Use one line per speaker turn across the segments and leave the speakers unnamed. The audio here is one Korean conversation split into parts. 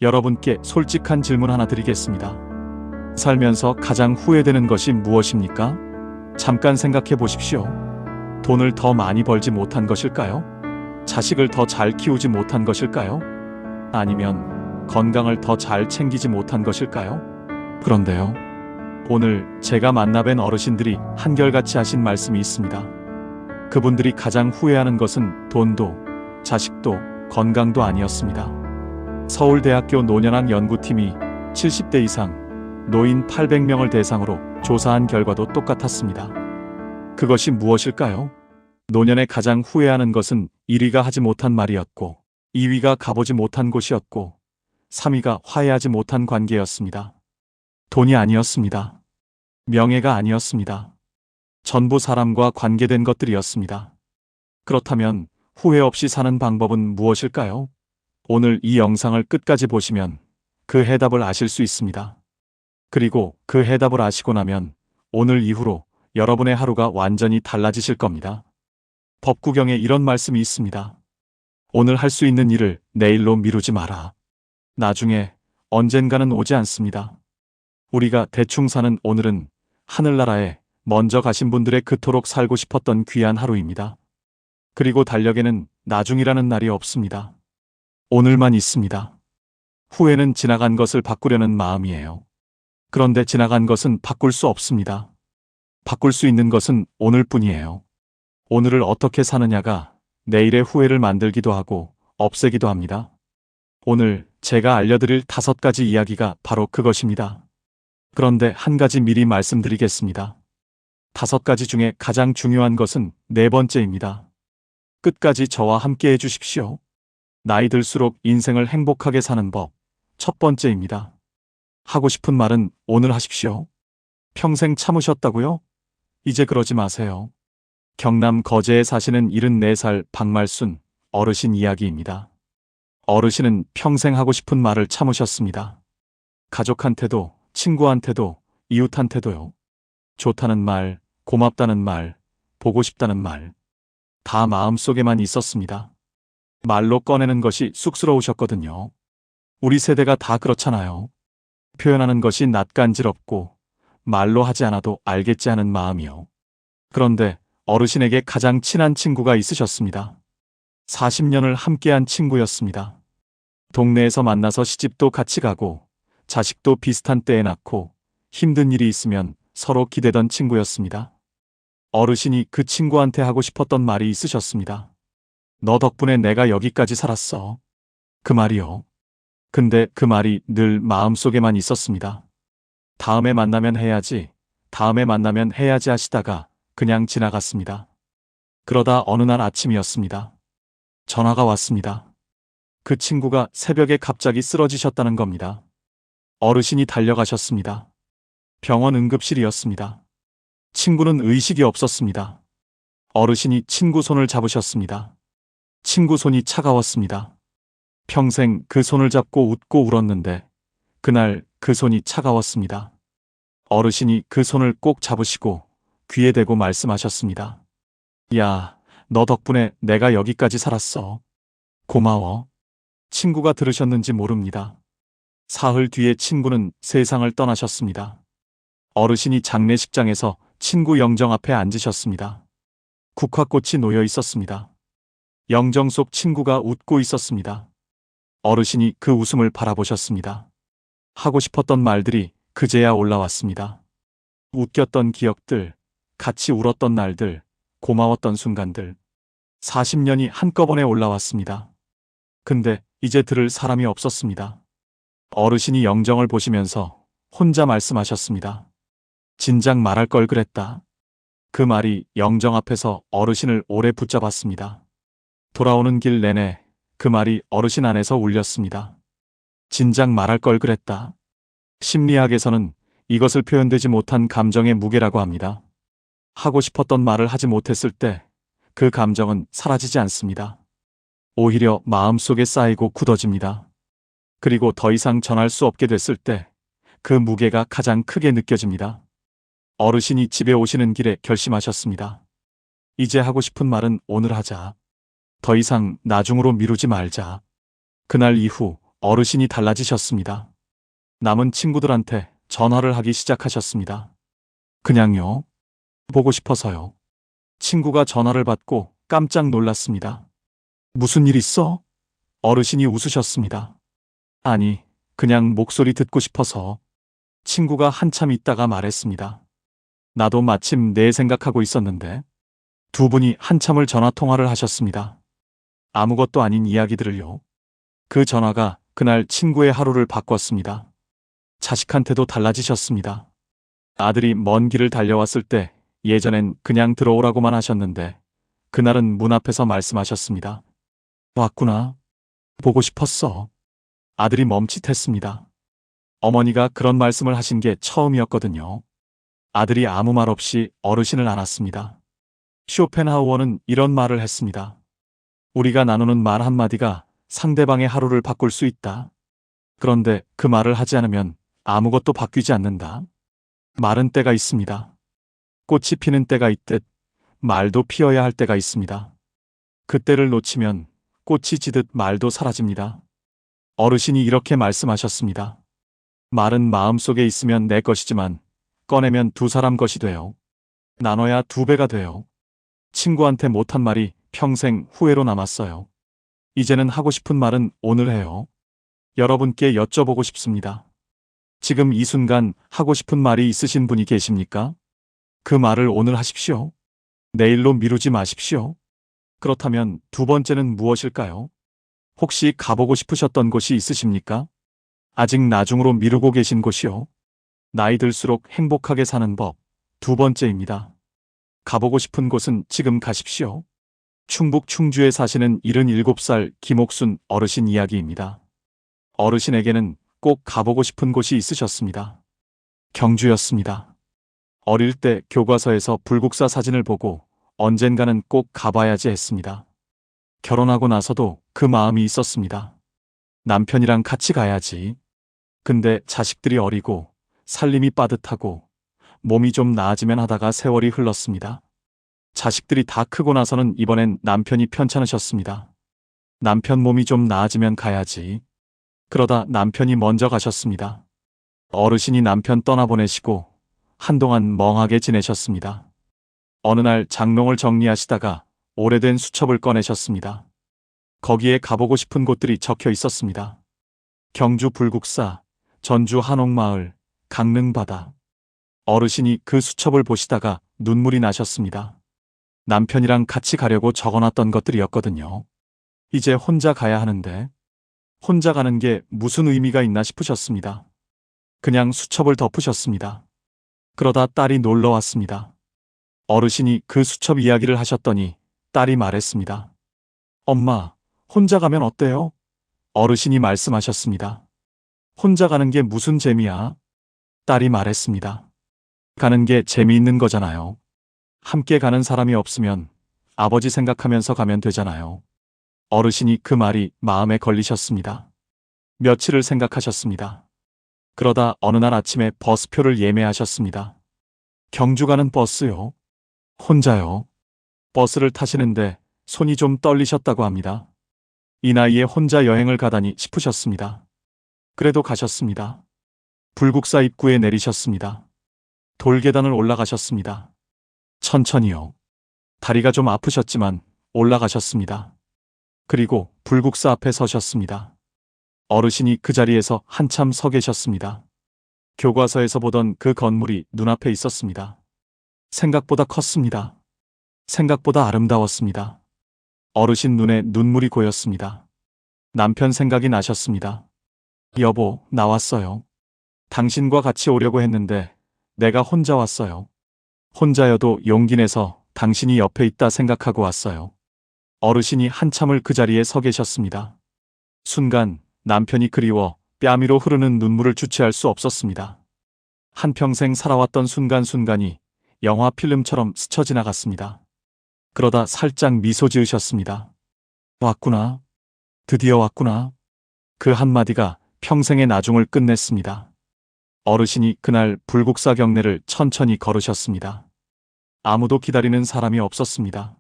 여러분께 솔직한 질문 하나 드리겠습니다. 살면서 가장 후회되는 것이 무엇입니까? 잠깐 생각해 보십시오. 돈을 더 많이 벌지 못한 것일까요? 자식을 더 잘 키우지 못한 것일까요? 아니면 건강을 더 잘 챙기지 못한 것일까요? 그런데요, 오늘 제가 만나뵌 어르신들이 한결같이 하신 말씀이 있습니다. 그분들이 가장 후회하는 것은 돈도, 자식도, 건강도 아니었습니다. 서울대학교 노년학 연구팀이 70대 이상 노인 800명을 대상으로 조사한 결과도 똑같았습니다. 그것이 무엇일까요? 노년에 가장 후회하는 것은 1위가 하지 못한 말이었고, 2위가 가보지 못한 곳이었고, 3위가 화해하지 못한 관계였습니다. 돈이 아니었습니다. 명예가 아니었습니다. 전부 사람과 관계된 것들이었습니다. 그렇다면 후회 없이 사는 방법은 무엇일까요? 오늘 이 영상을 끝까지 보시면 그 해답을 아실 수 있습니다. 그리고 그 해답을 아시고 나면 오늘 이후로 여러분의 하루가 완전히 달라지실 겁니다. 법구경에 이런 말씀이 있습니다. 오늘 할 수 있는 일을 내일로 미루지 마라. 나중에 언젠가는 오지 않습니다. 우리가 대충 사는 오늘은 하늘나라에 먼저 가신 분들의 그토록 살고 싶었던 귀한 하루입니다. 그리고 달력에는 나중이라는 날이 없습니다. 오늘만 있습니다. 후회는 지나간 것을 바꾸려는 마음이에요. 그런데 지나간 것은 바꿀 수 없습니다. 바꿀 수 있는 것은 오늘뿐이에요. 오늘을 어떻게 사느냐가 내일의 후회를 만들기도 하고 없애기도 합니다. 오늘 제가 알려드릴 5가지 이야기가 바로 그것입니다. 그런데 한 가지 미리 말씀드리겠습니다. 5가지 중에 가장 중요한 것은 4번째입니다. 끝까지 저와 함께 해주십시오. 나이 들수록 인생을 행복하게 사는 법, 1번째입니다. 하고 싶은 말은 오늘 하십시오. 평생 참으셨다고요? 이제 그러지 마세요. 경남 거제에 사시는 74살 박말순 어르신 이야기입니다. 어르신은 평생 하고 싶은 말을 참으셨습니다. 가족한테도, 친구한테도, 이웃한테도요. 좋다는 말, 고맙다는 말, 보고 싶다는 말, 다 마음속에만 있었습니다. 말로 꺼내는 것이 쑥스러우셨거든요. 우리 세대가 다 그렇잖아요. 표현하는 것이 낯간지럽고 말로 하지 않아도 알겠지 하는 마음이요. 그런데 어르신에게 가장 친한 친구가 있으셨습니다. 40년을 함께한 친구였습니다. 동네에서 만나서 시집도 같이 가고 자식도 비슷한 때에 낳고 힘든 일이 있으면 서로 기대던 친구였습니다. 어르신이 그 친구한테 하고 싶었던 말이 있으셨습니다. 너 덕분에 내가 여기까지 살았어. 그 말이요. 근데 그 말이 늘 마음속에만 있었습니다. 다음에 만나면 해야지, 다음에 만나면 해야지 하시다가 그냥 지나갔습니다. 그러다 어느 날 아침이었습니다. 전화가 왔습니다. 그 친구가 새벽에 갑자기 쓰러지셨다는 겁니다. 어르신이 달려가셨습니다. 병원 응급실이었습니다. 친구는 의식이 없었습니다. 어르신이 친구 손을 잡으셨습니다. 친구 손이 차가웠습니다. 평생 그 손을 잡고 웃고 울었는데 그날 그 손이 차가웠습니다. 어르신이 그 손을 꼭 잡으시고 귀에 대고 말씀하셨습니다. 야, 너 덕분에 내가 여기까지 살았어. 고마워. 친구가 들으셨는지 모릅니다. 사흘 뒤에 친구는 세상을 떠나셨습니다. 어르신이 장례식장에서 친구 영정 앞에 앉으셨습니다. 국화꽃이 놓여 있었습니다. 영정 속 친구가 웃고 있었습니다. 어르신이 그 웃음을 바라보셨습니다. 하고 싶었던 말들이 그제야 올라왔습니다. 웃겼던 기억들, 같이 울었던 날들, 고마웠던 순간들. 40년이 한꺼번에 올라왔습니다. 근데 이제 들을 사람이 없었습니다. 어르신이 영정을 보시면서 혼자 말씀하셨습니다. 진작 말할 걸 그랬다. 그 말이 영정 앞에서 어르신을 오래 붙잡았습니다. 돌아오는 길 내내 그 말이 어르신 안에서 울렸습니다. 진작 말할 걸 그랬다. 심리학에서는 이것을 표현되지 못한 감정의 무게라고 합니다. 하고 싶었던 말을 하지 못했을 때 그 감정은 사라지지 않습니다. 오히려 마음속에 쌓이고 굳어집니다. 그리고 더 이상 전할 수 없게 됐을 때 그 무게가 가장 크게 느껴집니다. 어르신이 집에 오시는 길에 결심하셨습니다. 이제 하고 싶은 말은 오늘 하자. 더 이상 나중으로 미루지 말자. 그날 이후 어르신이 달라지셨습니다. 남은 친구들한테 전화를 하기 시작하셨습니다. 그냥요. 보고 싶어서요. 친구가 전화를 받고 깜짝 놀랐습니다. 무슨 일 있어? 어르신이 웃으셨습니다. 아니, 그냥 목소리 듣고 싶어서. 친구가 한참 있다가 말했습니다. 나도 마침 내 생각하고 있었는데. 두 분이 한참을 전화 통화를 하셨습니다. 아무것도 아닌 이야기들을요. 그 전화가 그날 친구의 하루를 바꿨습니다. 자식한테도 달라지셨습니다. 아들이 먼 길을 달려왔을 때 예전엔 그냥 들어오라고만 하셨는데 그날은 문 앞에서 말씀하셨습니다. 왔구나. 보고 싶었어. 아들이 멈칫했습니다. 어머니가 그런 말씀을 하신 게 처음이었거든요. 아들이 아무 말 없이 어르신을 안았습니다. 쇼펜하우어는 이런 말을 했습니다. 우리가 나누는 말 한마디가 상대방의 하루를 바꿀 수 있다. 그런데 그 말을 하지 않으면 아무것도 바뀌지 않는다. 말은 때가 있습니다. 꽃이 피는 때가 있듯 말도 피어야 할 때가 있습니다. 그때를 놓치면 꽃이 지듯 말도 사라집니다. 어르신이 이렇게 말씀하셨습니다. 말은 마음속에 있으면 내 것이지만 꺼내면 두 사람 것이 돼요. 나눠야 두 배가 돼요. 친구한테 못한 말이 평생 후회로 남았어요. 이제는 하고 싶은 말은 오늘 해요. 여러분께 여쭤보고 싶습니다. 지금 이 순간 하고 싶은 말이 있으신 분이 계십니까? 그 말을 오늘 하십시오. 내일로 미루지 마십시오. 그렇다면 두 번째는 무엇일까요? 혹시 가보고 싶으셨던 곳이 있으십니까? 아직 나중으로 미루고 계신 곳이요. 나이 들수록 행복하게 사는 법. 두 번째입니다. 가보고 싶은 곳은 지금 가십시오. 충북 충주에 사시는 77살 김옥순 어르신 이야기입니다. 어르신에게는 꼭 가보고 싶은 곳이 있으셨습니다. 경주였습니다. 어릴 때 교과서에서 불국사 사진을 보고 언젠가는 꼭 가봐야지 했습니다. 결혼하고 나서도 그 마음이 있었습니다. 남편이랑 같이 가야지. 근데 자식들이 어리고 살림이 빠듯하고 몸이 좀 나아지면 하다가 세월이 흘렀습니다. 자식들이 다 크고 나서는 이번엔 남편이 편찮으셨습니다. 남편 몸이 좀 나아지면 가야지. 그러다 남편이 먼저 가셨습니다. 어르신이 남편 떠나보내시고 한동안 멍하게 지내셨습니다. 어느 날 장롱을 정리하시다가 오래된 수첩을 꺼내셨습니다. 거기에 가보고 싶은 곳들이 적혀 있었습니다. 경주 불국사, 전주 한옥마을, 강릉바다. 어르신이 그 수첩을 보시다가 눈물이 나셨습니다. 남편이랑 같이 가려고 적어놨던 것들이었거든요. 이제 혼자 가야 하는데 혼자 가는 게 무슨 의미가 있나 싶으셨습니다. 그냥 수첩을 덮으셨습니다. 그러다 딸이 놀러 왔습니다. 어르신이 그 수첩 이야기를 하셨더니 딸이 말했습니다. 엄마, 혼자 가면 어때요? 어르신이 말씀하셨습니다. 혼자 가는 게 무슨 재미야? 딸이 말했습니다. 가는 게 재미있는 거잖아요. 함께 가는 사람이 없으면 아버지 생각하면서 가면 되잖아요. 어르신이 그 말이 마음에 걸리셨습니다. 며칠을 생각하셨습니다. 그러다 어느 날 아침에 버스표를 예매하셨습니다. 경주 가는 버스요. 혼자요. 버스를 타시는데 손이 좀 떨리셨다고 합니다. 이 나이에 혼자 여행을 가다니 싶으셨습니다. 그래도 가셨습니다. 불국사 입구에 내리셨습니다. 돌계단을 올라가셨습니다. 천천히요. 다리가 좀 아프셨지만 올라가셨습니다. 그리고 불국사 앞에 서셨습니다. 어르신이 그 자리에서 한참 서 계셨습니다. 교과서에서 보던 그 건물이 눈앞에 있었습니다. 생각보다 컸습니다. 생각보다 아름다웠습니다. 어르신 눈에 눈물이 고였습니다. 남편 생각이 나셨습니다. 여보, 나왔어요. 당신과 같이 오려고 했는데 내가 혼자 왔어요. 혼자여도 용기 내서 당신이 옆에 있다 생각하고 왔어요. 어르신이 한참을 그 자리에 서 계셨습니다. 순간 남편이 그리워 뺨위로 흐르는 눈물을 주체할 수 없었습니다. 한평생 살아왔던 순간순간이 영화 필름처럼 스쳐 지나갔습니다. 그러다 살짝 미소 지으셨습니다. 왔구나. 드디어 왔구나. 그 한마디가 평생의 나중을 끝냈습니다. 어르신이 그날 불국사 경내를 천천히 걸으셨습니다. 아무도 기다리는 사람이 없었습니다.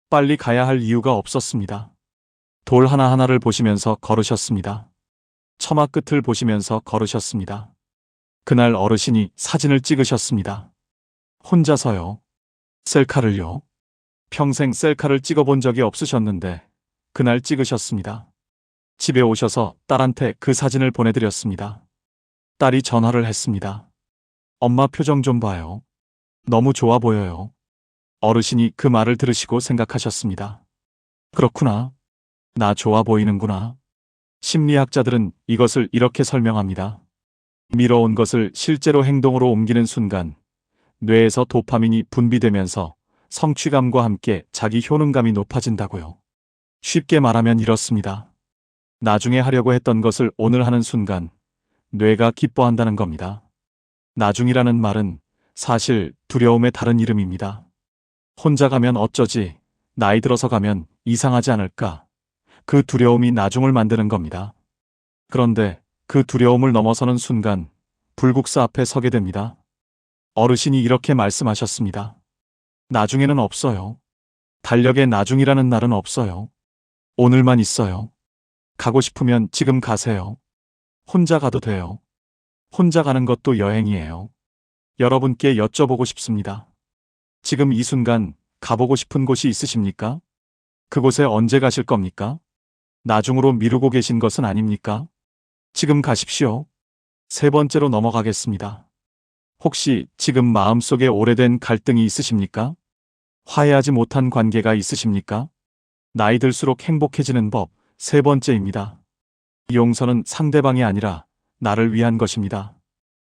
빨리 가야 할 이유가 없었습니다. 돌 하나하나를 보시면서 걸으셨습니다. 처마 끝을 보시면서 걸으셨습니다. 그날 어르신이 사진을 찍으셨습니다. 혼자서요. 셀카를요. 평생 셀카를 찍어본 적이 없으셨는데 그날 찍으셨습니다. 집에 오셔서 딸한테 그 사진을 보내드렸습니다. 딸이 전화를 했습니다. 엄마 표정 좀 봐요. 너무 좋아 보여요. 어르신이 그 말을 들으시고 생각하셨습니다. 그렇구나. 나 좋아 보이는구나. 심리학자들은 이것을 이렇게 설명합니다. 미뤄온 것을 실제로 행동으로 옮기는 순간 뇌에서 도파민이 분비되면서 성취감과 함께 자기 효능감이 높아진다고요. 쉽게 말하면 이렇습니다. 나중에 하려고 했던 것을 오늘 하는 순간 뇌가 기뻐한다는 겁니다. 나중이라는 말은 사실 두려움의 다른 이름입니다. 혼자 가면 어쩌지, 나이 들어서 가면 이상하지 않을까, 그 두려움이 나중을 만드는 겁니다. 그런데 그 두려움을 넘어서는 순간 불국사 앞에 서게 됩니다. 어르신이 이렇게 말씀하셨습니다. 나중에는 없어요. 달력에 나중이라는 날은 없어요. 오늘만 있어요. 가고 싶으면 지금 가세요. 혼자 가도 돼요. 혼자 가는 것도 여행이에요. 여러분께 여쭤보고 싶습니다. 지금 이 순간 가보고 싶은 곳이 있으십니까? 그곳에 언제 가실 겁니까? 나중으로 미루고 계신 것은 아닙니까? 지금 가십시오. 세 번째로 넘어가겠습니다. 혹시 지금 마음속에 오래된 갈등이 있으십니까? 화해하지 못한 관계가 있으십니까? 나이 들수록 행복해지는 법 세 번째입니다. 용서는 상대방이 아니라 나를 위한 것입니다.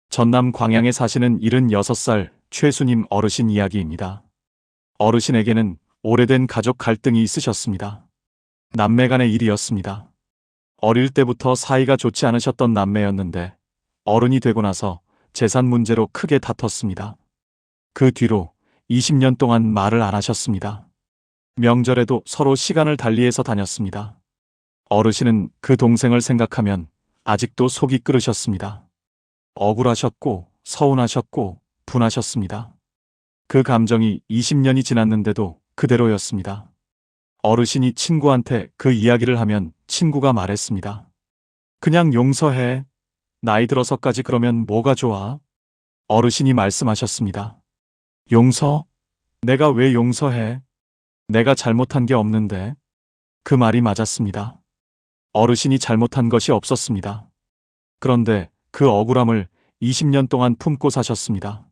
전남 광양에 사시는 76살 최수님 어르신 이야기입니다. 어르신에게는 오래된 가족 갈등이 있으셨습니다. 남매 간의 일이었습니다. 어릴 때부터 사이가 좋지 않으셨던 남매였는데 어른이 되고 나서 재산 문제로 크게 다퉜습니다. 그 뒤로 20년 동안 말을 안 하셨습니다. 명절에도 서로 시간을 달리해서 다녔습니다. 어르신은 그 동생을 생각하면 아직도 속이 끓으셨습니다. 억울하셨고 서운하셨고 분하셨습니다. 그 감정이 20년이 지났는데도 그대로였습니다. 어르신이 친구한테 그 이야기를 하면 친구가 말했습니다. 그냥 용서해. 나이 들어서까지 그러면 뭐가 좋아? 어르신이 말씀하셨습니다. 용서? 내가 왜 용서해? 내가 잘못한 게 없는데. 그 말이 맞았습니다. 어르신이 잘못한 것이 없었습니다. 그런데 그 억울함을 20년 동안 품고 사셨습니다.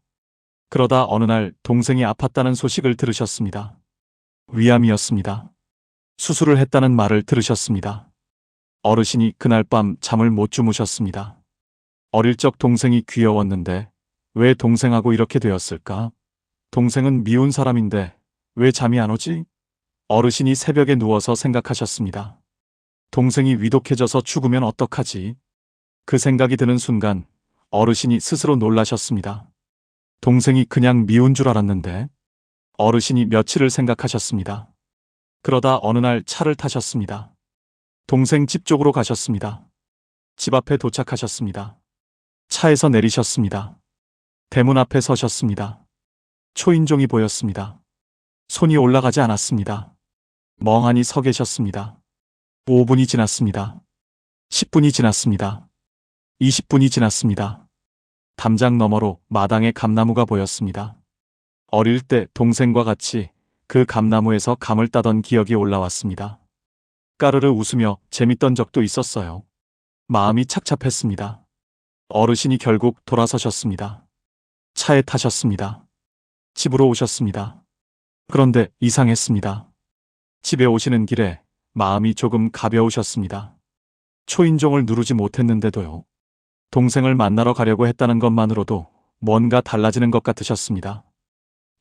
그러다 어느 날 동생이 아팠다는 소식을 들으셨습니다. 위암이었습니다. 수술을 했다는 말을 들으셨습니다. 어르신이 그날 밤 잠을 못 주무셨습니다. 어릴 적 동생이 귀여웠는데 왜 동생하고 이렇게 되었을까? 동생은 미운 사람인데 왜 잠이 안 오지? 어르신이 새벽에 누워서 생각하셨습니다. 동생이 위독해져서 죽으면 어떡하지? 그 생각이 드는 순간 어르신이 스스로 놀라셨습니다. 동생이 그냥 미운 줄 알았는데. 어르신이 며칠을 생각하셨습니다. 그러다 어느 날 차를 타셨습니다. 동생 집 쪽으로 가셨습니다. 집 앞에 도착하셨습니다. 차에서 내리셨습니다. 대문 앞에 서셨습니다. 초인종이 보였습니다. 손이 올라가지 않았습니다. 멍하니 서 계셨습니다. 5분이 지났습니다. 10분이 지났습니다. 20분이 지났습니다. 담장 너머로 마당에 감나무가 보였습니다. 어릴 때 동생과 같이 그 감나무에서 감을 따던 기억이 올라왔습니다. 까르르 웃으며 재밌던 적도 있었어요. 마음이 착잡했습니다. 어르신이 결국 돌아서셨습니다. 차에 타셨습니다. 집으로 오셨습니다. 그런데 이상했습니다. 집에 오시는 길에 마음이 조금 가벼우셨습니다. 초인종을 누르지 못했는데도요. 동생을 만나러 가려고 했다는 것만으로도 뭔가 달라지는 것 같으셨습니다.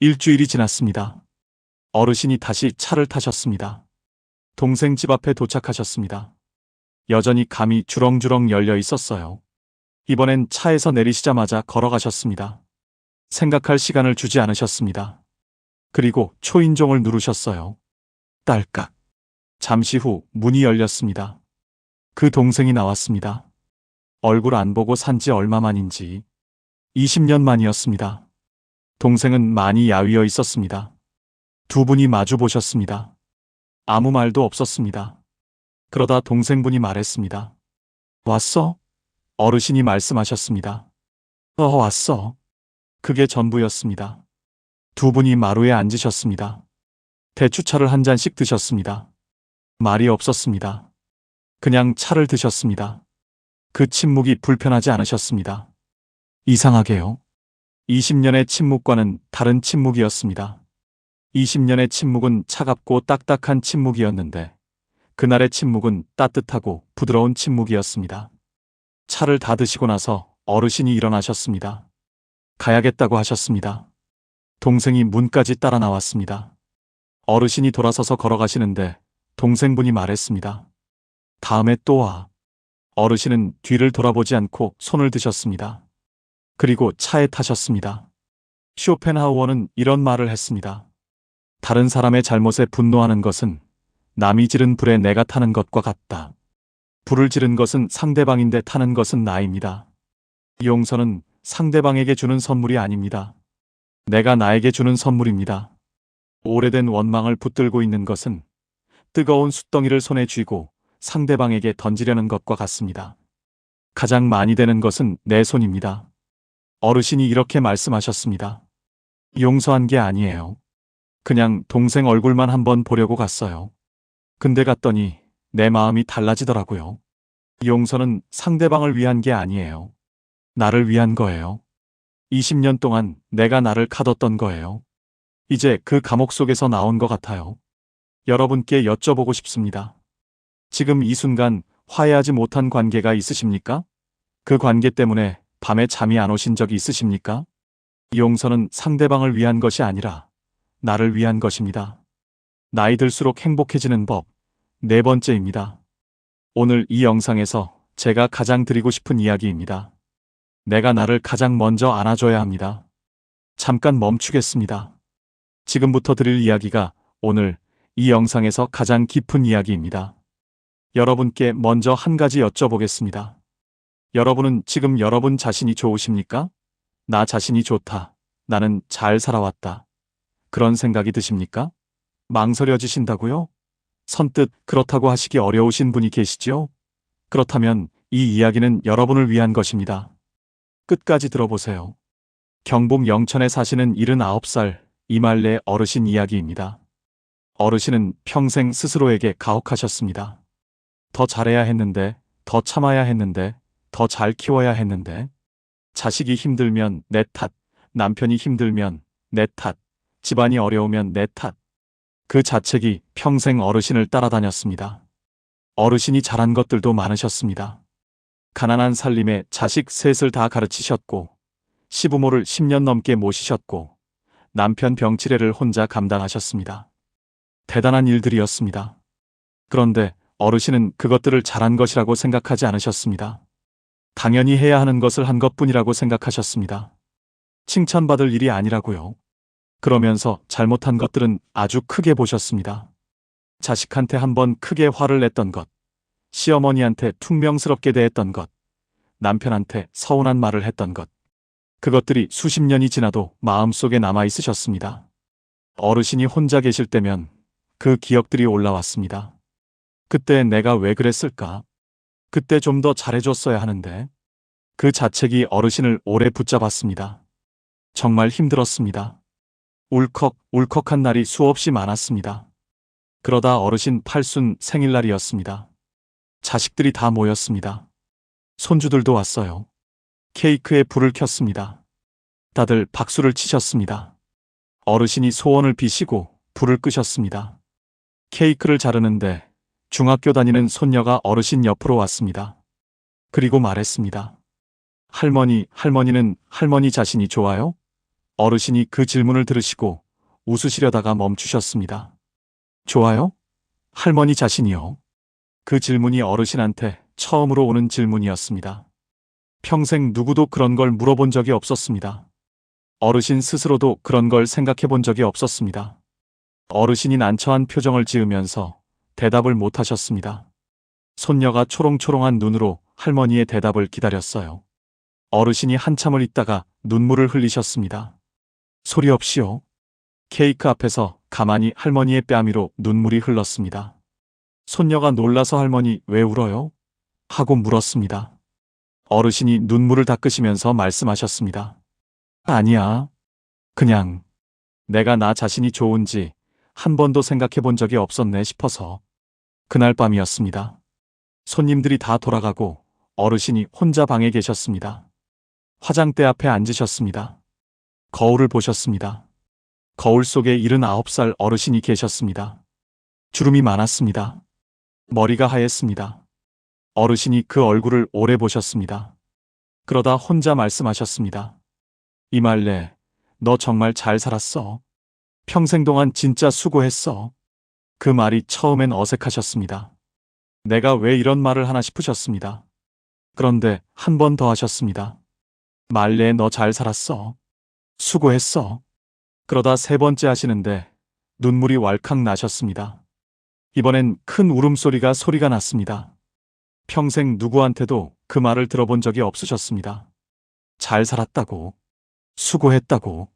일주일이 지났습니다. 어르신이 다시 차를 타셨습니다. 동생 집 앞에 도착하셨습니다. 여전히 감이 주렁주렁 열려 있었어요. 이번엔 차에서 내리시자마자 걸어가셨습니다. 생각할 시간을 주지 않으셨습니다. 그리고 초인종을 누르셨어요. 딸깍. 잠시 후 문이 열렸습니다. 그 동생이 나왔습니다. 얼굴 안 보고 산지 얼마 만인지 20년 만이었습니다. 동생은 많이 야위어 있었습니다. 두 분이 마주 보셨습니다. 아무 말도 없었습니다. 그러다 동생분이 말했습니다. 왔어? 어르신이 말씀하셨습니다. 왔어. 그게 전부였습니다. 두 분이 마루에 앉으셨습니다. 대추차를 한 잔씩 드셨습니다. 말이 없었습니다. 그냥 차를 드셨습니다. 그 침묵이 불편하지 않으셨습니다. 이상하게요. 20년의 침묵과는 다른 침묵이었습니다. 20년의 침묵은 차갑고 딱딱한 침묵이었는데 그날의 침묵은 따뜻하고 부드러운 침묵이었습니다. 차를 다 드시고 나서 어르신이 일어나셨습니다. 가야겠다고 하셨습니다. 동생이 문까지 따라 나왔습니다. 어르신이 돌아서서 걸어가시는데 동생분이 말했습니다. 다음에 또 와. 어르신은 뒤를 돌아보지 않고 손을 드셨습니다. 그리고 차에 타셨습니다. 쇼펜하우어는 이런 말을 했습니다. 다른 사람의 잘못에 분노하는 것은 남이 지른 불에 내가 타는 것과 같다. 불을 지른 것은 상대방인데 타는 것은 나입니다. 용서는 상대방에게 주는 선물이 아닙니다. 내가 나에게 주는 선물입니다. 오래된 원망을 붙들고 있는 것은 뜨거운 숯덩이를 손에 쥐고 상대방에게 던지려는 것과 같습니다. 가장 많이 되는 것은 내 손입니다. 어르신이 이렇게 말씀하셨습니다. 용서한 게 아니에요. 그냥 동생 얼굴만 한번 보려고 갔어요. 근데 갔더니 내 마음이 달라지더라고요. 용서는 상대방을 위한 게 아니에요. 나를 위한 거예요. 20년 동안 내가 나를 가뒀던 거예요. 이제 그 감옥 속에서 나온 것 같아요. 여러분께 여쭤보고 싶습니다. 지금 이 순간 화해하지 못한 관계가 있으십니까? 그 관계 때문에 밤에 잠이 안 오신 적이 있으십니까? 용서는 상대방을 위한 것이 아니라 나를 위한 것입니다. 나이 들수록 행복해지는 법, 네 번째입니다. 오늘 이 영상에서 제가 가장 드리고 싶은 이야기입니다. 내가 나를 가장 먼저 안아줘야 합니다. 잠깐 멈추겠습니다. 지금부터 드릴 이야기가 오늘 이 영상에서 가장 깊은 이야기입니다. 여러분께 먼저 한 가지 여쭤보겠습니다. 여러분은 지금 여러분 자신이 좋으십니까? 나 자신이 좋다. 나는 잘 살아왔다. 그런 생각이 드십니까? 망설여지신다고요? 선뜻 그렇다고 하시기 어려우신 분이 계시지요? 그렇다면 이 이야기는 여러분을 위한 것입니다. 끝까지 들어보세요. 경북 영천에 사시는 79살 이말래 어르신 이야기입니다. 어르신은 평생 스스로에게 가혹하셨습니다. 더 잘해야 했는데, 더 참아야 했는데, 더 잘 키워야 했는데, 자식이 힘들면 내 탓, 남편이 힘들면 내 탓, 집안이 어려우면 내 탓. 그 자책이 평생 어르신을 따라다녔습니다. 어르신이 잘한 것들도 많으셨습니다. 가난한 살림에 자식 셋을 다 가르치셨고, 시부모를 10년 넘게 모시셨고, 남편 병치레를 혼자 감당하셨습니다. 대단한 일들이었습니다. 그런데 어르신은 그것들을 잘한 것이라고 생각하지 않으셨습니다. 당연히 해야 하는 것을 한 것뿐이라고 생각하셨습니다. 칭찬받을 일이 아니라고요. 그러면서 잘못한 것들은 아주 크게 보셨습니다. 자식한테 한번 크게 화를 냈던 것, 시어머니한테 퉁명스럽게 대했던 것, 남편한테 서운한 말을 했던 것. 그것들이 수십 년이 지나도 마음속에 남아 있으셨습니다. 어르신이 혼자 계실 때면 그 기억들이 올라왔습니다. 그때 내가 왜 그랬을까? 그때 좀 더 잘해줬어야 하는데. 그 자책이 어르신을 오래 붙잡았습니다. 정말 힘들었습니다. 울컥한 날이 수없이 많았습니다. 그러다 어르신 팔순 생일날이었습니다. 자식들이 다 모였습니다. 손주들도 왔어요. 케이크에 불을 켰습니다. 다들 박수를 치셨습니다. 어르신이 소원을 비시고 불을 끄셨습니다. 케이크를 자르는데 중학교 다니는 손녀가 어르신 옆으로 왔습니다. 그리고 말했습니다. 할머니는 할머니 자신이 좋아요? 어르신이 그 질문을 들으시고 웃으시려다가 멈추셨습니다. 좋아요? 할머니 자신이요? 그 질문이 어르신한테 처음으로 오는 질문이었습니다. 평생 누구도 그런 걸 물어본 적이 없었습니다. 어르신 스스로도 그런 걸 생각해 본 적이 없었습니다. 어르신이 난처한 표정을 지으면서 대답을 못 하셨습니다. 손녀가 초롱초롱한 눈으로 할머니의 대답을 기다렸어요. 어르신이 한참을 있다가 눈물을 흘리셨습니다. 소리 없이요. 케이크 앞에서 가만히 할머니의 뺨 위로 눈물이 흘렀습니다. 손녀가 놀라서 할머니 왜 울어요? 하고 물었습니다. 어르신이 눈물을 닦으시면서 말씀하셨습니다. 아니야. 그냥 내가 나 자신이 좋은지 한 번도 생각해 본 적이 없었네 싶어서. 그날 밤이었습니다. 손님들이 다 돌아가고 어르신이 혼자 방에 계셨습니다. 화장대 앞에 앉으셨습니다. 거울을 보셨습니다. 거울 속에 79살 어르신이 계셨습니다. 주름이 많았습니다. 머리가 하였습니다. 어르신이 그 얼굴을 오래 보셨습니다. 그러다 혼자 말씀하셨습니다. 이말래, 너 정말 잘 살았어. 평생 동안 진짜 수고했어. 그 말이 처음엔 어색하셨습니다. 내가 왜 이런 말을 하나 싶으셨습니다. 그런데 한 번 더 하셨습니다. 말래, 너 잘 살았어. 수고했어. 그러다 세 번째 하시는데 눈물이 왈칵 나셨습니다. 이번엔 큰 소리가 났습니다. 평생 누구한테도 그 말을 들어본 적이 없으셨습니다. 잘 살았다고, 수고했다고.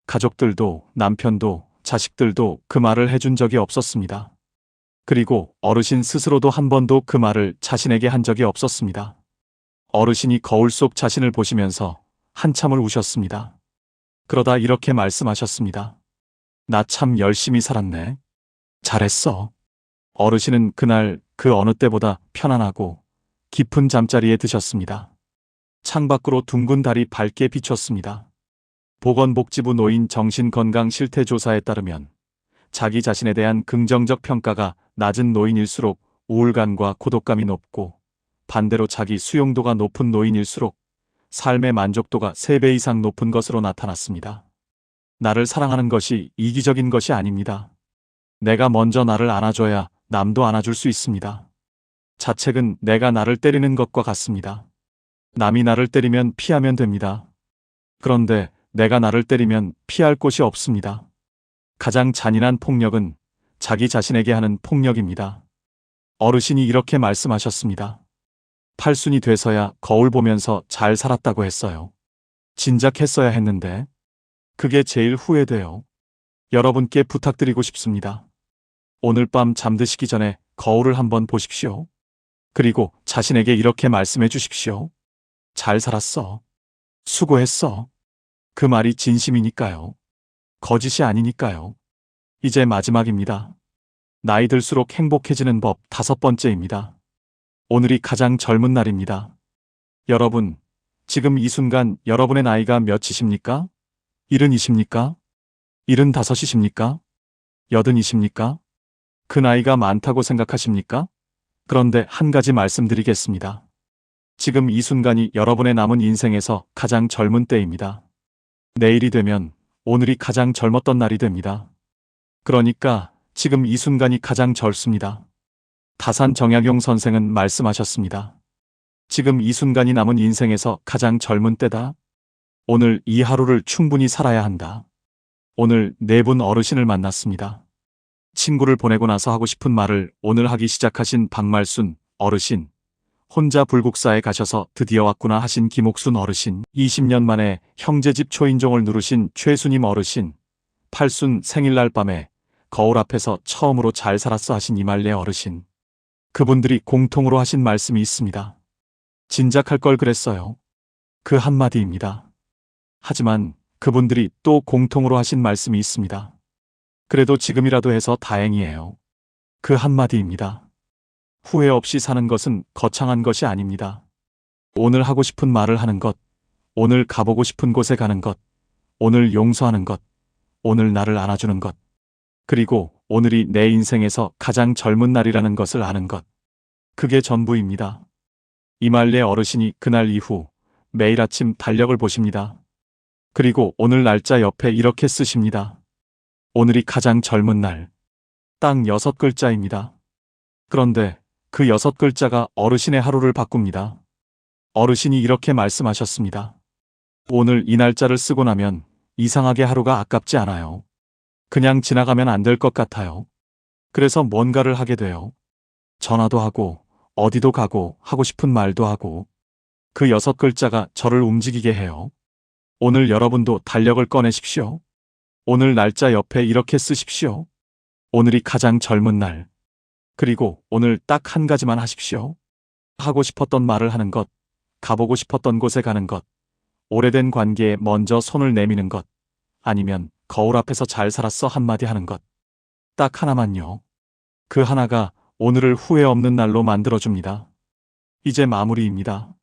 가족들도 남편도 자식들도 그 말을 해준 적이 없었습니다. 그리고 어르신 스스로도 한 번도 그 말을 자신에게 한 적이 없었습니다. 어르신이 거울 속 자신을 보시면서 한참을 우셨습니다. 그러다 이렇게 말씀하셨습니다. 나 참 열심히 살았네. 잘했어. 어르신은 그날 그 어느 때보다 편안하고 깊은 잠자리에 드셨습니다. 창밖으로 둥근 달이 밝게 비쳤습니다. 보건복지부 노인 정신건강실태조사에 따르면 자기 자신에 대한 긍정적 평가가 낮은 노인일수록 우울감과 고독감이 높고, 반대로 자기 수용도가 높은 노인일수록 삶의 만족도가 3배 이상 높은 것으로 나타났습니다. 나를 사랑하는 것이 이기적인 것이 아닙니다. 내가 먼저 나를 안아줘야 남도 안아줄 수 있습니다. 자책은 내가 나를 때리는 것과 같습니다. 남이 나를 때리면 피하면 됩니다. 그런데 내가 나를 때리면 피할 곳이 없습니다. 가장 잔인한 폭력은 자기 자신에게 하는 폭력입니다. 어르신이 이렇게 말씀하셨습니다. 팔순이 돼서야 거울 보면서 잘 살았다고 했어요. 진작 했어야 했는데. 그게 제일 후회돼요. 여러분께 부탁드리고 싶습니다. 오늘 밤 잠드시기 전에 거울을 한번 보십시오. 그리고 자신에게 이렇게 말씀해 주십시오. 잘 살았어. 수고했어. 그 말이 진심이니까요. 거짓이 아니니까요. 이제 마지막입니다. 나이 들수록 행복해지는 법 5번째입니다. 오늘이 가장 젊은 날입니다. 여러분, 지금 이 순간 여러분의 나이가 몇이십니까? 70이십니까? 75이십니까? 80이십니까? 그 나이가 많다고 생각하십니까? 그런데 한 가지 말씀드리겠습니다. 지금 이 순간이 여러분의 남은 인생에서 가장 젊은 때입니다. 내일이 되면 오늘이 가장 젊었던 날이 됩니다. 그러니까 지금 이 순간이 가장 젊습니다. 다산 정약용 선생은 말씀하셨습니다. 지금 이 순간이 남은 인생에서 가장 젊은 때다. 오늘 이 하루를 충분히 살아야 한다. 오늘 4분 어르신을 만났습니다. 친구를 보내고 나서 하고 싶은 말을 오늘 하기 시작하신 박말순 어르신, 혼자 불국사에 가셔서 드디어 왔구나 하신 김옥순 어르신, 20년 만에 형제집 초인종을 누르신 최수님 어르신, 팔순 생일날 밤에 거울 앞에서 처음으로 잘 살았어 하신 이말래 어르신. 그분들이 공통으로 하신 말씀이 있습니다. 진작할 걸 그랬어요. 그 한마디입니다. 하지만 그분들이 또 공통으로 하신 말씀이 있습니다. 그래도 지금이라도 해서 다행이에요. 그 한마디입니다. 후회 없이 사는 것은 거창한 것이 아닙니다. 오늘 하고 싶은 말을 하는 것, 오늘 가보고 싶은 곳에 가는 것, 오늘 용서하는 것, 오늘 나를 안아주는 것, 그리고 오늘이 내 인생에서 가장 젊은 날이라는 것을 아는 것. 그게 전부입니다. 이말래 어르신이 그날 이후 매일 아침 달력을 보십니다. 그리고 오늘 날짜 옆에 이렇게 쓰십니다. 오늘이 가장 젊은 날. 딱 6글자입니다. 그런데 그 6글자가 어르신의 하루를 바꿉니다. 어르신이 이렇게 말씀하셨습니다. 오늘 이 날짜를 쓰고 나면 이상하게 하루가 아깝지 않아요. 그냥 지나가면 안 될 것 같아요. 그래서 뭔가를 하게 돼요. 전화도 하고 어디도 가고 하고 싶은 말도 하고. 그 6글자가 저를 움직이게 해요. 오늘 여러분도 달력을 꺼내십시오. 오늘 날짜 옆에 이렇게 쓰십시오. 오늘이 가장 젊은 날. 그리고 오늘 딱 한 가지만 하십시오. 하고 싶었던 말을 하는 것, 가보고 싶었던 곳에 가는 것, 오래된 관계에 먼저 손을 내미는 것, 아니면 거울 앞에서 잘 살았어 한마디 하는 것. 딱 하나만요. 그 하나가 오늘을 후회 없는 날로 만들어줍니다. 이제 마무리입니다.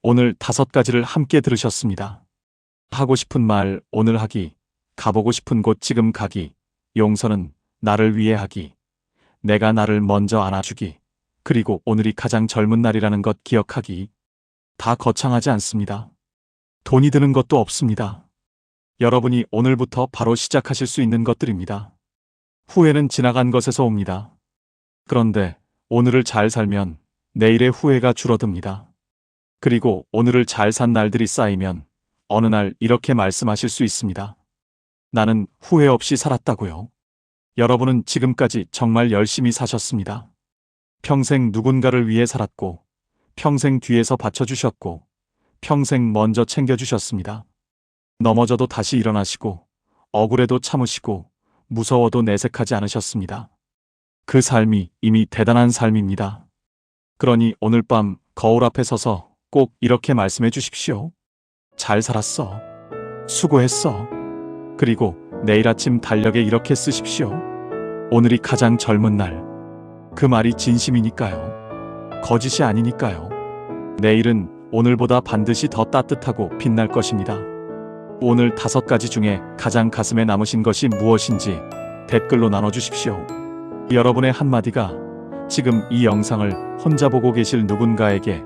오늘 5가지를 함께 들으셨습니다. 하고 싶은 말 오늘 하기, 가보고 싶은 곳 지금 가기, 용서는 나를 위해 하기, 내가 나를 먼저 안아주기, 그리고 오늘이 가장 젊은 날이라는 것 기억하기. 다 거창하지 않습니다. 돈이 드는 것도 없습니다. 여러분이 오늘부터 바로 시작하실 수 있는 것들입니다. 후회는 지나간 것에서 옵니다. 그런데 오늘을 잘 살면 내일의 후회가 줄어듭니다. 그리고 오늘을 잘 산 날들이 쌓이면 어느 날 이렇게 말씀하실 수 있습니다. 나는 후회 없이 살았다고요. 여러분은 지금까지 정말 열심히 사셨습니다. 평생 누군가를 위해 살았고, 평생 뒤에서 받쳐주셨고, 평생 먼저 챙겨주셨습니다. 넘어져도 다시 일어나시고, 억울해도 참으시고, 무서워도 내색하지 않으셨습니다. 그 삶이 이미 대단한 삶입니다. 그러니 오늘 밤 거울 앞에 서서 꼭 이렇게 말씀해 주십시오. 잘 살았어. 수고했어. 그리고 내일 아침 달력에 이렇게 쓰십시오. 오늘이 가장 젊은 날. 그 말이 진심이니까요. 거짓이 아니니까요. 내일은 오늘보다 반드시 더 따뜻하고 빛날 것입니다. 오늘 5가지 중에 가장 가슴에 남으신 것이 무엇인지 댓글로 나눠주십시오. 여러분의 한마디가 지금 이 영상을 혼자 보고 계실 누군가에게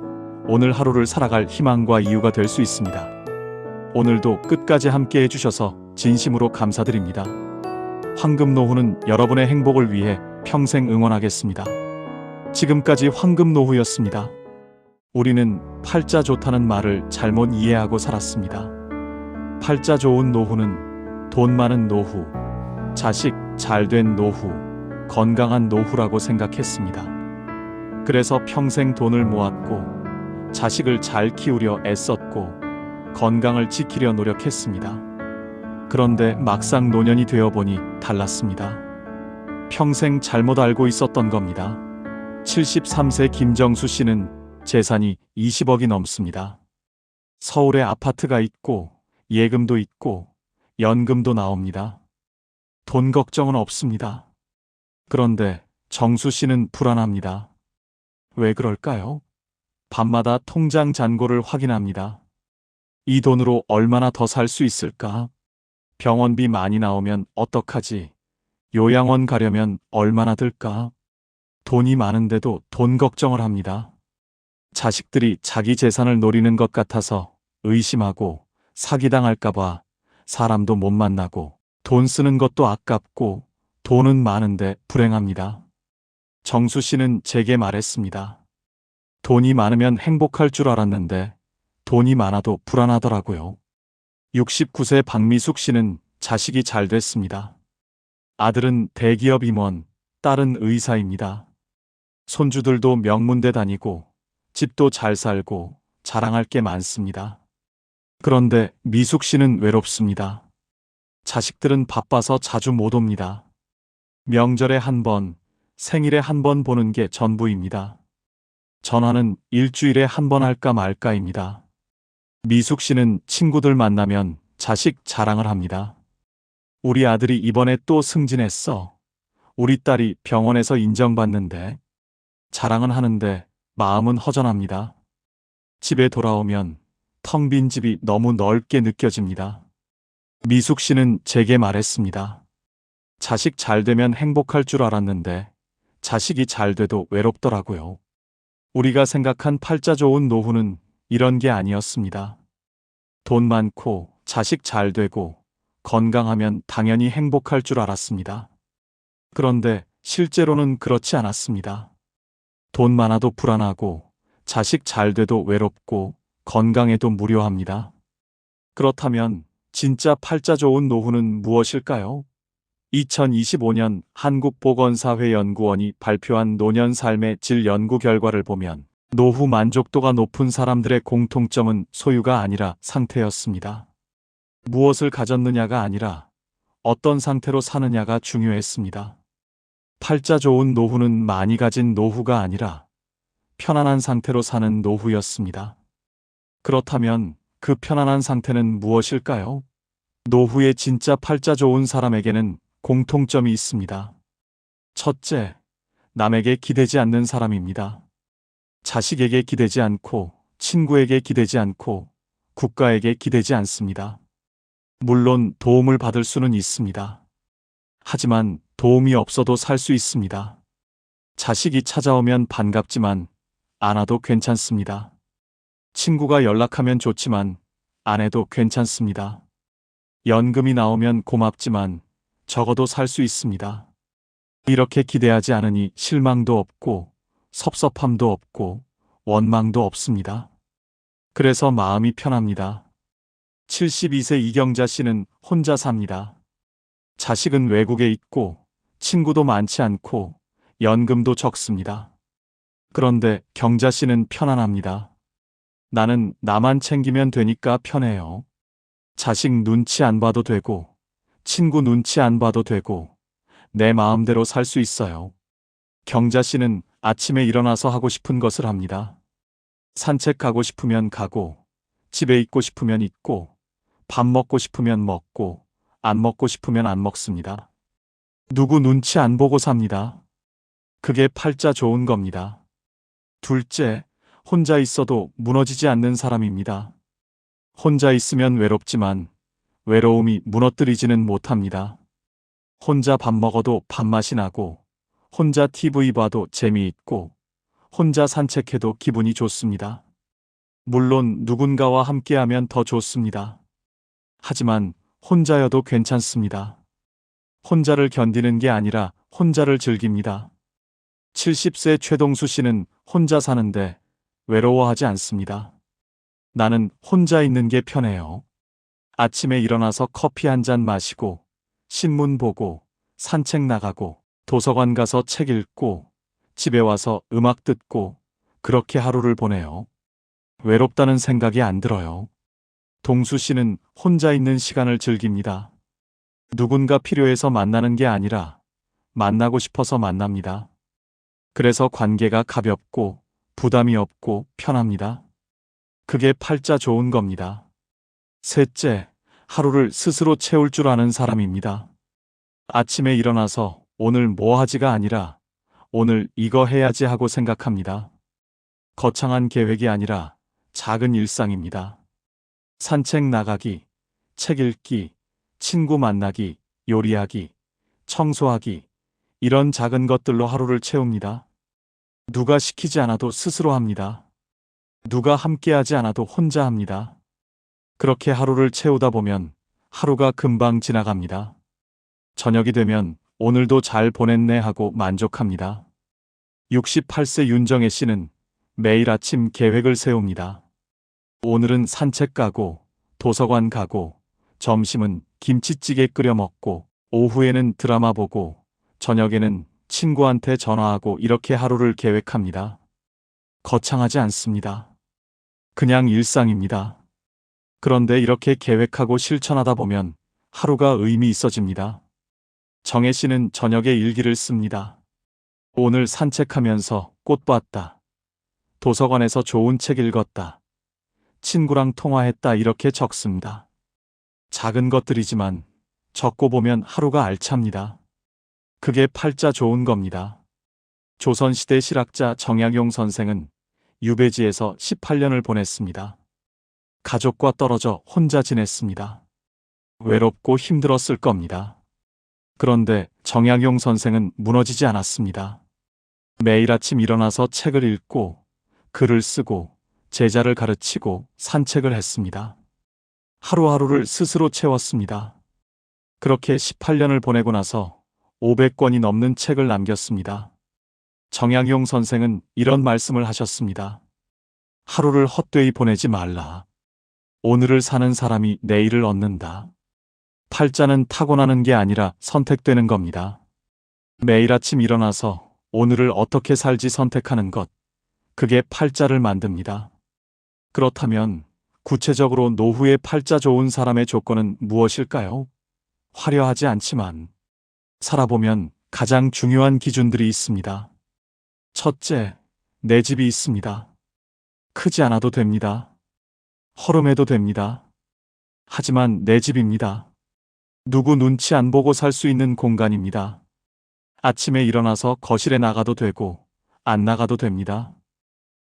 오늘 하루를 살아갈 희망과 이유가 될 수 있습니다. 오늘도 끝까지 함께 해주셔서 진심으로 감사드립니다. 황금노후는 여러분의 행복을 위해 평생 응원하겠습니다. 지금까지 황금노후였습니다. 우리는 팔자 좋다는 말을 잘못 이해하고 살았습니다. 팔자 좋은 노후는 돈 많은 노후, 자식 잘된 노후, 건강한 노후라고 생각했습니다. 그래서 평생 돈을 모았고, 자식을 잘 키우려 애썼고, 건강을 지키려 노력했습니다. 그런데 막상 노년이 되어보니 달랐습니다. 평생 잘못 알고 있었던 겁니다. 73세 김정수 씨는 재산이 20억이 넘습니다. 서울에 아파트가 있고 예금도 있고 연금도 나옵니다. 돈 걱정은 없습니다. 그런데 정수 씨는 불안합니다. 왜 그럴까요? 밤마다 통장 잔고를 확인합니다. 이 돈으로 얼마나 더 살 수 있을까? 병원비 많이 나오면 어떡하지? 요양원 가려면 얼마나 들까? 돈이 많은데도 돈 걱정을 합니다. 자식들이 자기 재산을 노리는 것 같아서 의심하고 사기당할까봐 사람도 못 만나고 돈 쓰는 것도 아깝고 돈은 많은데 불행합니다. 정수 씨는 제게 말했습니다. 돈이 많으면 행복할 줄 알았는데 돈이 많아도 불안하더라고요. 69세 박미숙 씨는 자식이 잘 됐습니다. 아들은 대기업 임원, 딸은 의사입니다. 손주들도 명문대 다니고 집도 잘 살고 자랑할 게 많습니다. 그런데 미숙 씨는 외롭습니다. 자식들은 바빠서 자주 못 옵니다. 명절에 한 번, 생일에 한 번 보는 게 전부입니다. 전화는 일주일에 한 번 할까 말까입니다. 미숙 씨는 친구들 만나면 자식 자랑을 합니다. 우리 아들이 이번에 또 승진했어. 우리 딸이 병원에서 인정받는데. 자랑은 하는데 마음은 허전합니다. 집에 돌아오면 텅 빈 집이 너무 넓게 느껴집니다. 미숙 씨는 제게 말했습니다. 자식 잘 되면 행복할 줄 알았는데 자식이 잘 돼도 외롭더라고요. 우리가 생각한 팔자 좋은 노후는 이런 게 아니었습니다. 돈 많고 자식 잘 되고 건강하면 당연히 행복할 줄 알았습니다. 그런데 실제로는 그렇지 않았습니다. 돈 많아도 불안하고 자식 잘 돼도 외롭고 건강해도 무료합니다. 그렇다면 진짜 팔자 좋은 노후는 무엇일까요? 2025년 한국보건사회연구원이 발표한 노년 삶의 질 연구 결과를 보면 노후 만족도가 높은 사람들의 공통점은 소유가 아니라 상태였습니다. 무엇을 가졌느냐가 아니라 어떤 상태로 사느냐가 중요했습니다. 팔자 좋은 노후는 많이 가진 노후가 아니라 편안한 상태로 사는 노후였습니다. 그렇다면 그 편안한 상태는 무엇일까요? 노후에 진짜 팔자 좋은 사람에게는 공통점이 있습니다. 첫째, 남에게 기대지 않는 사람입니다. 자식에게 기대지 않고, 친구에게 기대지 않고, 국가에게 기대지 않습니다. 물론 도움을 받을 수는 있습니다. 하지만 도움이 없어도 살 수 있습니다. 자식이 찾아오면 반갑지만 안 와도 괜찮습니다. 친구가 연락하면 좋지만 안 해도 괜찮습니다. 연금이 나오면 고맙지만 적어도 살 수 있습니다. 이렇게 기대하지 않으니 실망도 없고 섭섭함도 없고 원망도 없습니다. 그래서 마음이 편합니다. 72세 이경자 씨는 혼자 삽니다. 자식은 외국에 있고 친구도 많지 않고 연금도 적습니다. 그런데 경자 씨는 편안합니다. 나는 나만 챙기면 되니까 편해요. 자식 눈치 안 봐도 되고 친구 눈치 안 봐도 되고 내 마음대로 살 수 있어요. 경자 씨는 아침에 일어나서 하고 싶은 것을 합니다. 산책 가고 싶으면 가고 집에 있고 싶으면 있고 밥 먹고 싶으면 먹고 안 먹고 싶으면 안 먹습니다. 누구 눈치 안 보고 삽니다. 그게 팔자 좋은 겁니다. 둘째, 혼자 있어도 무너지지 않는 사람입니다. 혼자 있으면 외롭지만 외로움이 무너뜨리지는 못합니다. 혼자 밥 먹어도 밥맛이 나고 혼자 TV 봐도 재미있고 혼자 산책해도 기분이 좋습니다. 물론 누군가와 함께하면 더 좋습니다. 하지만 혼자여도 괜찮습니다. 혼자를 견디는 게 아니라 혼자를 즐깁니다. 70세 최동수 씨는 혼자 사는데 외로워하지 않습니다. 나는 혼자 있는 게 편해요. 아침에 일어나서 커피 한 잔 마시고 신문 보고 산책 나가고 도서관 가서 책 읽고 집에 와서 음악 듣고 그렇게 하루를 보내요. 외롭다는 생각이 안 들어요. 동수 씨는 혼자 있는 시간을 즐깁니다. 누군가 필요해서 만나는 게 아니라 만나고 싶어서 만납니다. 그래서 관계가 가볍고 부담이 없고 편합니다. 그게 팔자 좋은 겁니다. 셋째, 하루를 스스로 채울 줄 아는 사람입니다. 아침에 일어나서 오늘 뭐 하지가 아니라 오늘 이거 해야지 하고 생각합니다. 거창한 계획이 아니라 작은 일상입니다. 산책 나가기, 책 읽기, 친구 만나기, 요리하기, 청소하기, 이런 작은 것들로 하루를 채웁니다. 누가 시키지 않아도 스스로 합니다. 누가 함께하지 않아도 혼자 합니다. 그렇게 하루를 채우다 보면 하루가 금방 지나갑니다. 저녁이 되면 오늘도 잘 보냈네 하고 만족합니다. 68세 윤정혜 씨는 매일 아침 계획을 세웁니다. 오늘은 산책 가고 도서관 가고 점심은 김치찌개 끓여 먹고 오후에는 드라마 보고 저녁에는 친구한테 전화하고 이렇게 하루를 계획합니다. 거창하지 않습니다. 그냥 일상입니다. 그런데 이렇게 계획하고 실천하다 보면 하루가 의미 있어집니다. 정혜 씨는 저녁에 일기를 씁니다. 오늘 산책하면서 꽃 봤다. 도서관에서 좋은 책 읽었다. 친구랑 통화했다 이렇게 적습니다. 작은 것들이지만 적고 보면 하루가 알찹니다. 그게 팔자 좋은 겁니다. 조선시대 실학자 정약용 선생은 유배지에서 18년을 보냈습니다. 가족과 떨어져 혼자 지냈습니다. 외롭고 힘들었을 겁니다. 그런데 정약용 선생은 무너지지 않았습니다. 매일 아침 일어나서 책을 읽고 글을 쓰고 제자를 가르치고 산책을 했습니다. 하루하루를 스스로 채웠습니다. 그렇게 18년을 보내고 나서 500권이 넘는 책을 남겼습니다. 정약용 선생은 이런 말씀을 하셨습니다. 하루를 헛되이 보내지 말라. 오늘을 사는 사람이 내일을 얻는다. 팔자는 타고나는 게 아니라 선택되는 겁니다. 매일 아침 일어나서 오늘을 어떻게 살지 선택하는 것, 그게 팔자를 만듭니다. 그렇다면 구체적으로 노후에 팔자 좋은 사람의 조건은 무엇일까요? 화려하지 않지만 살아보면 가장 중요한 기준들이 있습니다. 첫째, 내 집이 있습니다. 크지 않아도 됩니다. 허름해도 됩니다. 하지만 내 집입니다. 누구 눈치 안 보고 살 수 있는 공간입니다. 아침에 일어나서 거실에 나가도 되고, 안 나가도 됩니다.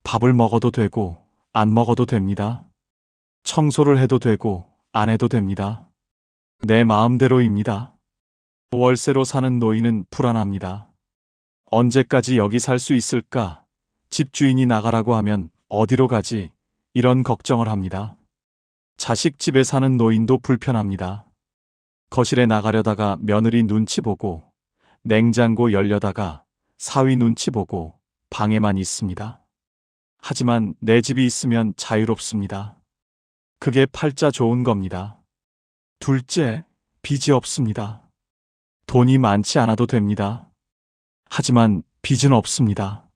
밥을 먹어도 되고, 안 먹어도 됩니다. 청소를 해도 되고, 안 해도 됩니다. 내 마음대로입니다. 월세로 사는 노인은 불안합니다. 언제까지 여기 살 수 있을까? 집주인이 나가라고 하면 어디로 가지? 이런 걱정을 합니다. 자식 집에 사는 노인도 불편합니다. 거실에 나가려다가 며느리 눈치 보고, 냉장고 열려다가 사위 눈치 보고 방에만 있습니다. 하지만 내 집이 있으면 자유롭습니다. 그게 팔자 좋은 겁니다. 둘째, 빚이 없습니다. 돈이 많지 않아도 됩니다. 하지만 빚은 없습니다.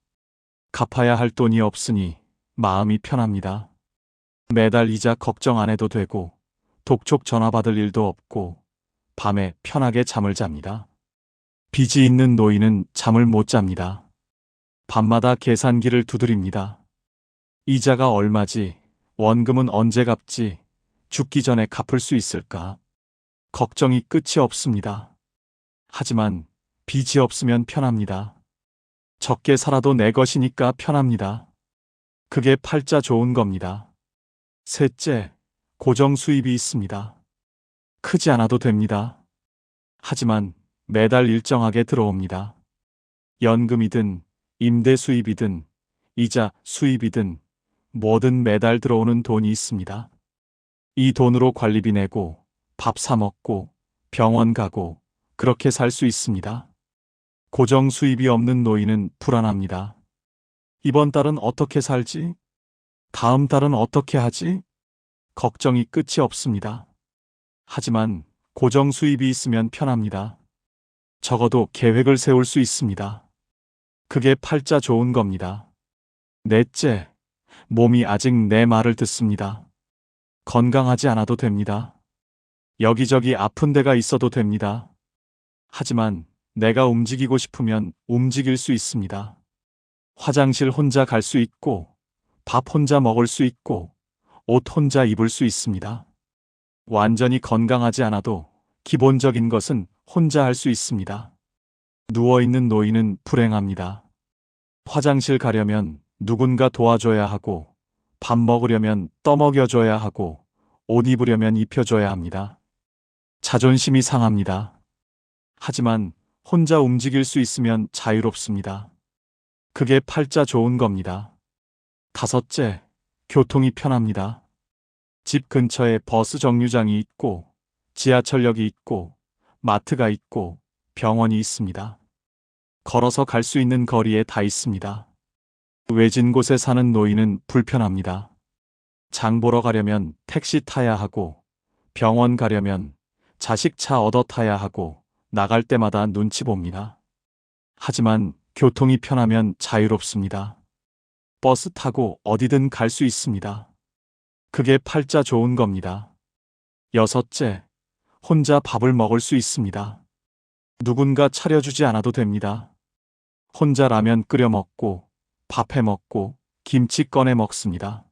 갚아야 할 돈이 없으니 마음이 편합니다. 매달 이자 걱정 안 해도 되고, 독촉 전화 받을 일도 없고, 밤에 편하게 잠을 잡니다. 빚이 있는 노인은 잠을 못 잡니다. 밤마다 계산기를 두드립니다. 이자가 얼마지? 원금은 언제 갚지? 죽기 전에 갚을 수 있을까? 걱정이 끝이 없습니다. 하지만 빚이 없으면 편합니다. 적게 살아도 내 것이니까 편합니다. 그게 팔자 좋은 겁니다. 셋째, 고정 수입이 있습니다. 크지 않아도 됩니다. 하지만 매달 일정하게 들어옵니다. 연금이든 임대 수입이든 이자 수입이든 뭐든 매달 들어오는 돈이 있습니다. 이 돈으로 관리비 내고 밥 사 먹고 병원 가고 그렇게 살 수 있습니다. 고정 수입이 없는 노인은 불안합니다. 이번 달은 어떻게 살지? 다음 달은 어떻게 하지? 걱정이 끝이 없습니다. 하지만 고정 수입이 있으면 편합니다. 적어도 계획을 세울 수 있습니다. 그게 팔자 좋은 겁니다. 넷째, 몸이 아직 내 말을 듣습니다. 건강하지 않아도 됩니다. 여기저기 아픈 데가 있어도 됩니다. 하지만 내가 움직이고 싶으면 움직일 수 있습니다. 화장실 혼자 갈 수 있고, 밥 혼자 먹을 수 있고, 옷 혼자 입을 수 있습니다. 완전히 건강하지 않아도 기본적인 것은 혼자 할 수 있습니다. 누워있는 노인은 불행합니다. 화장실 가려면 누군가 도와줘야 하고, 밥 먹으려면 떠먹여줘야 하고, 옷 입으려면 입혀줘야 합니다. 자존심이 상합니다. 하지만 혼자 움직일 수 있으면 자유롭습니다. 그게 팔자 좋은 겁니다. 다섯째, 교통이 편합니다. 집 근처에 버스 정류장이 있고, 지하철역이 있고, 마트가 있고, 병원이 있습니다. 걸어서 갈 수 있는 거리에 다 있습니다. 외진 곳에 사는 노인은 불편합니다. 장 보러 가려면 택시 타야 하고, 병원 가려면 자식 차 얻어 타야 하고, 나갈 때마다 눈치 봅니다. 하지만 교통이 편하면 자유롭습니다. 버스 타고 어디든 갈 수 있습니다. 그게 팔자 좋은 겁니다. 여섯째, 혼자 밥을 먹을 수 있습니다. 누군가 차려주지 않아도 됩니다. 혼자 라면 끓여 먹고, 밥 해 먹고, 김치 꺼내 먹습니다.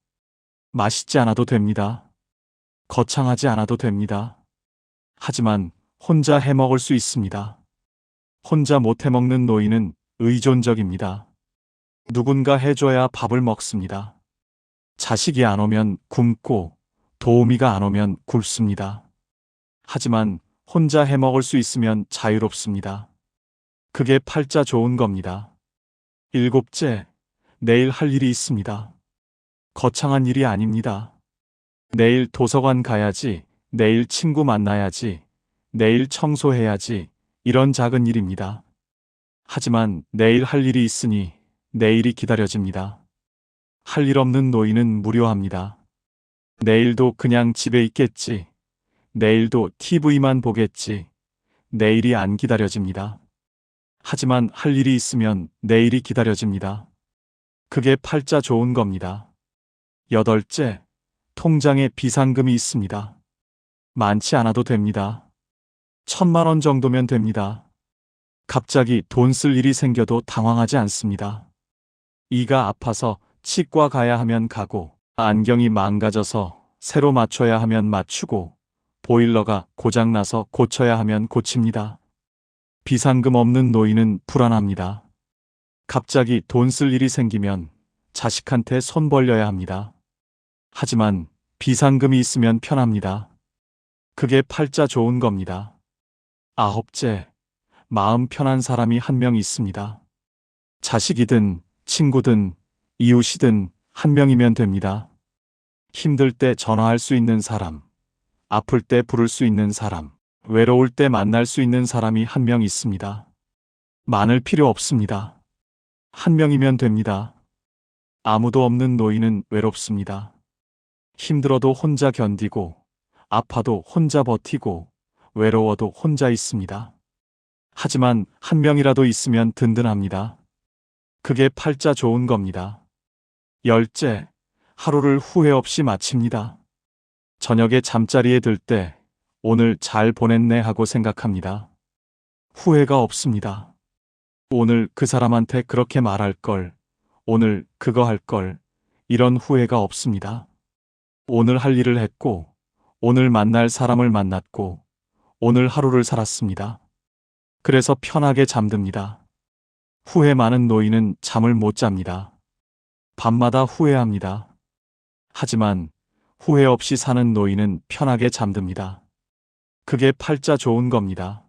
맛있지 않아도 됩니다. 거창하지 않아도 됩니다. 하지만 혼자 해 먹을 수 있습니다. 혼자 못 해 먹는 노인은 의존적입니다. 누군가 해줘야 밥을 먹습니다. 자식이 안 오면 굶고 도우미가 안 오면 굶습니다. 하지만 혼자 해 먹을 수 있으면 자유롭습니다. 그게 팔자 좋은 겁니다. 일곱째, 내일 할 일이 있습니다. 거창한 일이 아닙니다. 내일 도서관 가야지, 내일 친구 만나야지, 내일 청소해야지, 이런 작은 일입니다. 하지만 내일 할 일이 있으니 내일이 기다려집니다. 할 일 없는 노인은 무료합니다. 내일도 그냥 집에 있겠지. 내일도 TV만 보겠지. 내일이 안 기다려집니다. 하지만 할 일이 있으면 내일이 기다려집니다. 그게 팔자 좋은 겁니다. 여덟째, 통장에 비상금이 있습니다. 많지 않아도 됩니다. 1,000만 원 정도면 됩니다. 갑자기 돈 쓸 일이 생겨도 당황하지 않습니다. 이가 아파서 치과 가야 하면 가고, 안경이 망가져서 새로 맞춰야 하면 맞추고, 보일러가 고장나서 고쳐야 하면 고칩니다. 비상금 없는 노인은 불안합니다. 갑자기 돈 쓸 일이 생기면 자식한테 손 벌려야 합니다. 하지만 비상금이 있으면 편합니다. 그게 팔자 좋은 겁니다. 아홉째, 마음 편한 사람이 한 명 있습니다. 자식이든 친구든 이웃이든 한 명이면 됩니다. 힘들 때 전화할 수 있는 사람, 아플 때 부를 수 있는 사람, 외로울 때 만날 수 있는 사람이 한 명 있습니다. 많을 필요 없습니다. 한 명이면 됩니다. 아무도 없는 노인은 외롭습니다. 힘들어도 혼자 견디고, 아파도 혼자 버티고, 외로워도 혼자 있습니다. 하지만 한 명이라도 있으면 든든합니다. 그게 팔자 좋은 겁니다. 열째, 하루를 후회 없이 마칩니다. 저녁에 잠자리에 들 때 오늘 잘 보냈네 하고 생각합니다. 후회가 없습니다. 오늘 그 사람한테 그렇게 말할 걸, 오늘 그거 할 걸, 이런 후회가 없습니다. 오늘 할 일을 했고, 오늘 만날 사람을 만났고, 오늘 하루를 살았습니다. 그래서 편하게 잠듭니다. 후회 많은 노인은 잠을 못 잡니다. 밤마다 후회합니다. 하지만 후회 없이 사는 노인은 편하게 잠듭니다. 그게 팔자 좋은 겁니다.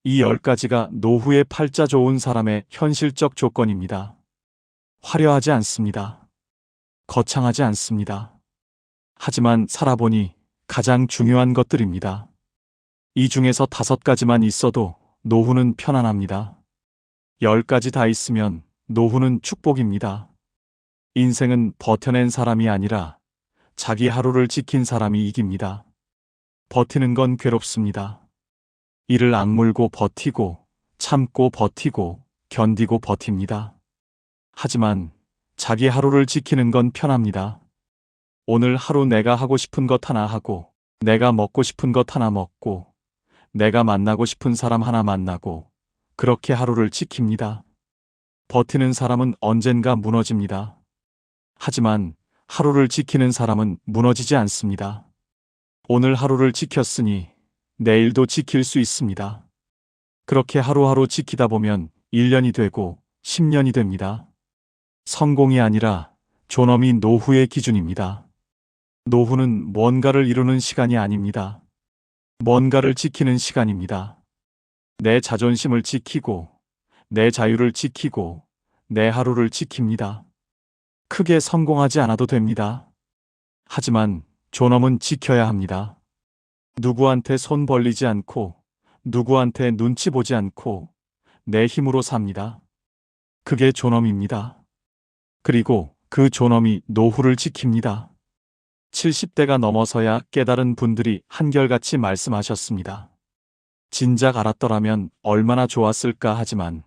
이 10가지가 노후에 팔자 좋은 사람의 현실적 조건입니다. 화려하지 않습니다. 거창하지 않습니다. 하지만 살아보니 가장 중요한 것들입니다. 이 중에서 5가지만 있어도 노후는 편안합니다. 10가지 다 있으면 노후는 축복입니다. 인생은 버텨낸 사람이 아니라 자기 하루를 지킨 사람이 이깁니다. 버티는 건 괴롭습니다. 이를 악물고 버티고, 참고 버티고, 견디고 버팁니다. 하지만 자기 하루를 지키는 건 편합니다. 오늘 하루 내가 하고 싶은 것 하나 하고, 내가 먹고 싶은 것 하나 먹고, 내가 만나고 싶은 사람 하나 만나고, 그렇게 하루를 지킵니다. 버티는 사람은 언젠가 무너집니다. 하지만 하루를 지키는 사람은 무너지지 않습니다. 오늘 하루를 지켰으니 내일도 지킬 수 있습니다. 그렇게 하루하루 지키다 보면 1년이 되고 10년이 됩니다. 성공이 아니라 존엄이 노후의 기준입니다. 노후는 뭔가를 이루는 시간이 아닙니다. 뭔가를 지키는 시간입니다. 내 자존심을 지키고, 내 자유를 지키고, 내 하루를 지킵니다. 크게 성공하지 않아도 됩니다. 하지만 존엄은 지켜야 합니다. 누구한테 손 벌리지 않고, 누구한테 눈치 보지 않고, 내 힘으로 삽니다. 그게 존엄입니다. 그리고 그 존엄이 노후를 지킵니다. 70대가 넘어서야 깨달은 분들이 한결같이 말씀하셨습니다. 진작 알았더라면 얼마나 좋았을까 하지만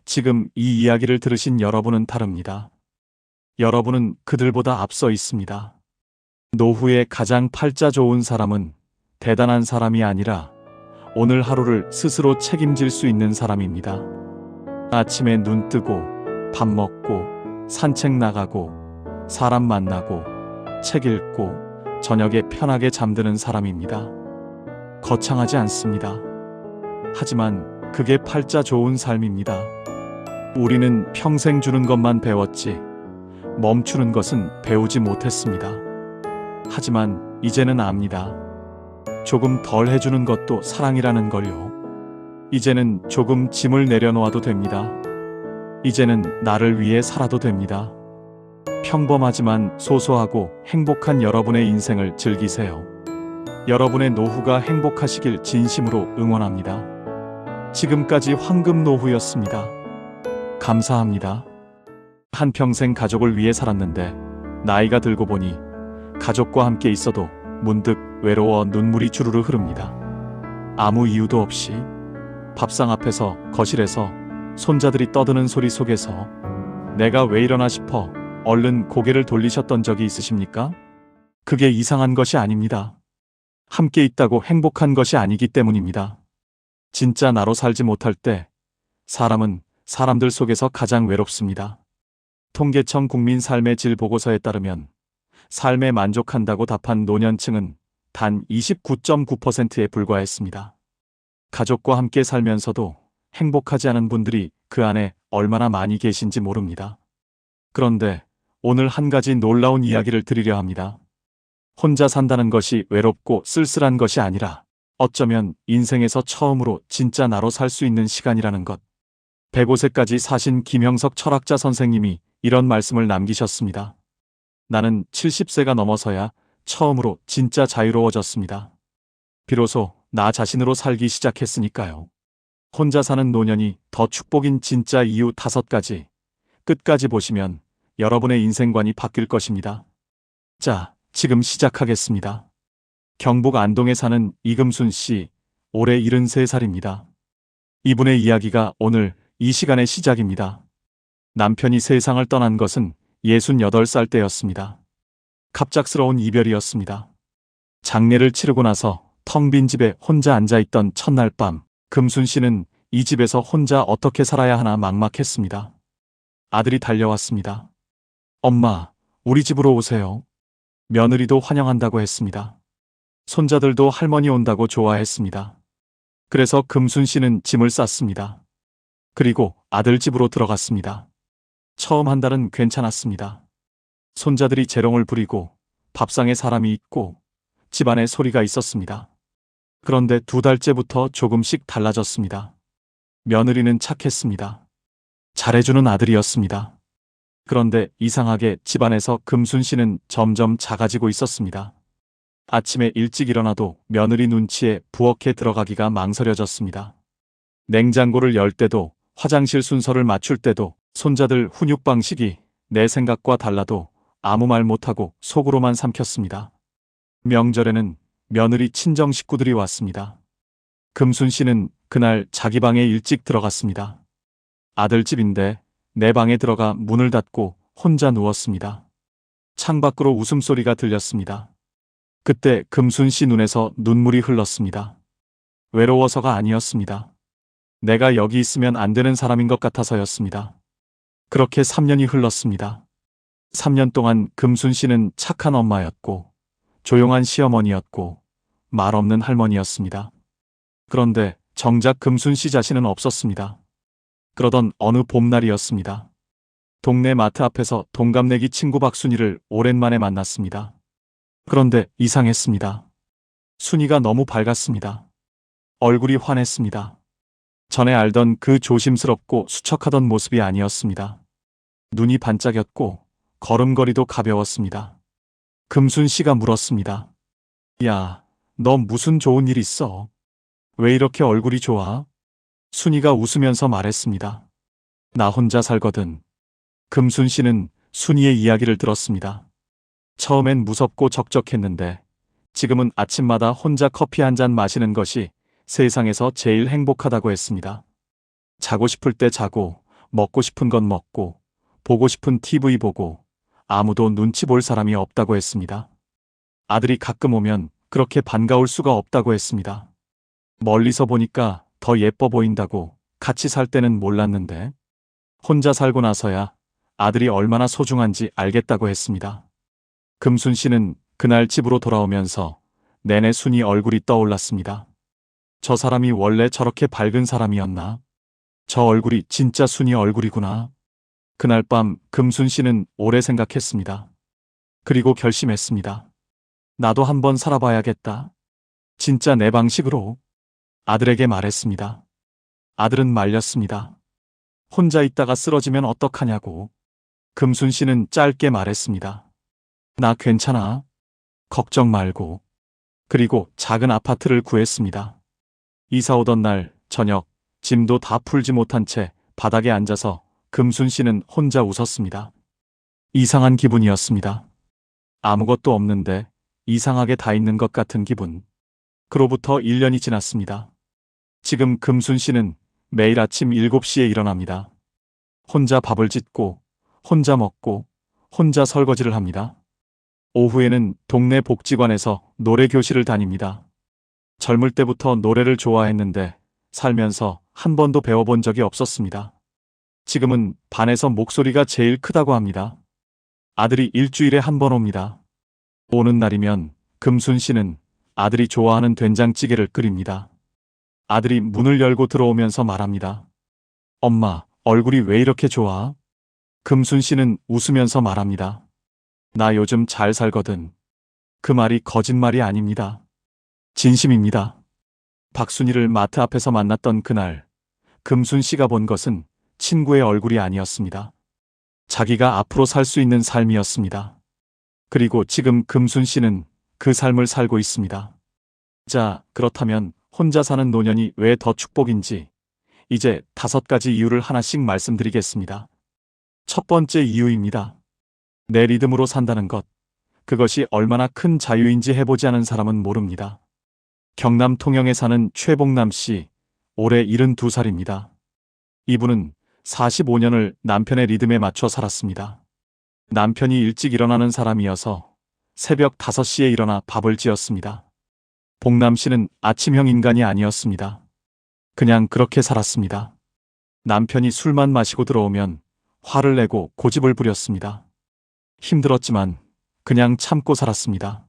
지금 이 이야기를 들으신 여러분은 다릅니다. 여러분은 그들보다 앞서 있습니다. 노후에 가장 팔자 좋은 사람은 대단한 사람이 아니라 오늘 하루를 스스로 책임질 수 있는 사람입니다. 아침에 눈 뜨고 밥 먹고 산책 나가고 사람 만나고 책 읽고 저녁에 편하게 잠드는 사람입니다. 거창하지 않습니다. 하지만 그게 팔자 좋은 삶입니다. 우리는 평생 주는 것만 배웠지 멈추는 것은 배우지 못했습니다. 하지만 이제는 압니다. 조금 덜 해주는 것도 사랑이라는 걸요. 이제는 조금 짐을 내려놓아도 됩니다. 이제는 나를 위해 살아도 됩니다. 평범하지만 소소하고 행복한 여러분의 인생을 즐기세요. 여러분의 노후가 행복하시길 진심으로 응원합니다. 지금까지 황금노후였습니다. 감사합니다. 한평생 가족을 위해 살았는데 나이가 들고 보니 가족과 함께 있어도 문득 외로워 눈물이 주르르 흐릅니다. 아무 이유도 없이 밥상 앞에서 거실에서 손자들이 떠드는 소리 속에서 내가 왜 이러나 싶어 얼른 고개를 돌리셨던 적이 있으십니까? 그게 이상한 것이 아닙니다. 함께 있다고 행복한 것이 아니기 때문입니다. 진짜 나로 살지 못할 때 사람은 사람들 속에서 가장 외롭습니다. 통계청 국민 삶의 질 보고서에 따르면 삶에 만족한다고 답한 노년층은 단 29.9%에 불과했습니다. 가족과 함께 살면서도 행복하지 않은 분들이 그 안에 얼마나 많이 계신지 모릅니다. 그런데 오늘 한 가지 놀라운 이야기를 드리려 합니다. 혼자 산다는 것이 외롭고 쓸쓸한 것이 아니라 어쩌면 인생에서 처음으로 진짜 나로 살 수 있는 시간이라는 것. 105세까지 사신 김형석 철학자 선생님이 이런 말씀을 남기셨습니다. 나는 70세가 넘어서야 처음으로 진짜 자유로워졌습니다. 비로소 나 자신으로 살기 시작했으니까요. 혼자 사는 노년이 더 축복인 진짜 이유 5가지. 끝까지 보시면 여러분의 인생관이 바뀔 것입니다. 자, 지금 시작하겠습니다. 경북 안동에 사는 이금순 씨, 올해 73살입니다. 이분의 이야기가 오늘 이 시간의 시작입니다. 남편이 세상을 떠난 것은 68살 때였습니다. 갑작스러운 이별이었습니다. 장례를 치르고 나서 텅 빈 집에 혼자 앉아있던 첫날 밤, 금순 씨는 이 집에서 혼자 어떻게 살아야 하나 막막했습니다. 아들이 달려왔습니다. 엄마, 우리 집으로 오세요. 며느리도 환영한다고 했습니다. 손자들도 할머니 온다고 좋아했습니다. 그래서 금순 씨는 짐을 쌌습니다. 그리고 아들 집으로 들어갔습니다. 처음 한 달은 괜찮았습니다. 손자들이 재롱을 부리고 밥상에 사람이 있고 집안에 소리가 있었습니다. 그런데 2달째부터 조금씩 달라졌습니다. 며느리는 착했습니다. 잘해주는 아들이었습니다. 그런데 이상하게 집안에서 금순 씨는 점점 작아지고 있었습니다. 아침에 일찍 일어나도 며느리 눈치에 부엌에 들어가기가 망설여졌습니다. 냉장고를 열 때도 화장실 순서를 맞출 때도 손자들 훈육 방식이 내 생각과 달라도 아무 말 못하고 속으로만 삼켰습니다. 명절에는 며느리 친정 식구들이 왔습니다. 금순 씨는 그날 자기 방에 일찍 들어갔습니다. 아들 집인데 내 방에 들어가 문을 닫고 혼자 누웠습니다. 창밖으로 웃음소리가 들렸습니다. 그때 금순 씨 눈에서 눈물이 흘렀습니다. 외로워서가 아니었습니다. 내가 여기 있으면 안 되는 사람인 것 같아서였습니다. 그렇게 3년이 흘렀습니다. 3년 동안 금순 씨는 착한 엄마였고 조용한 시어머니였고 말 없는 할머니였습니다. 그런데 정작 금순 씨 자신은 없었습니다. 그러던 어느 봄날이었습니다. 동네 마트 앞에서 동갑내기 친구 박순이를 오랜만에 만났습니다. 그런데 이상했습니다. 순이가 너무 밝았습니다. 얼굴이 환했습니다. 전에 알던 그 조심스럽고 수척하던 모습이 아니었습니다. 눈이 반짝였고 걸음걸이도 가벼웠습니다. 금순 씨가 물었습니다. 야, 너 무슨 좋은 일 있어? 왜 이렇게 얼굴이 좋아? 순이가 웃으면서 말했습니다. 나 혼자 살거든. 금순 씨는 순이의 이야기를 들었습니다. 처음엔 무섭고 적적했는데 지금은 아침마다 혼자 커피 한 잔 마시는 것이 세상에서 제일 행복하다고 했습니다. 자고 싶을 때 자고, 먹고 싶은 건 먹고, 보고 싶은 TV 보고, 아무도 눈치 볼 사람이 없다고 했습니다. 아들이 가끔 오면 그렇게 반가울 수가 없다고 했습니다. 멀리서 보니까 더 예뻐 보인다고 같이 살 때는 몰랐는데 혼자 살고 나서야 아들이 얼마나 소중한지 알겠다고 했습니다. 금순 씨는 그날 집으로 돌아오면서 내내 순이 얼굴이 떠올랐습니다. 저 사람이 원래 저렇게 밝은 사람이었나? 저 얼굴이 진짜 순이 얼굴이구나. 그날 밤 금순 씨는 오래 생각했습니다. 그리고 결심했습니다. 나도 한번 살아봐야겠다. 진짜 내 방식으로. 아들에게 말했습니다. 아들은 말렸습니다. 혼자 있다가 쓰러지면 어떡하냐고. 금순 씨는 짧게 말했습니다. 나 괜찮아. 걱정 말고. 그리고 작은 아파트를 구했습니다. 이사 오던 날 저녁 짐도 다 풀지 못한 채 바닥에 앉아서 금순 씨는 혼자 웃었습니다. 이상한 기분이었습니다. 아무것도 없는데 이상하게 다 있는 것 같은 기분. 그로부터 1년이 지났습니다. 지금 금순 씨는 매일 아침 7시에 일어납니다. 혼자 밥을 짓고, 혼자 먹고, 혼자 설거지를 합니다. 오후에는 동네 복지관에서 노래교실을 다닙니다. 젊을 때부터 노래를 좋아했는데 살면서 한 번도 배워본 적이 없었습니다. 지금은 반에서 목소리가 제일 크다고 합니다. 아들이 일주일에 한 번 옵니다. 오는 날이면 금순 씨는 아들이 좋아하는 된장찌개를 끓입니다. 아들이 문을 열고 들어오면서 말합니다. 엄마, 얼굴이 왜 이렇게 좋아? 금순 씨는 웃으면서 말합니다. 나 요즘 잘 살거든. 그 말이 거짓말이 아닙니다. 진심입니다. 박순이를 마트 앞에서 만났던 그날, 금순 씨가 본 것은 친구의 얼굴이 아니었습니다. 자기가 앞으로 살 수 있는 삶이었습니다. 그리고 지금 금순 씨는 그 삶을 살고 있습니다. 자, 그렇다면 혼자 사는 노년이 왜 더 축복인지 이제 5가지 이유를 하나씩 말씀드리겠습니다. 첫 번째 이유입니다. 내 리듬으로 산다는 것. 그것이 얼마나 큰 자유인지 해보지 않은 사람은 모릅니다. 경남 통영에 사는 최봉남 씨, 올해 72살입니다. 이분은 45년을 남편의 리듬에 맞춰 살았습니다. 남편이 일찍 일어나는 사람이어서 새벽 5시에 일어나 밥을 지었습니다. 봉남 씨는 아침형 인간이 아니었습니다. 그냥 그렇게 살았습니다. 남편이 술만 마시고 들어오면 화를 내고 고집을 부렸습니다. 힘들었지만 그냥 참고 살았습니다.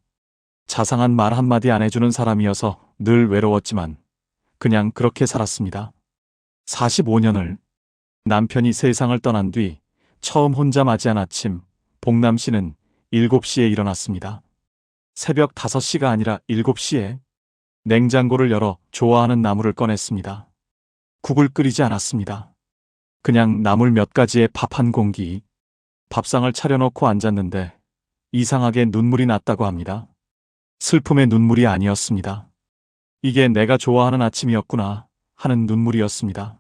자상한 말 한마디 안 해주는 사람이어서 늘 외로웠지만 그냥 그렇게 살았습니다. 45년을. 남편이 세상을 떠난 뒤 처음 혼자 맞이한 아침, 봉남 씨는 7시에 일어났습니다. 새벽 5시가 아니라 7시에 냉장고를 열어 좋아하는 나물을 꺼냈습니다. 국을 끓이지 않았습니다. 그냥 나물 몇 가지에 밥 한 공기. 밥상을 차려놓고 앉았는데 이상하게 눈물이 났다고 합니다. 슬픔의 눈물이 아니었습니다. 이게 내가 좋아하는 아침이었구나 하는 눈물이었습니다.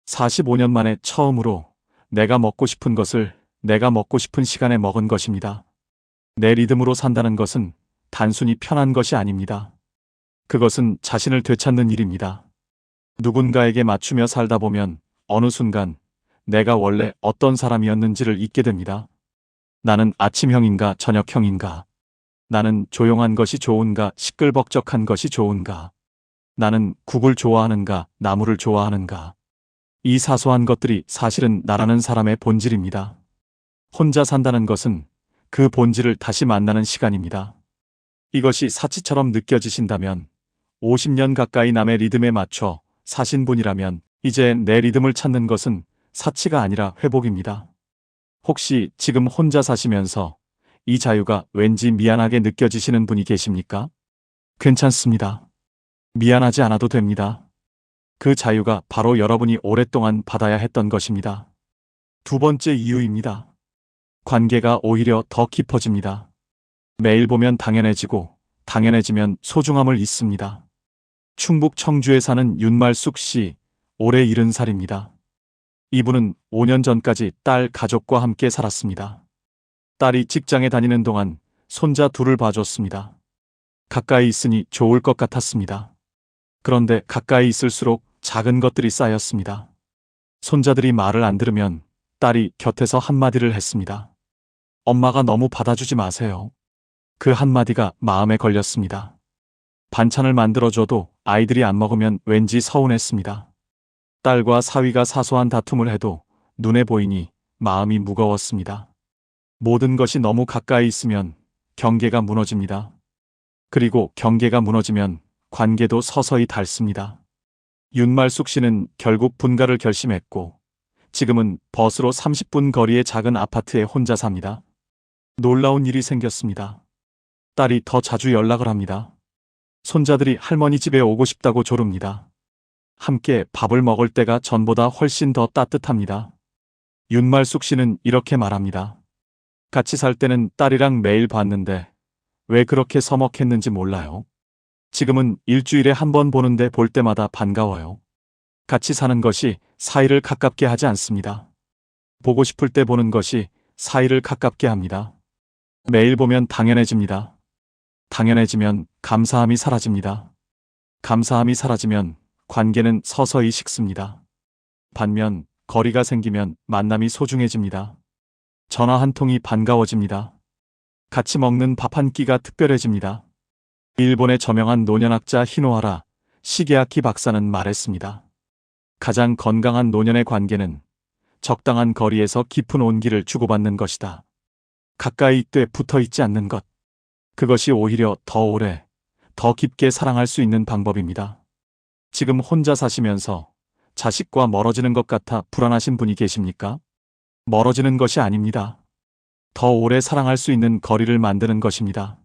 45년 만에 처음으로 내가 먹고 싶은 것을 내가 먹고 싶은 시간에 먹은 것입니다. 내 리듬으로 산다는 것은 단순히 편한 것이 아닙니다. 그것은 자신을 되찾는 일입니다. 누군가에게 맞추며 살다 보면 어느 순간 내가 원래 어떤 사람이었는지를 잊게 됩니다. 나는 아침형인가 저녁형인가? 나는 조용한 것이 좋은가 시끌벅적한 것이 좋은가? 나는 국을 좋아하는가 나물을 좋아하는가? 이 사소한 것들이 사실은 나라는 사람의 본질입니다. 혼자 산다는 것은 그 본질을 다시 만나는 시간입니다. 이것이 사치처럼 느껴지신다면 50년 가까이 남의 리듬에 맞춰 사신 분이라면 이제 내 리듬을 찾는 것은 사치가 아니라 회복입니다. 혹시 지금 혼자 사시면서 이 자유가 왠지 미안하게 느껴지시는 분이 계십니까? 괜찮습니다. 미안하지 않아도 됩니다. 그 자유가 바로 여러분이 오랫동안 받아야 했던 것입니다. 두 번째 이유입니다. 관계가 오히려 더 깊어집니다. 매일 보면 당연해지고 당연해지면 소중함을 잊습니다. 충북 청주에 사는 윤말숙 씨, 올해 70살입니다. 이분은 5년 전까지 딸 가족과 함께 살았습니다. 딸이 직장에 다니는 동안 손자 둘을 봐줬습니다. 가까이 있으니 좋을 것 같았습니다. 그런데 가까이 있을수록 작은 것들이 쌓였습니다. 손자들이 말을 안 들으면 딸이 곁에서 한마디를 했습니다. 엄마가 너무 받아주지 마세요. 그 한마디가 마음에 걸렸습니다. 반찬을 만들어줘도 아이들이 안 먹으면 왠지 서운했습니다. 딸과 사위가 사소한 다툼을 해도 눈에 보이니 마음이 무거웠습니다. 모든 것이 너무 가까이 있으면 경계가 무너집니다. 그리고 경계가 무너지면 관계도 서서히 닳습니다. 윤말숙 씨는 결국 분가를 결심했고 지금은 버스로 30분 거리의 작은 아파트에 혼자 삽니다. 놀라운 일이 생겼습니다. 딸이 더 자주 연락을 합니다. 손자들이 할머니 집에 오고 싶다고 조릅니다. 함께 밥을 먹을 때가 전보다 훨씬 더 따뜻합니다. 윤말숙 씨는 이렇게 말합니다. 같이 살 때는 딸이랑 매일 봤는데 왜 그렇게 서먹했는지 몰라요. 지금은 일주일에 한 번 보는데 볼 때마다 반가워요. 같이 사는 것이 사이를 가깝게 하지 않습니다. 보고 싶을 때 보는 것이 사이를 가깝게 합니다. 매일 보면 당연해집니다. 당연해지면 감사함이 사라집니다. 감사함이 사라지면 관계는 서서히 식습니다. 반면 거리가 생기면 만남이 소중해집니다. 전화 한 통이 반가워집니다. 같이 먹는 밥 한 끼가 특별해집니다. 일본의 저명한 노년학자 히노하라 시게아키 박사는 말했습니다. 가장 건강한 노년의 관계는 적당한 거리에서 깊은 온기를 주고받는 것이다. 가까이 있되 붙어 있지 않는 것. 그것이 오히려 더 오래, 더 깊게 사랑할 수 있는 방법입니다. 지금 혼자 사시면서 자식과 멀어지는 것 같아 불안하신 분이 계십니까? 멀어지는 것이 아닙니다. 더 오래 사랑할 수 있는 거리를 만드는 것입니다.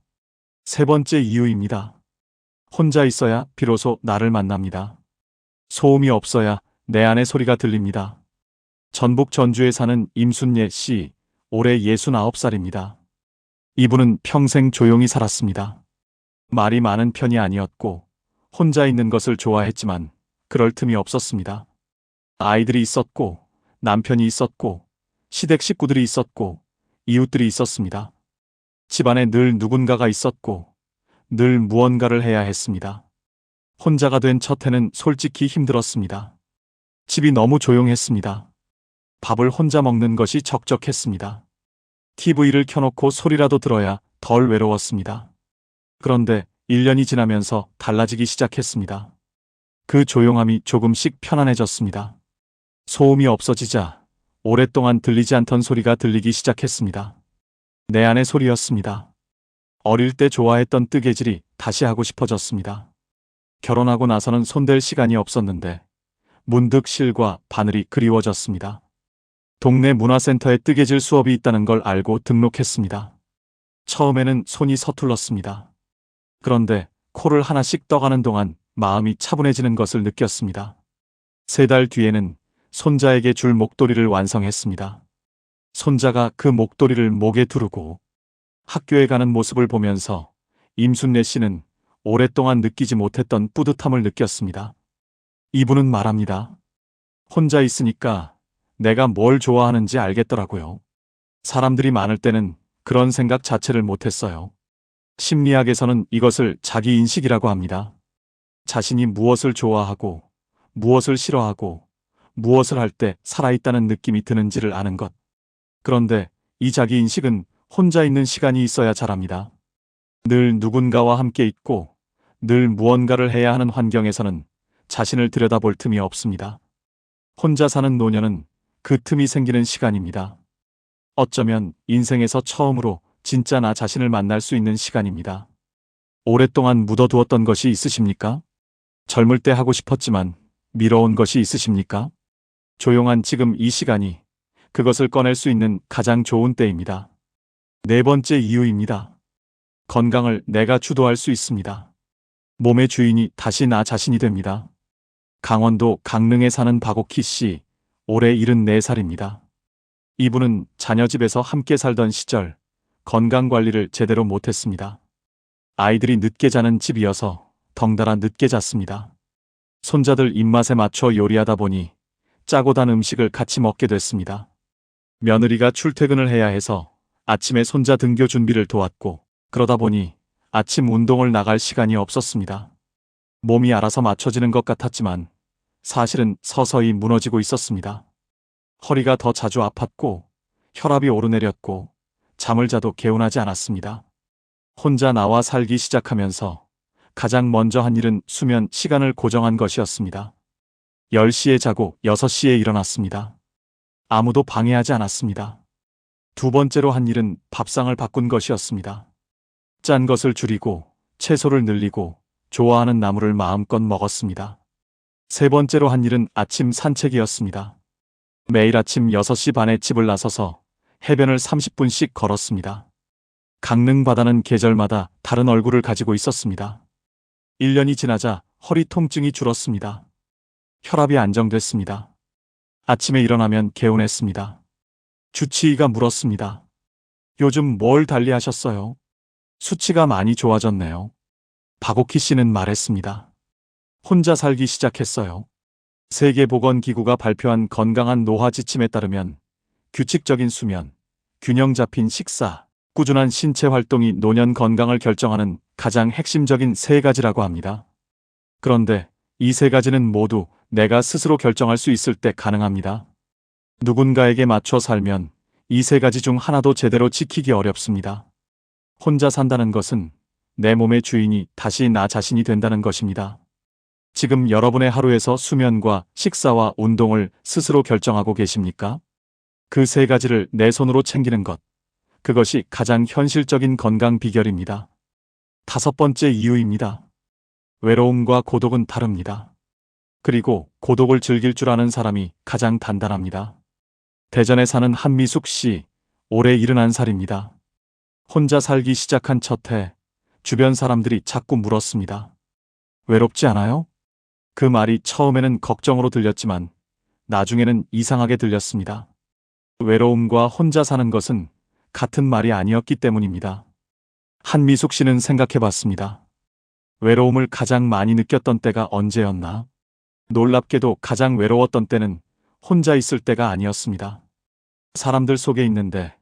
세 번째 이유입니다. 혼자 있어야 비로소 나를 만납니다. 소음이 없어야 내 안의 소리가 들립니다. 전북 전주에 사는 임순예 씨, 올해 69살입니다. 이분은 평생 조용히 살았습니다. 말이 많은 편이 아니었고 혼자 있는 것을 좋아했지만 그럴 틈이 없었습니다. 아이들이 있었고 남편이 있었고 시댁 식구들이 있었고 이웃들이 있었습니다. 집안에 늘 누군가가 있었고 늘 무언가를 해야 했습니다. 혼자가 된 첫 해는 솔직히 힘들었습니다. 집이 너무 조용했습니다. 밥을 혼자 먹는 것이 적적했습니다. TV를 켜놓고 소리라도 들어야 덜 외로웠습니다. 그런데 1년이 지나면서 달라지기 시작했습니다. 그 조용함이 조금씩 편안해졌습니다. 소음이 없어지자 오랫동안 들리지 않던 소리가 들리기 시작했습니다. 내 안의 소리였습니다. 어릴 때 좋아했던 뜨개질이 다시 하고 싶어졌습니다. 결혼하고 나서는 손댈 시간이 없었는데 문득 실과 바늘이 그리워졌습니다. 동네 문화센터에 뜨개질 수업이 있다는 걸 알고 등록했습니다. 처음에는 손이 서툴렀습니다. 그런데 코를 하나씩 떠가는 동안 마음이 차분해지는 것을 느꼈습니다. 3달 뒤에는 손자에게 줄 목도리를 완성했습니다. 손자가 그 목도리를 목에 두르고 학교에 가는 모습을 보면서 임순례 씨는 오랫동안 느끼지 못했던 뿌듯함을 느꼈습니다. 이분은 말합니다. 혼자 있으니까 내가 뭘 좋아하는지 알겠더라고요. 사람들이 많을 때는 그런 생각 자체를 못했어요. 심리학에서는 이것을 자기인식이라고 합니다. 자신이 무엇을 좋아하고 무엇을 싫어하고 무엇을 할 때 살아있다는 느낌이 드는지를 아는 것. 그런데 이 자기인식은 혼자 있는 시간이 있어야 자랍니다. 늘 누군가와 함께 있고 늘 무언가를 해야 하는 환경에서는 자신을 들여다볼 틈이 없습니다. 혼자 사는 노년은 그 틈이 생기는 시간입니다. 어쩌면 인생에서 처음으로 진짜 나 자신을 만날 수 있는 시간입니다. 오랫동안 묻어두었던 것이 있으십니까? 젊을 때 하고 싶었지만 미뤄온 것이 있으십니까? 조용한 지금 이 시간이 그것을 꺼낼 수 있는 가장 좋은 때입니다. 네 번째 이유입니다. 건강을 내가 주도할 수 있습니다. 몸의 주인이 다시 나 자신이 됩니다. 강원도 강릉에 사는 박옥희 씨, 올해 74살입니다. 이분은 자녀 집에서 함께 살던 시절 건강관리를 제대로 못했습니다. 아이들이 늦게 자는 집이어서 덩달아 늦게 잤습니다. 손자들 입맛에 맞춰 요리하다 보니 짜고 단 음식을 같이 먹게 됐습니다. 며느리가 출퇴근을 해야 해서 아침에 손자 등교 준비를 도왔고 그러다 보니 아침 운동을 나갈 시간이 없었습니다. 몸이 알아서 맞춰지는 것 같았지만 사실은 서서히 무너지고 있었습니다. 허리가 더 자주 아팠고 혈압이 오르내렸고 잠을 자도 개운하지 않았습니다. 혼자 나와 살기 시작하면서 가장 먼저 한 일은 수면 시간을 고정한 것이었습니다. 10시에 자고 6시에 일어났습니다. 아무도 방해하지 않았습니다. 두 번째로 한 일은 밥상을 바꾼 것이었습니다. 짠 것을 줄이고 채소를 늘리고 좋아하는 나물을 마음껏 먹었습니다. 세 번째로 한 일은 아침 산책이었습니다. 매일 아침 6시 반에 집을 나서서 해변을 30분씩 걸었습니다. 강릉 바다는 계절마다 다른 얼굴을 가지고 있었습니다. 1년이 지나자 허리 통증이 줄었습니다. 혈압이 안정됐습니다. 아침에 일어나면 개운했습니다. 주치의가 물었습니다. 요즘 뭘 달리 하셨어요? 수치가 많이 좋아졌네요. 박옥희 씨는 말했습니다. 혼자 살기 시작했어요. 세계보건기구가 발표한 건강한 노화 지침에 따르면 규칙적인 수면, 균형 잡힌 식사, 꾸준한 신체 활동이 노년 건강을 결정하는 가장 핵심적인 3가지라고 합니다. 그런데 이 3가지는 모두 내가 스스로 결정할 수 있을 때 가능합니다. 누군가에게 맞춰 살면 이 3가지 중 하나도 제대로 지키기 어렵습니다. 혼자 산다는 것은 내 몸의 주인이 다시 나 자신이 된다는 것입니다. 지금 여러분의 하루에서 수면과 식사와 운동을 스스로 결정하고 계십니까? 그 세 가지를 내 손으로 챙기는 것. 그것이 가장 현실적인 건강 비결입니다. 다섯 번째 이유입니다. 외로움과 고독은 다릅니다. 그리고 고독을 즐길 줄 아는 사람이 가장 단단합니다. 대전에 사는 한미숙 씨, 올해 71살입니다. 혼자 살기 시작한 첫 해, 주변 사람들이 자꾸 물었습니다. 외롭지 않아요? 그 말이 처음에는 걱정으로 들렸지만 나중에는 이상하게 들렸습니다. 외로움과 혼자 사는 것은 같은 말이 아니었기 때문입니다. 한미숙 씨는 생각해 봤습니다. 외로움을 가장 많이 느꼈던 때가 언제였나? 놀랍게도 가장 외로웠던 때는 혼자 있을 때가 아니었습니다. 사람들 속에 있는데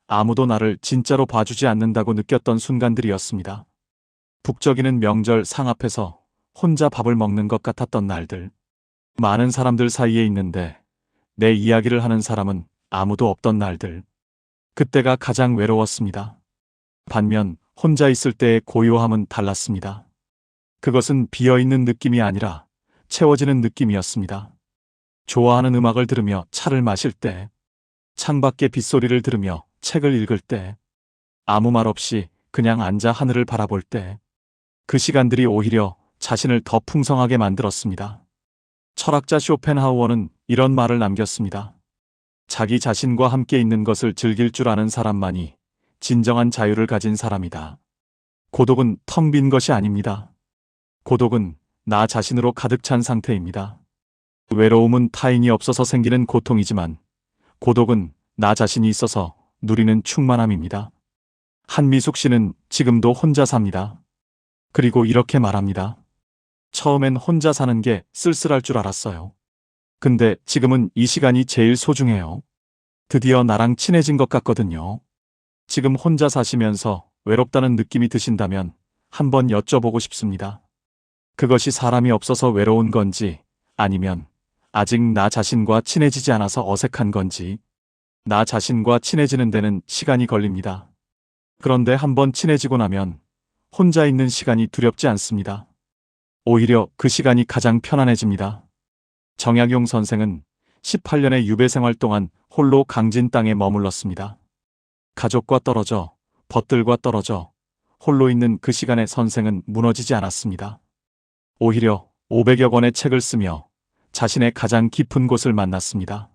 아무도 나를 진짜로 봐주지 않는다고 느꼈던 순간들이었습니다. 북적이는 명절 상 앞에서 혼자 밥을 먹는 것 같았던 날들. 많은 사람들 사이에 있는데 내 이야기를 하는 사람은 아무도 없던 날들. 그때가 가장 외로웠습니다. 반면 혼자 있을 때의 고요함은 달랐습니다. 그것은 비어있는 느낌이 아니라 채워지는 느낌이었습니다. 좋아하는 음악을 들으며 차를 마실 때, 창밖의 빗소리를 들으며 책을 읽을 때, 아무 말 없이 그냥 앉아 하늘을 바라볼 때, 그 시간들이 오히려 자신을 더 풍성하게 만들었습니다. 철학자 쇼펜하우어는 이런 말을 남겼습니다. 자기 자신과 함께 있는 것을 즐길 줄 아는 사람만이 진정한 자유를 가진 사람이다. 고독은 텅 빈 것이 아닙니다. 고독은 나 자신으로 가득 찬 상태입니다. 외로움은 타인이 없어서 생기는 고통이지만 고독은 나 자신이 있어서 누리는 충만함입니다. 한미숙 씨는 지금도 혼자 삽니다. 그리고 이렇게 말합니다. 처음엔 혼자 사는 게 쓸쓸할 줄 알았어요. 근데 지금은 이 시간이 제일 소중해요. 드디어 나랑 친해진 것 같거든요. 지금 혼자 사시면서 외롭다는 느낌이 드신다면 한번 여쭤보고 싶습니다. 그것이 사람이 없어서 외로운 건지 아니면 아직 나 자신과 친해지지 않아서 어색한 건지. 나 자신과 친해지는 데는 시간이 걸립니다. 그런데 한번 친해지고 나면 혼자 있는 시간이 두렵지 않습니다. 오히려 그 시간이 가장 편안해집니다. 정약용 선생은 18년의 유배 생활 동안 홀로 강진 땅에 머물렀습니다. 가족과 떨어져, 벗들과 떨어져 홀로 있는 그 시간에 선생은 무너지지 않았습니다. 오히려 500여 권의 책을 쓰며 자신의 가장 깊은 곳을 만났습니다.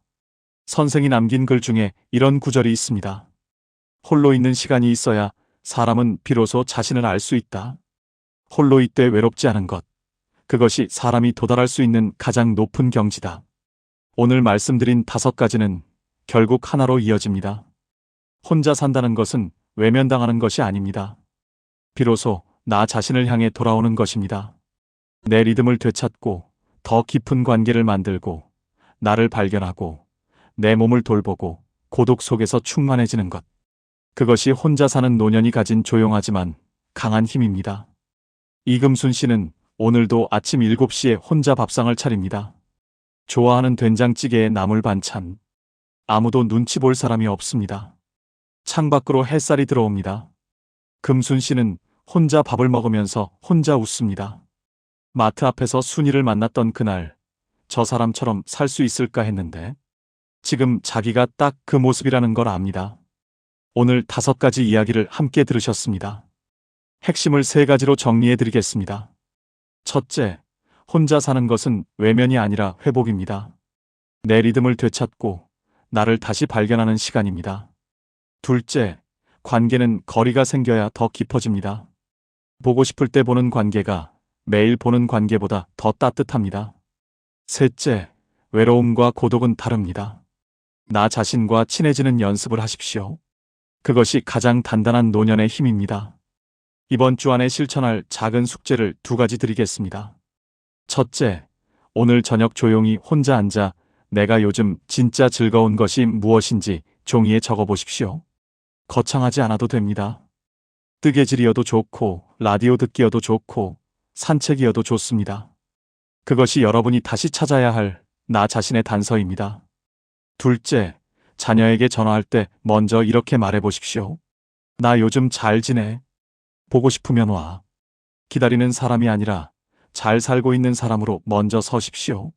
선생이 남긴 글 중에 이런 구절이 있습니다. 홀로 있는 시간이 있어야 사람은 비로소 자신을 알 수 있다. 홀로 있되 외롭지 않은 것. 그것이 사람이 도달할 수 있는 가장 높은 경지다. 오늘 말씀드린 5가지는 결국 하나로 이어집니다. 혼자 산다는 것은 외면당하는 것이 아닙니다. 비로소 나 자신을 향해 돌아오는 것입니다. 내 리듬을 되찾고 더 깊은 관계를 만들고 나를 발견하고 내 몸을 돌보고 고독 속에서 충만해지는 것. 그것이 혼자 사는 노년이 가진 조용하지만 강한 힘입니다. 이금순 씨는 오늘도 아침 7시에 혼자 밥상을 차립니다. 좋아하는 된장찌개에 나물 반찬. 아무도 눈치 볼 사람이 없습니다. 창밖으로 햇살이 들어옵니다. 금순 씨는 혼자 밥을 먹으면서 혼자 웃습니다. 마트 앞에서 순이를 만났던 그날, 저 사람처럼 살 수 있을까 했는데 지금 자기가 딱 그 모습이라는 걸 압니다. 오늘 5가지 이야기를 함께 들으셨습니다. 핵심을 3가지로 정리해 드리겠습니다. 첫째, 혼자 사는 것은 외면이 아니라 회복입니다. 내 리듬을 되찾고 나를 다시 발견하는 시간입니다. 둘째, 관계는 거리가 생겨야 더 깊어집니다. 보고 싶을 때 보는 관계가 매일 보는 관계보다 더 따뜻합니다. 셋째, 외로움과 고독은 다릅니다. 나 자신과 친해지는 연습을 하십시오. 그것이 가장 단단한 노년의 힘입니다. 이번 주 안에 실천할 작은 숙제를 2가지 드리겠습니다. 첫째, 오늘 저녁 조용히 혼자 앉아 내가 요즘 진짜 즐거운 것이 무엇인지 종이에 적어보십시오. 거창하지 않아도 됩니다. 뜨개질이어도 좋고 라디오 듣기여도 좋고 산책이어도 좋습니다. 그것이 여러분이 다시 찾아야 할 나 자신의 단서입니다. 둘째, 자녀에게 전화할 때 먼저 이렇게 말해보십시오. 나 요즘 잘 지내. 보고 싶으면 와. 기다리는 사람이 아니라 잘 살고 있는 사람으로 먼저 서십시오.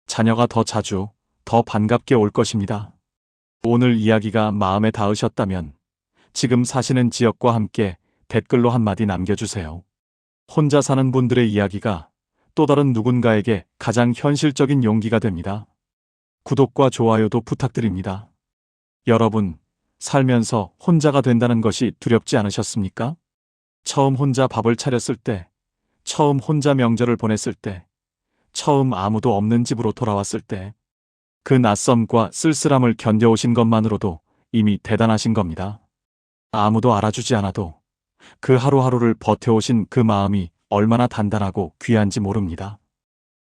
자녀가 더 자주, 더 반갑게 올 것입니다. 오늘 이야기가 마음에 닿으셨다면 지금 사시는 지역과 함께 댓글로 한마디 남겨주세요. 혼자 사는 분들의 이야기가 또 다른 누군가에게 가장 현실적인 용기가 됩니다. 구독과 좋아요도 부탁드립니다. 여러분, 살면서 혼자가 된다는 것이 두렵지 않으셨습니까? 처음 혼자 밥을 차렸을 때, 처음 혼자 명절을 보냈을 때, 처음 아무도 없는 집으로 돌아왔을 때, 그 낯섦과 쓸쓸함을 견뎌오신 것만으로도 이미 대단하신 겁니다. 아무도 알아주지 않아도 그 하루하루를 버텨오신 그 마음이 얼마나 단단하고 귀한지 모릅니다.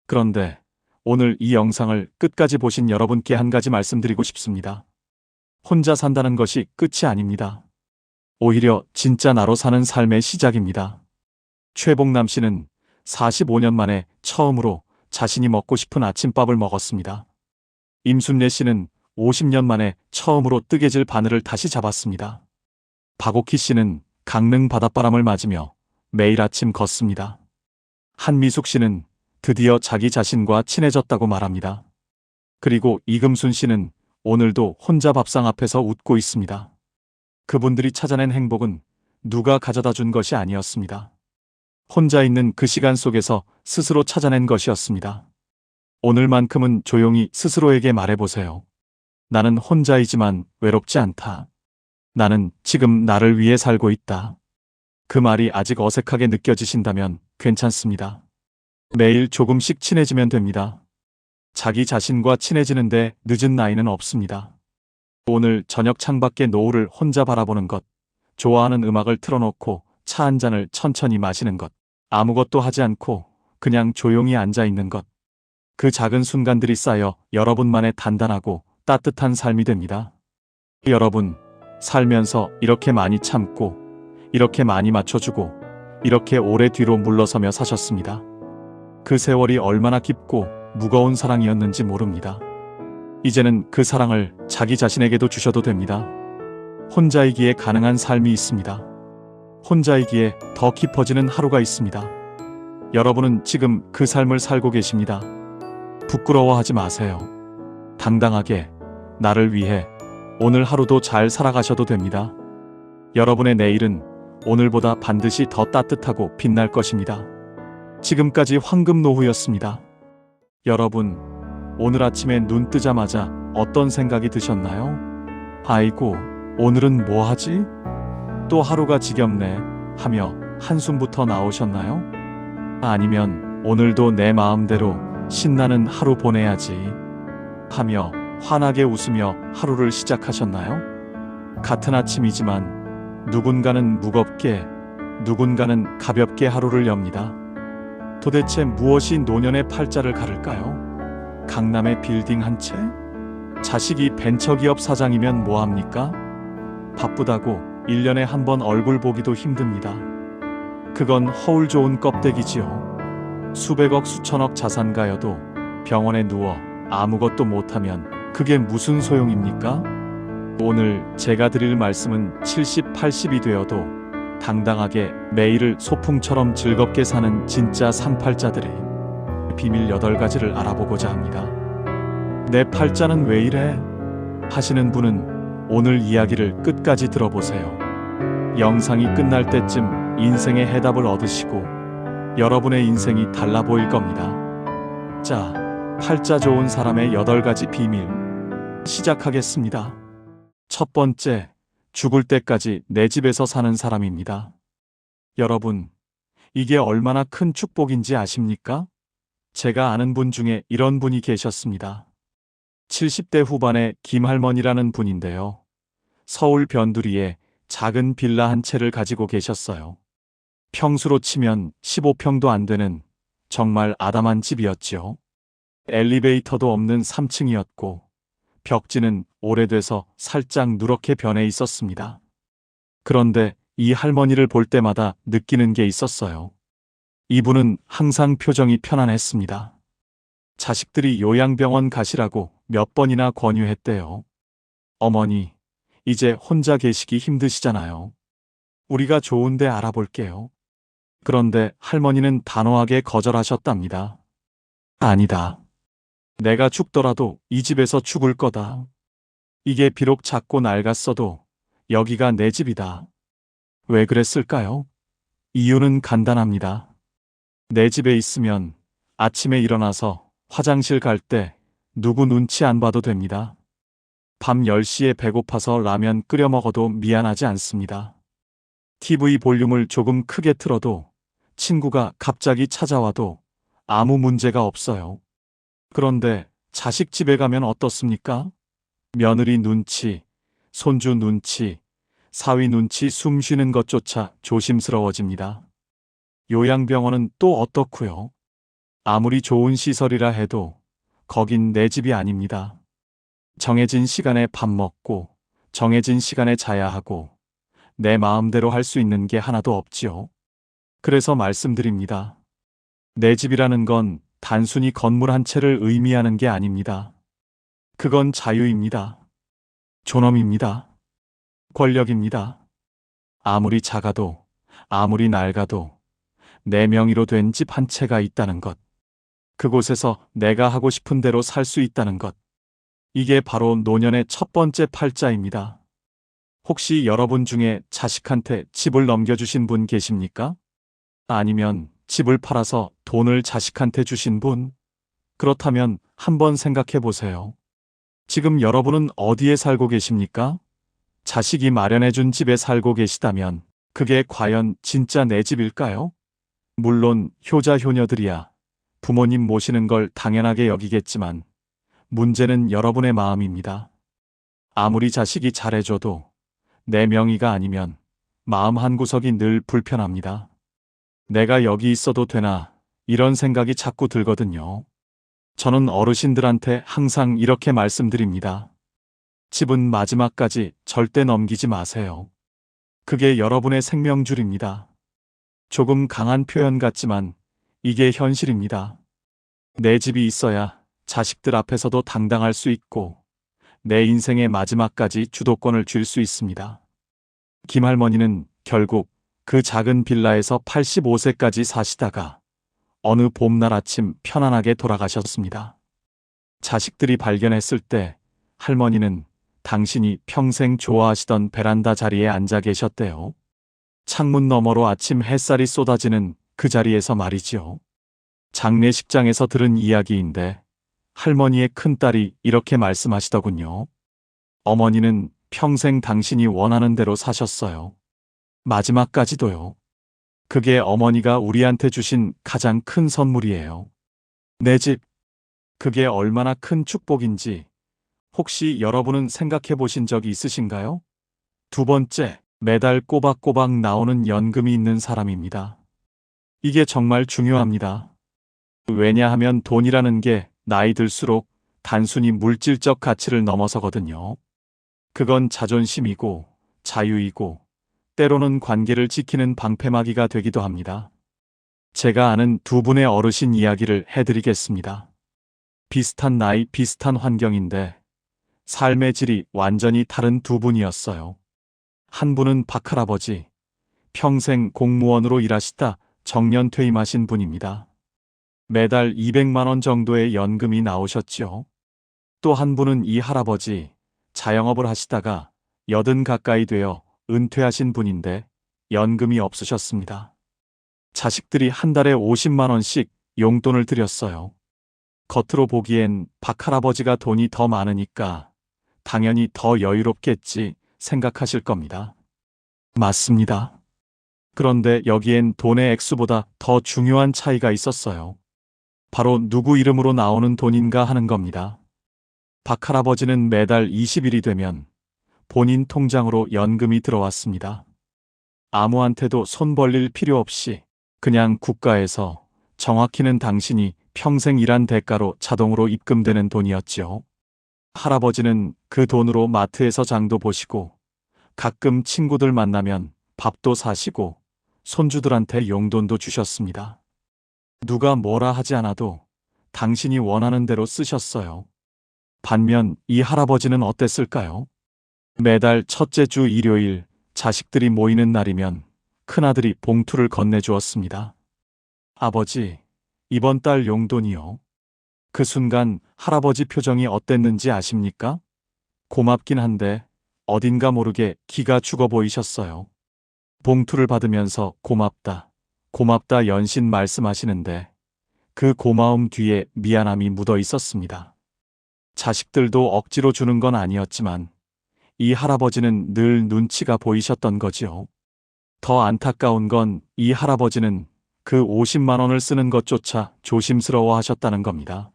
그런데 오늘 이 영상을 끝까지 보신 여러분께 한 가지 말씀드리고 싶습니다. 혼자 산다는 것이 끝이 아닙니다. 오히려 진짜 나로 사는 삶의 시작입니다. 최봉남 씨는 45년 만에 처음으로 자신이 먹고 싶은 아침밥을 먹었습니다. 임순례 씨는 50년 만에 처음으로 뜨개질 바늘을 다시 잡았습니다. 박옥희 씨는 강릉 바닷바람을 맞으며 매일 아침 걷습니다. 한미숙 씨는 드디어 자기 자신과 친해졌다고 말합니다. 그리고 이금순 씨는 오늘도 혼자 밥상 앞에서 웃고 있습니다. 그분들이 찾아낸 행복은 누가 가져다 준 것이 아니었습니다. 혼자 있는 그 시간 속에서 스스로 찾아낸 것이었습니다. 오늘만큼은 조용히 스스로에게 말해보세요. 나는 혼자이지만 외롭지 않다. 나는 지금 나를 위해 살고 있다. 그 말이 아직 어색하게 느껴지신다면 괜찮습니다. 매일 조금씩 친해지면 됩니다. 자기 자신과 친해지는데 늦은 나이는 없습니다. 오늘 저녁 창밖의 노을을 혼자 바라보는 것, 좋아하는 음악을 틀어놓고 차 한 잔을 천천히 마시는 것, 아무것도 하지 않고 그냥 조용히 앉아 있는 것. 그 작은 순간들이 쌓여 여러분만의 단단하고 따뜻한 삶이 됩니다. 여러분, 살면서 이렇게 많이 참고, 이렇게 많이 맞춰주고, 이렇게 오래 뒤로 물러서며 사셨습니다. 그 세월이 얼마나 깊고 무거운 사랑이었는지 모릅니다. 이제는 그 사랑을 자기 자신에게도 주셔도 됩니다. 혼자이기에 가능한 삶이 있습니다. 혼자이기에 더 깊어지는 하루가 있습니다. 여러분은 지금 그 삶을 살고 계십니다. 부끄러워하지 마세요. 당당하게 나를 위해 오늘 하루도 잘 살아가셔도 됩니다. 여러분의 내일은 오늘보다 반드시 더 따뜻하고 빛날 것입니다. 지금까지 황금노후였습니다. 여러분, 오늘 아침에 눈 뜨자마자 어떤 생각이 드셨나요? 아이고, 오늘은 뭐 하지? 또 하루가 지겹네 하며 한숨부터 나오셨나요? 아니면 오늘도 내 마음대로 신나는 하루 보내야지 하며 환하게 웃으며 하루를 시작하셨나요? 같은 아침이지만 누군가는 무겁게, 누군가는 가볍게 하루를 엽니다. 도대체 무엇이 노년의 팔자를 가를까요? 강남의 빌딩 한 채? 자식이 벤처기업 사장이면 뭐합니까? 바쁘다고 1년에 한 번 얼굴 보기도 힘듭니다. 그건 허울 좋은 껍데기지요. 수백억 수천억 자산가여도 병원에 누워 아무것도 못하면 그게 무슨 소용입니까? 오늘 제가 드릴 말씀은 70, 80이 되어도 당당하게 매일을 소풍처럼 즐겁게 사는 진짜 상팔자들의 비밀 8가지를 알아보고자 합니다. 내 팔자는 왜 이래? 하시는 분은 오늘 이야기를 끝까지 들어보세요. 영상이 끝날 때쯤 인생의 해답을 얻으시고 여러분의 인생이 달라 보일 겁니다. 자, 팔자 좋은 사람의 8가지 비밀 시작하겠습니다. 첫 번째, 죽을 때까지 내 집에서 사는 사람입니다. 여러분, 이게 얼마나 큰 축복인지 아십니까? 제가 아는 분 중에 이런 분이 계셨습니다. 70대 후반의 김할머니라는 분인데요. 서울 변두리에 작은 빌라 한 채를 가지고 계셨어요. 평수로 치면 15평도 안 되는 정말 아담한 집이었지요. 엘리베이터도 없는 3층이었고 벽지는 오래돼서 살짝 누렇게 변해 있었습니다. 그런데 이 할머니를 볼 때마다 느끼는 게 있었어요. 이분은 항상 표정이 편안했습니다. 자식들이 요양병원 가시라고 몇 번이나 권유했대요. 어머니, 이제 혼자 계시기 힘드시잖아요. 우리가 좋은데 알아볼게요. 그런데 할머니는 단호하게 거절하셨답니다. 아니다. 내가 죽더라도 이 집에서 죽을 거다. 이게 비록 작고 낡았어도 여기가 내 집이다. 왜 그랬을까요? 이유는 간단합니다. 내 집에 있으면 아침에 일어나서 화장실 갈 때 누구 눈치 안 봐도 됩니다. 밤 10시에 배고파서 라면 끓여 먹어도 미안하지 않습니다. TV 볼륨을 조금 크게 틀어도 친구가 갑자기 찾아와도 아무 문제가 없어요. 그런데 자식 집에 가면 어떻습니까? 며느리 눈치, 손주 눈치, 사위 눈치 숨 쉬는 것조차 조심스러워집니다. 요양병원은 또 어떻고요? 아무리 좋은 시설이라 해도 거긴 내 집이 아닙니다. 정해진 시간에 밥 먹고 정해진 시간에 자야 하고 내 마음대로 할 수 있는 게 하나도 없지요. 그래서 말씀드립니다. 내 집이라는 건 단순히 건물 한 채를 의미하는 게 아닙니다. 그건 자유입니다. 존엄입니다. 권력입니다. 아무리 작아도 아무리 낡아도 내 명의로 된 집 한 채가 있다는 것. 그곳에서 내가 하고 싶은 대로 살 수 있다는 것. 이게 바로 노년의 첫 번째 팔자입니다. 혹시 여러분 중에 자식한테 집을 넘겨주신 분 계십니까? 아니면 집을 팔아서 돈을 자식한테 주신 분? 그렇다면 한번 생각해 보세요. 지금 여러분은 어디에 살고 계십니까? 자식이 마련해준 집에 살고 계시다면 그게 과연 진짜 내 집일까요? 물론 효자 효녀들이야 부모님 모시는 걸 당연하게 여기겠지만 문제는 여러분의 마음입니다. 아무리 자식이 잘해줘도 내 명의가 아니면 마음 한구석이 늘 불편합니다. 내가 여기 있어도 되나 이런 생각이 자꾸 들거든요. 저는 어르신들한테 항상 이렇게 말씀드립니다. 집은 마지막까지 절대 넘기지 마세요. 그게 여러분의 생명줄입니다. 조금 강한 표현 같지만 이게 현실입니다. 내 집이 있어야 자식들 앞에서도 당당할 수 있고 내 인생의 마지막까지 주도권을 쥘 수 있습니다. 김할머니는 결국 그 작은 빌라에서 85세까지 사시다가 어느 봄날 아침 편안하게 돌아가셨습니다. 자식들이 발견했을 때 할머니는 당신이 평생 좋아하시던 베란다 자리에 앉아 계셨대요. 창문 너머로 아침 햇살이 쏟아지는 그 자리에서 말이지요. 장례식장에서 들은 이야기인데 할머니의 큰딸이 이렇게 말씀하시더군요. 어머니는 평생 당신이 원하는 대로 사셨어요. 마지막까지도요. 그게 어머니가 우리한테 주신 가장 큰 선물이에요. 내 집. 그게 얼마나 큰 축복인지 혹시 여러분은 생각해 보신 적이 있으신가요? 두 번째, 매달 꼬박꼬박 나오는 연금이 있는 사람입니다. 이게 정말 중요합니다. 왜냐하면 돈이라는 게 나이 들수록 단순히 물질적 가치를 넘어서거든요. 그건 자존심이고 자유이고 때로는 관계를 지키는 방패막이가 되기도 합니다. 제가 아는 두 분의 어르신 이야기를 해드리겠습니다. 비슷한 나이, 비슷한 환경인데 삶의 질이 완전히 다른 두 분이었어요. 한 분은 박할아버지, 평생 공무원으로 일하시다 정년 퇴임하신 분입니다. 매달 200만 원 정도의 연금이 나오셨지요. 또 한 분은 이 할아버지, 자영업을 하시다가 80 가까이 되어 은퇴하신 분인데 연금이 없으셨습니다. 자식들이 한 달에 50만 원씩 용돈을 드렸어요. 겉으로 보기엔 박할아버지가 돈이 더 많으니까 당연히 더 여유롭겠지 생각하실 겁니다. 맞습니다. 그런데 여기엔 돈의 액수보다 더 중요한 차이가 있었어요. 바로 누구 이름으로 나오는 돈인가 하는 겁니다. 박할아버지는 매달 20일이 되면 본인 통장으로 연금이 들어왔습니다. 아무한테도 손 벌릴 필요 없이 그냥 국가에서 정확히는 당신이 평생 일한 대가로 자동으로 입금되는 돈이었지요. 할아버지는 그 돈으로 마트에서 장도 보시고 가끔 친구들 만나면 밥도 사시고 손주들한테 용돈도 주셨습니다. 누가 뭐라 하지 않아도 당신이 원하는 대로 쓰셨어요. 반면 이 할아버지는 어땠을까요? 매달 첫째 주 일요일 자식들이 모이는 날이면 큰아들이 봉투를 건네주었습니다. 아버지, 이번 달 용돈이요. 그 순간 할아버지 표정이 어땠는지 아십니까? 고맙긴 한데 어딘가 모르게 기가 죽어 보이셨어요. 봉투를 받으면서 고맙다, 고맙다 연신 말씀하시는데 그 고마움 뒤에 미안함이 묻어 있었습니다. 자식들도 억지로 주는 건 아니었지만 이 할아버지는 늘 눈치가 보이셨던 거지요. 더 안타까운 건 이 할아버지는 그 50만 원을 쓰는 것조차 조심스러워 하셨다는 겁니다.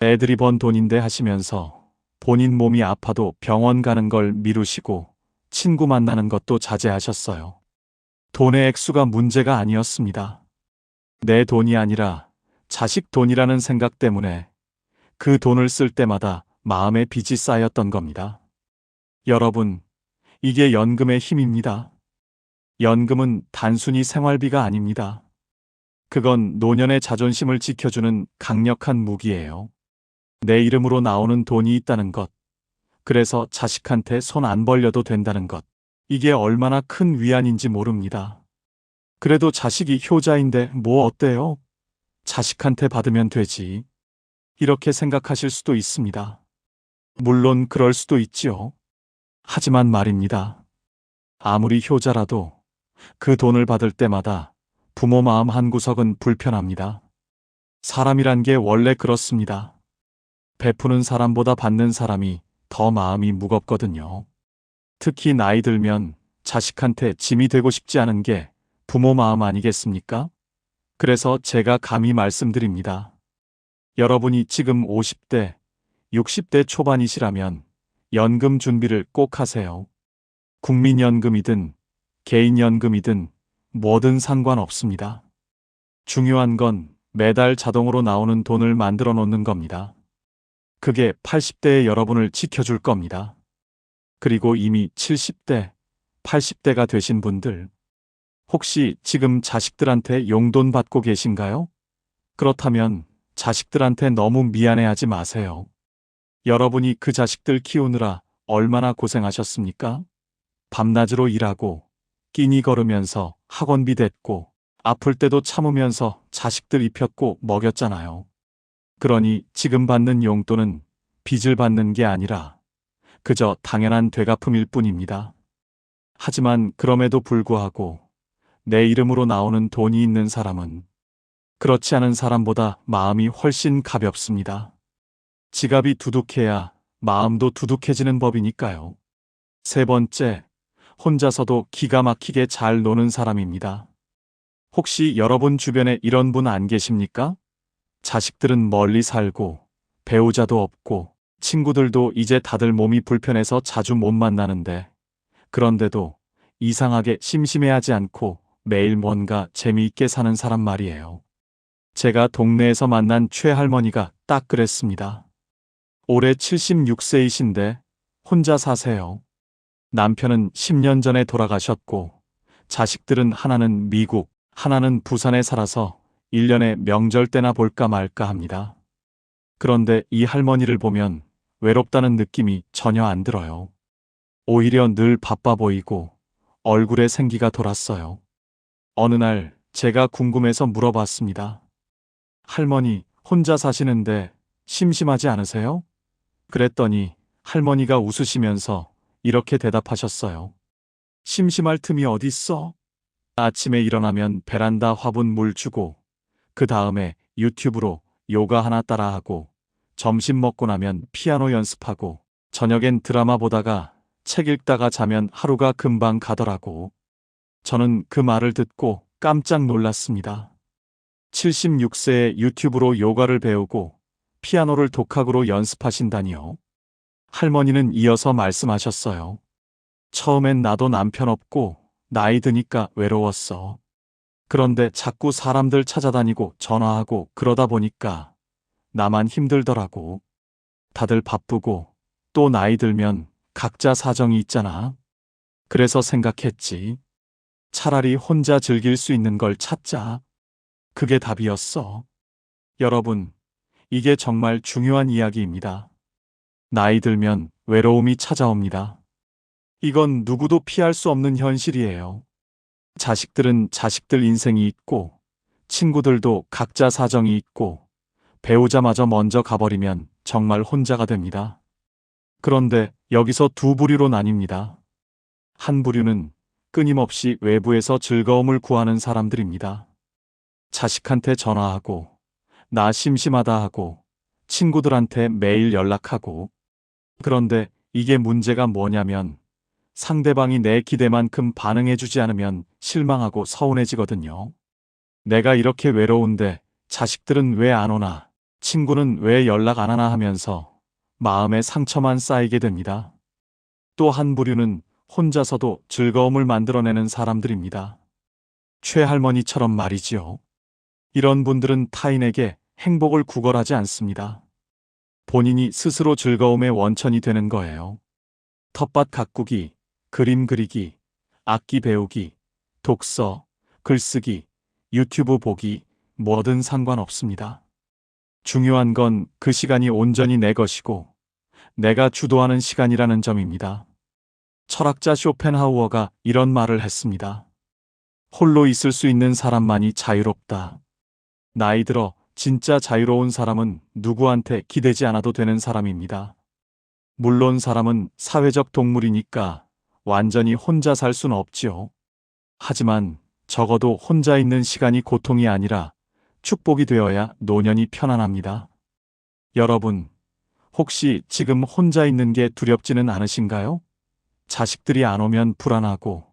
애들이 번 돈인데 하시면서 본인 몸이 아파도 병원 가는 걸 미루시고 친구 만나는 것도 자제하셨어요. 돈의 액수가 문제가 아니었습니다. 내 돈이 아니라 자식 돈이라는 생각 때문에 그 돈을 쓸 때마다 마음의 빚이 쌓였던 겁니다. 여러분, 이게 연금의 힘입니다. 연금은 단순히 생활비가 아닙니다. 그건 노년의 자존심을 지켜주는 강력한 무기예요. 내 이름으로 나오는 돈이 있다는 것, 그래서 자식한테 손 안 벌려도 된다는 것, 이게 얼마나 큰 위안인지 모릅니다. 그래도 자식이 효자인데 뭐 어때요? 자식한테 받으면 되지. 이렇게 생각하실 수도 있습니다. 물론 그럴 수도 있지요. 하지만 말입니다. 아무리 효자라도 그 돈을 받을 때마다 부모 마음 한구석은 불편합니다. 사람이란 게 원래 그렇습니다. 베푸는 사람보다 받는 사람이 더 마음이 무겁거든요. 특히 나이 들면 자식한테 짐이 되고 싶지 않은 게 부모 마음 아니겠습니까? 그래서 제가 감히 말씀드립니다. 여러분이 지금 50대, 60대 초반이시라면 연금 준비를 꼭 하세요. 국민연금이든 개인연금이든 뭐든 상관없습니다. 중요한 건 매달 자동으로 나오는 돈을 만들어 놓는 겁니다. 그게 80대의 여러분을 지켜줄 겁니다. 그리고 이미 70대, 80대가 되신 분들, 혹시 지금 자식들한테 용돈 받고 계신가요? 그렇다면 자식들한테 너무 미안해하지 마세요. 여러분이 그 자식들 키우느라 얼마나 고생하셨습니까? 밤낮으로 일하고 끼니 걸으면서 학원비 댔고 아플 때도 참으면서 자식들 입혔고 먹였잖아요. 그러니 지금 받는 용돈은 빚을 받는 게 아니라 그저 당연한 되갚음일 뿐입니다. 하지만 그럼에도 불구하고 내 이름으로 나오는 돈이 있는 사람은 그렇지 않은 사람보다 마음이 훨씬 가볍습니다. 지갑이 두둑해야 마음도 두둑해지는 법이니까요. 세 번째, 혼자서도 기가 막히게 잘 노는 사람입니다. 혹시 여러분 주변에 이런 분 안 계십니까? 자식들은 멀리 살고 배우자도 없고 친구들도 이제 다들 몸이 불편해서 자주 못 만나는데 그런데도 이상하게 심심해하지 않고 매일 뭔가 재미있게 사는 사람 말이에요. 제가 동네에서 만난 최할머니가 딱 그랬습니다. 올해 76세이신데 혼자 사세요. 남편은 10년 전에 돌아가셨고 자식들은 하나는 미국, 하나는 부산에 살아서 1년에 명절 때나 볼까 말까 합니다. 그런데 이 할머니를 보면 외롭다는 느낌이 전혀 안 들어요. 오히려 늘 바빠 보이고 얼굴에 생기가 돌았어요. 어느 날 제가 궁금해서 물어봤습니다. 할머니, 혼자 사시는데 심심하지 않으세요? 그랬더니 할머니가 웃으시면서 이렇게 대답하셨어요. 심심할 틈이 어딨어? 아침에 일어나면 베란다 화분 물 주고 그 다음에 유튜브로 요가 하나 따라하고 점심 먹고 나면 피아노 연습하고 저녁엔 드라마 보다가 책 읽다가 자면 하루가 금방 가더라고. 저는 그 말을 듣고 깜짝 놀랐습니다. 76세에 유튜브로 요가를 배우고 피아노를 독학으로 연습하신다니요. 할머니는 이어서 말씀하셨어요. 처음엔 나도 남편 없고 나이 드니까 외로웠어. 그런데 자꾸 사람들 찾아다니고 전화하고 그러다 보니까 나만 힘들더라고. 다들 바쁘고 또 나이 들면 각자 사정이 있잖아. 그래서 생각했지. 차라리 혼자 즐길 수 있는 걸 찾자. 그게 답이었어. 여러분, 이게 정말 중요한 이야기입니다. 나이 들면 외로움이 찾아옵니다. 이건 누구도 피할 수 없는 현실이에요. 자식들은 자식들 인생이 있고, 친구들도 각자 사정이 있고, 배우자마저 먼저 가버리면 정말 혼자가 됩니다. 그런데 여기서 두 부류로 나뉩니다. 한 부류는 끊임없이 외부에서 즐거움을 구하는 사람들입니다. 자식한테 전화하고, 나 심심하다 하고, 친구들한테 매일 연락하고. 그런데 이게 문제가 뭐냐면 상대방이 내 기대만큼 반응해주지 않으면 실망하고 서운해지거든요. 내가 이렇게 외로운데 자식들은 왜 안 오나, 친구는 왜 연락 안 하나 하면서 마음에 상처만 쌓이게 됩니다. 또 한 부류는 혼자서도 즐거움을 만들어내는 사람들입니다. 최할머니처럼 말이지요. 이런 분들은 타인에게 행복을 구걸하지 않습니다. 본인이 스스로 즐거움의 원천이 되는 거예요. 텃밭 가꾸기, 그림 그리기, 악기 배우기, 독서, 글쓰기, 유튜브 보기, 뭐든 상관없습니다. 중요한 건 그 시간이 온전히 내 것이고 내가 주도하는 시간이라는 점입니다. 철학자 쇼펜하우어가 이런 말을 했습니다. 홀로 있을 수 있는 사람만이 자유롭다. 나이 들어 진짜 자유로운 사람은 누구한테 기대지 않아도 되는 사람입니다. 물론 사람은 사회적 동물이니까 완전히 혼자 살 수는 없지요. 하지만 적어도 혼자 있는 시간이 고통이 아니라 축복이 되어야 노년이 편안합니다. 여러분, 혹시 지금 혼자 있는 게 두렵지는 않으신가요? 자식들이 안 오면 불안하고,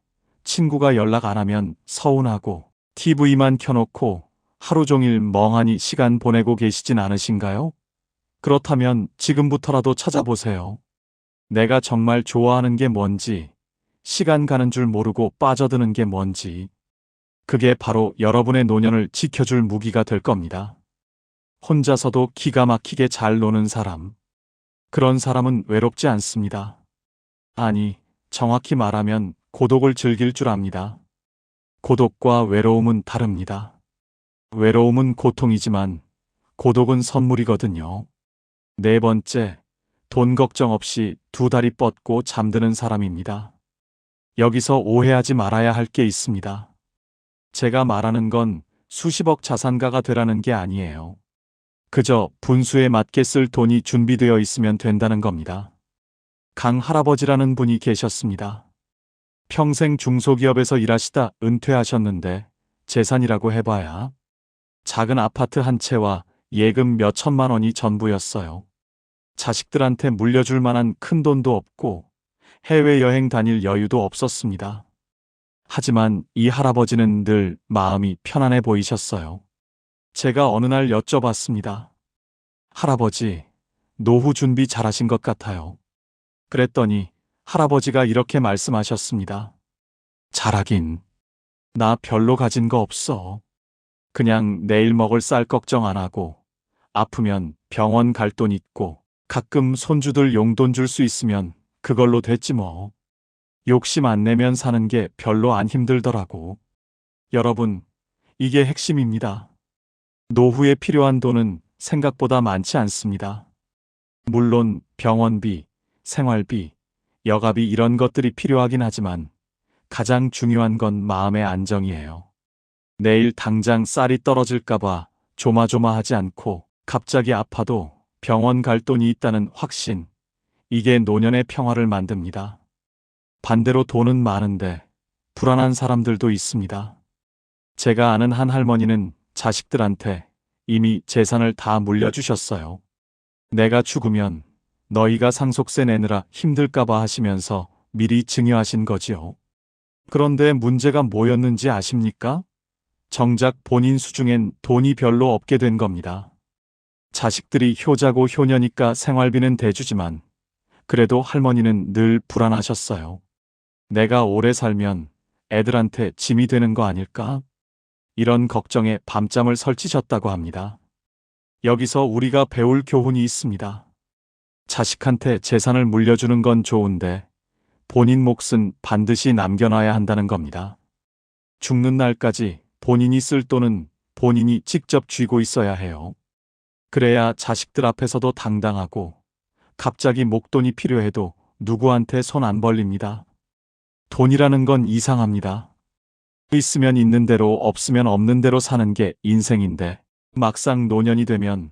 친구가 연락 안 하면 서운하고, TV만 켜놓고 하루 종일 멍하니 시간 보내고 계시진 않으신가요? 그렇다면 지금부터라도 찾아보세요. 내가 정말 좋아하는 게 뭔지, 시간 가는 줄 모르고 빠져드는 게 뭔지. 그게 바로 여러분의 노년을 지켜줄 무기가 될 겁니다. 혼자서도 기가 막히게 잘 노는 사람. 그런 사람은 외롭지 않습니다. 아니, 정확히 말하면 고독을 즐길 줄 압니다. 고독과 외로움은 다릅니다. 외로움은 고통이지만 고독은 선물이거든요. 네 번째, 돈 걱정 없이 두 다리 뻗고 잠드는 사람입니다. 여기서 오해하지 말아야 할 게 있습니다. 제가 말하는 건 수십억 자산가가 되라는 게 아니에요. 그저 분수에 맞게 쓸 돈이 준비되어 있으면 된다는 겁니다. 강 할아버지라는 분이 계셨습니다. 평생 중소기업에서 일하시다 은퇴하셨는데 재산이라고 해봐야 작은 아파트 한 채와 예금 몇 천만 원이 전부였어요. 자식들한테 물려줄 만한 큰 돈도 없고 해외여행 다닐 여유도 없었습니다. 하지만 이 할아버지는 늘 마음이 편안해 보이셨어요. 제가 어느 날 여쭤봤습니다. 할아버지, 노후 준비 잘하신 것 같아요. 그랬더니 할아버지가 이렇게 말씀하셨습니다. 잘하긴. 나 별로 가진 거 없어. 그냥 내일 먹을 쌀 걱정 안 하고 아프면 병원 갈 돈 있고 가끔 손주들 용돈 줄 수 있으면 그걸로 됐지 뭐. 욕심 안 내면 사는 게 별로 안 힘들더라고. 여러분, 이게 핵심입니다. 노후에 필요한 돈은 생각보다 많지 않습니다. 물론 병원비, 생활비, 여가비 이런 것들이 필요하긴 하지만 가장 중요한 건 마음의 안정이에요. 내일 당장 쌀이 떨어질까봐 조마조마하지 않고 갑자기 아파도 병원 갈 돈이 있다는 확신. 이게 노년의 평화를 만듭니다. 반대로 돈은 많은데 불안한 사람들도 있습니다. 제가 아는 한 할머니는 자식들한테 이미 재산을 다 물려주셨어요. 내가 죽으면 너희가 상속세 내느라 힘들까봐 하시면서 미리 증여하신 거지요. 그런데 문제가 뭐였는지 아십니까? 정작 본인 수중엔 돈이 별로 없게 된 겁니다. 자식들이 효자고 효녀니까 생활비는 대주지만 그래도 할머니는 늘 불안하셨어요. 내가 오래 살면 애들한테 짐이 되는 거 아닐까? 이런 걱정에 밤잠을 설치셨다고 합니다. 여기서 우리가 배울 교훈이 있습니다. 자식한테 재산을 물려주는 건 좋은데 본인 몫은 반드시 남겨놔야 한다는 겁니다. 죽는 날까지 본인이 쓸 돈은 본인이 직접 쥐고 있어야 해요. 그래야 자식들 앞에서도 당당하고 갑자기 목돈이 필요해도 누구한테 손 안 벌립니다. 돈이라는 건 이상합니다. 있으면 있는 대로 없으면 없는 대로 사는 게 인생인데 막상 노년이 되면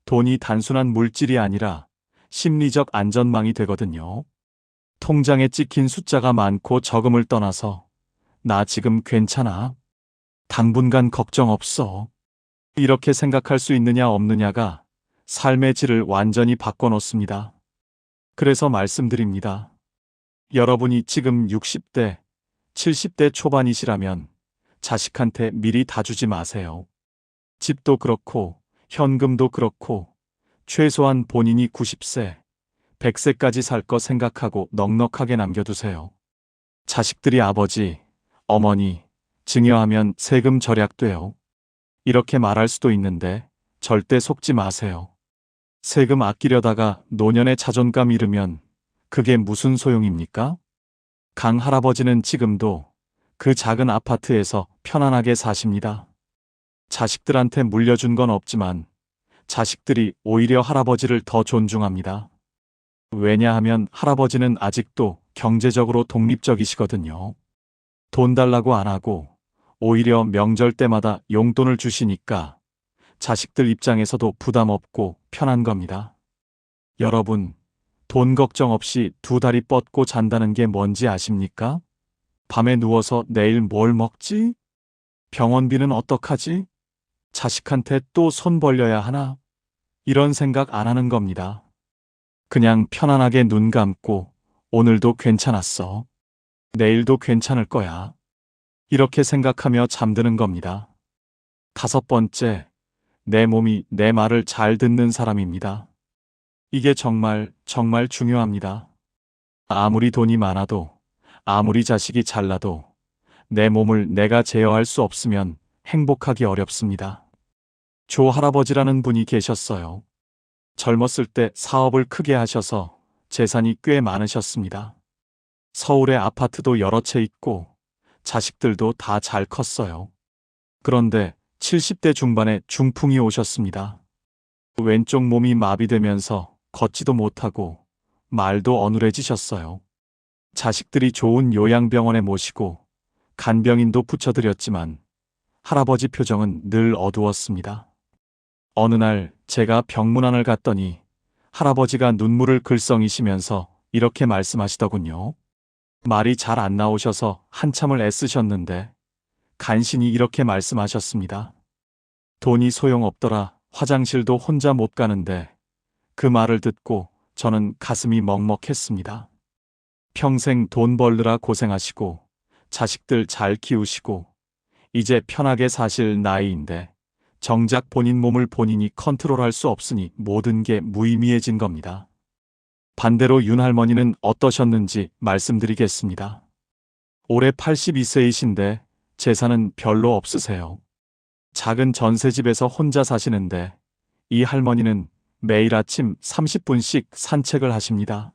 돈이 단순한 물질이 아니라 심리적 안전망이 되거든요. 통장에 찍힌 숫자가 많고 적음을 떠나서 나 지금 괜찮아. 당분간 걱정 없어. 이렇게 생각할 수 있느냐 없느냐가 삶의 질을 완전히 바꿔놓습니다. 그래서 말씀드립니다. 여러분이 지금 60대, 70대 초반이시라면 자식한테 미리 다 주지 마세요. 집도 그렇고 현금도 그렇고 최소한 본인이 90세, 100세까지 살 거 생각하고 넉넉하게 남겨두세요. 자식들이 아버지, 어머니, 증여하면 세금 절약돼요. 이렇게 말할 수도 있는데 절대 속지 마세요. 세금 아끼려다가 노년에 자존감 잃으면 그게 무슨 소용입니까? 강 할아버지는 지금도 그 작은 아파트에서 편안하게 사십니다. 자식들한테 물려준 건 없지만 자식들이 오히려 할아버지를 더 존중합니다. 왜냐하면 할아버지는 아직도 경제적으로 독립적이시거든요. 돈 달라고 안 하고 오히려 명절 때마다 용돈을 주시니까 자식들 입장에서도 부담 없고 편한 겁니다. 여러분, 돈 걱정 없이 두 다리 뻗고 잔다는 게 뭔지 아십니까? 밤에 누워서 내일 뭘 먹지? 병원비는 어떡하지? 자식한테 또 손 벌려야 하나? 이런 생각 안 하는 겁니다. 그냥 편안하게 눈 감고 오늘도 괜찮았어. 내일도 괜찮을 거야. 이렇게 생각하며 잠드는 겁니다. 5번째, 내 몸이 내 말을 잘 듣는 사람입니다. 이게 정말 중요합니다. 아무리 돈이 많아도, 아무리 자식이 잘나도 내 몸을 내가 제어할 수 없으면 행복하기 어렵습니다. 조 할아버지라는 분이 계셨어요. 젊었을 때 사업을 크게 하셔서 재산이 꽤 많으셨습니다. 서울에 아파트도 여러 채 있고 자식들도 다 잘 컸어요. 그런데 70대 중반에 중풍이 오셨습니다. 왼쪽 몸이 마비되면서 걷지도 못하고 말도 어눌해지셨어요. 자식들이 좋은 요양병원에 모시고 간병인도 붙여드렸지만 할아버지 표정은 늘 어두웠습니다. 어느 날 제가 병문안을 갔더니 할아버지가 눈물을 글썽이시면서 이렇게 말씀하시더군요. 말이 잘 안 나오셔서 한참을 애쓰셨는데 간신히 이렇게 말씀하셨습니다. 돈이 소용없더라. 화장실도 혼자 못 가는데 그 말을 듣고 저는 가슴이 먹먹했습니다. 평생 돈 벌느라 고생하시고 자식들 잘 키우시고 이제 편하게 사실 나이인데 정작 본인 몸을 본인이 컨트롤할 수 없으니 모든 게 무의미해진 겁니다. 반대로 윤 할머니는 어떠셨는지 말씀드리겠습니다. 올해 82세이신데 재산은 별로 없으세요. 작은 전셋집에서 혼자 사시는데 이 할머니는 매일 아침 30분씩 산책을 하십니다.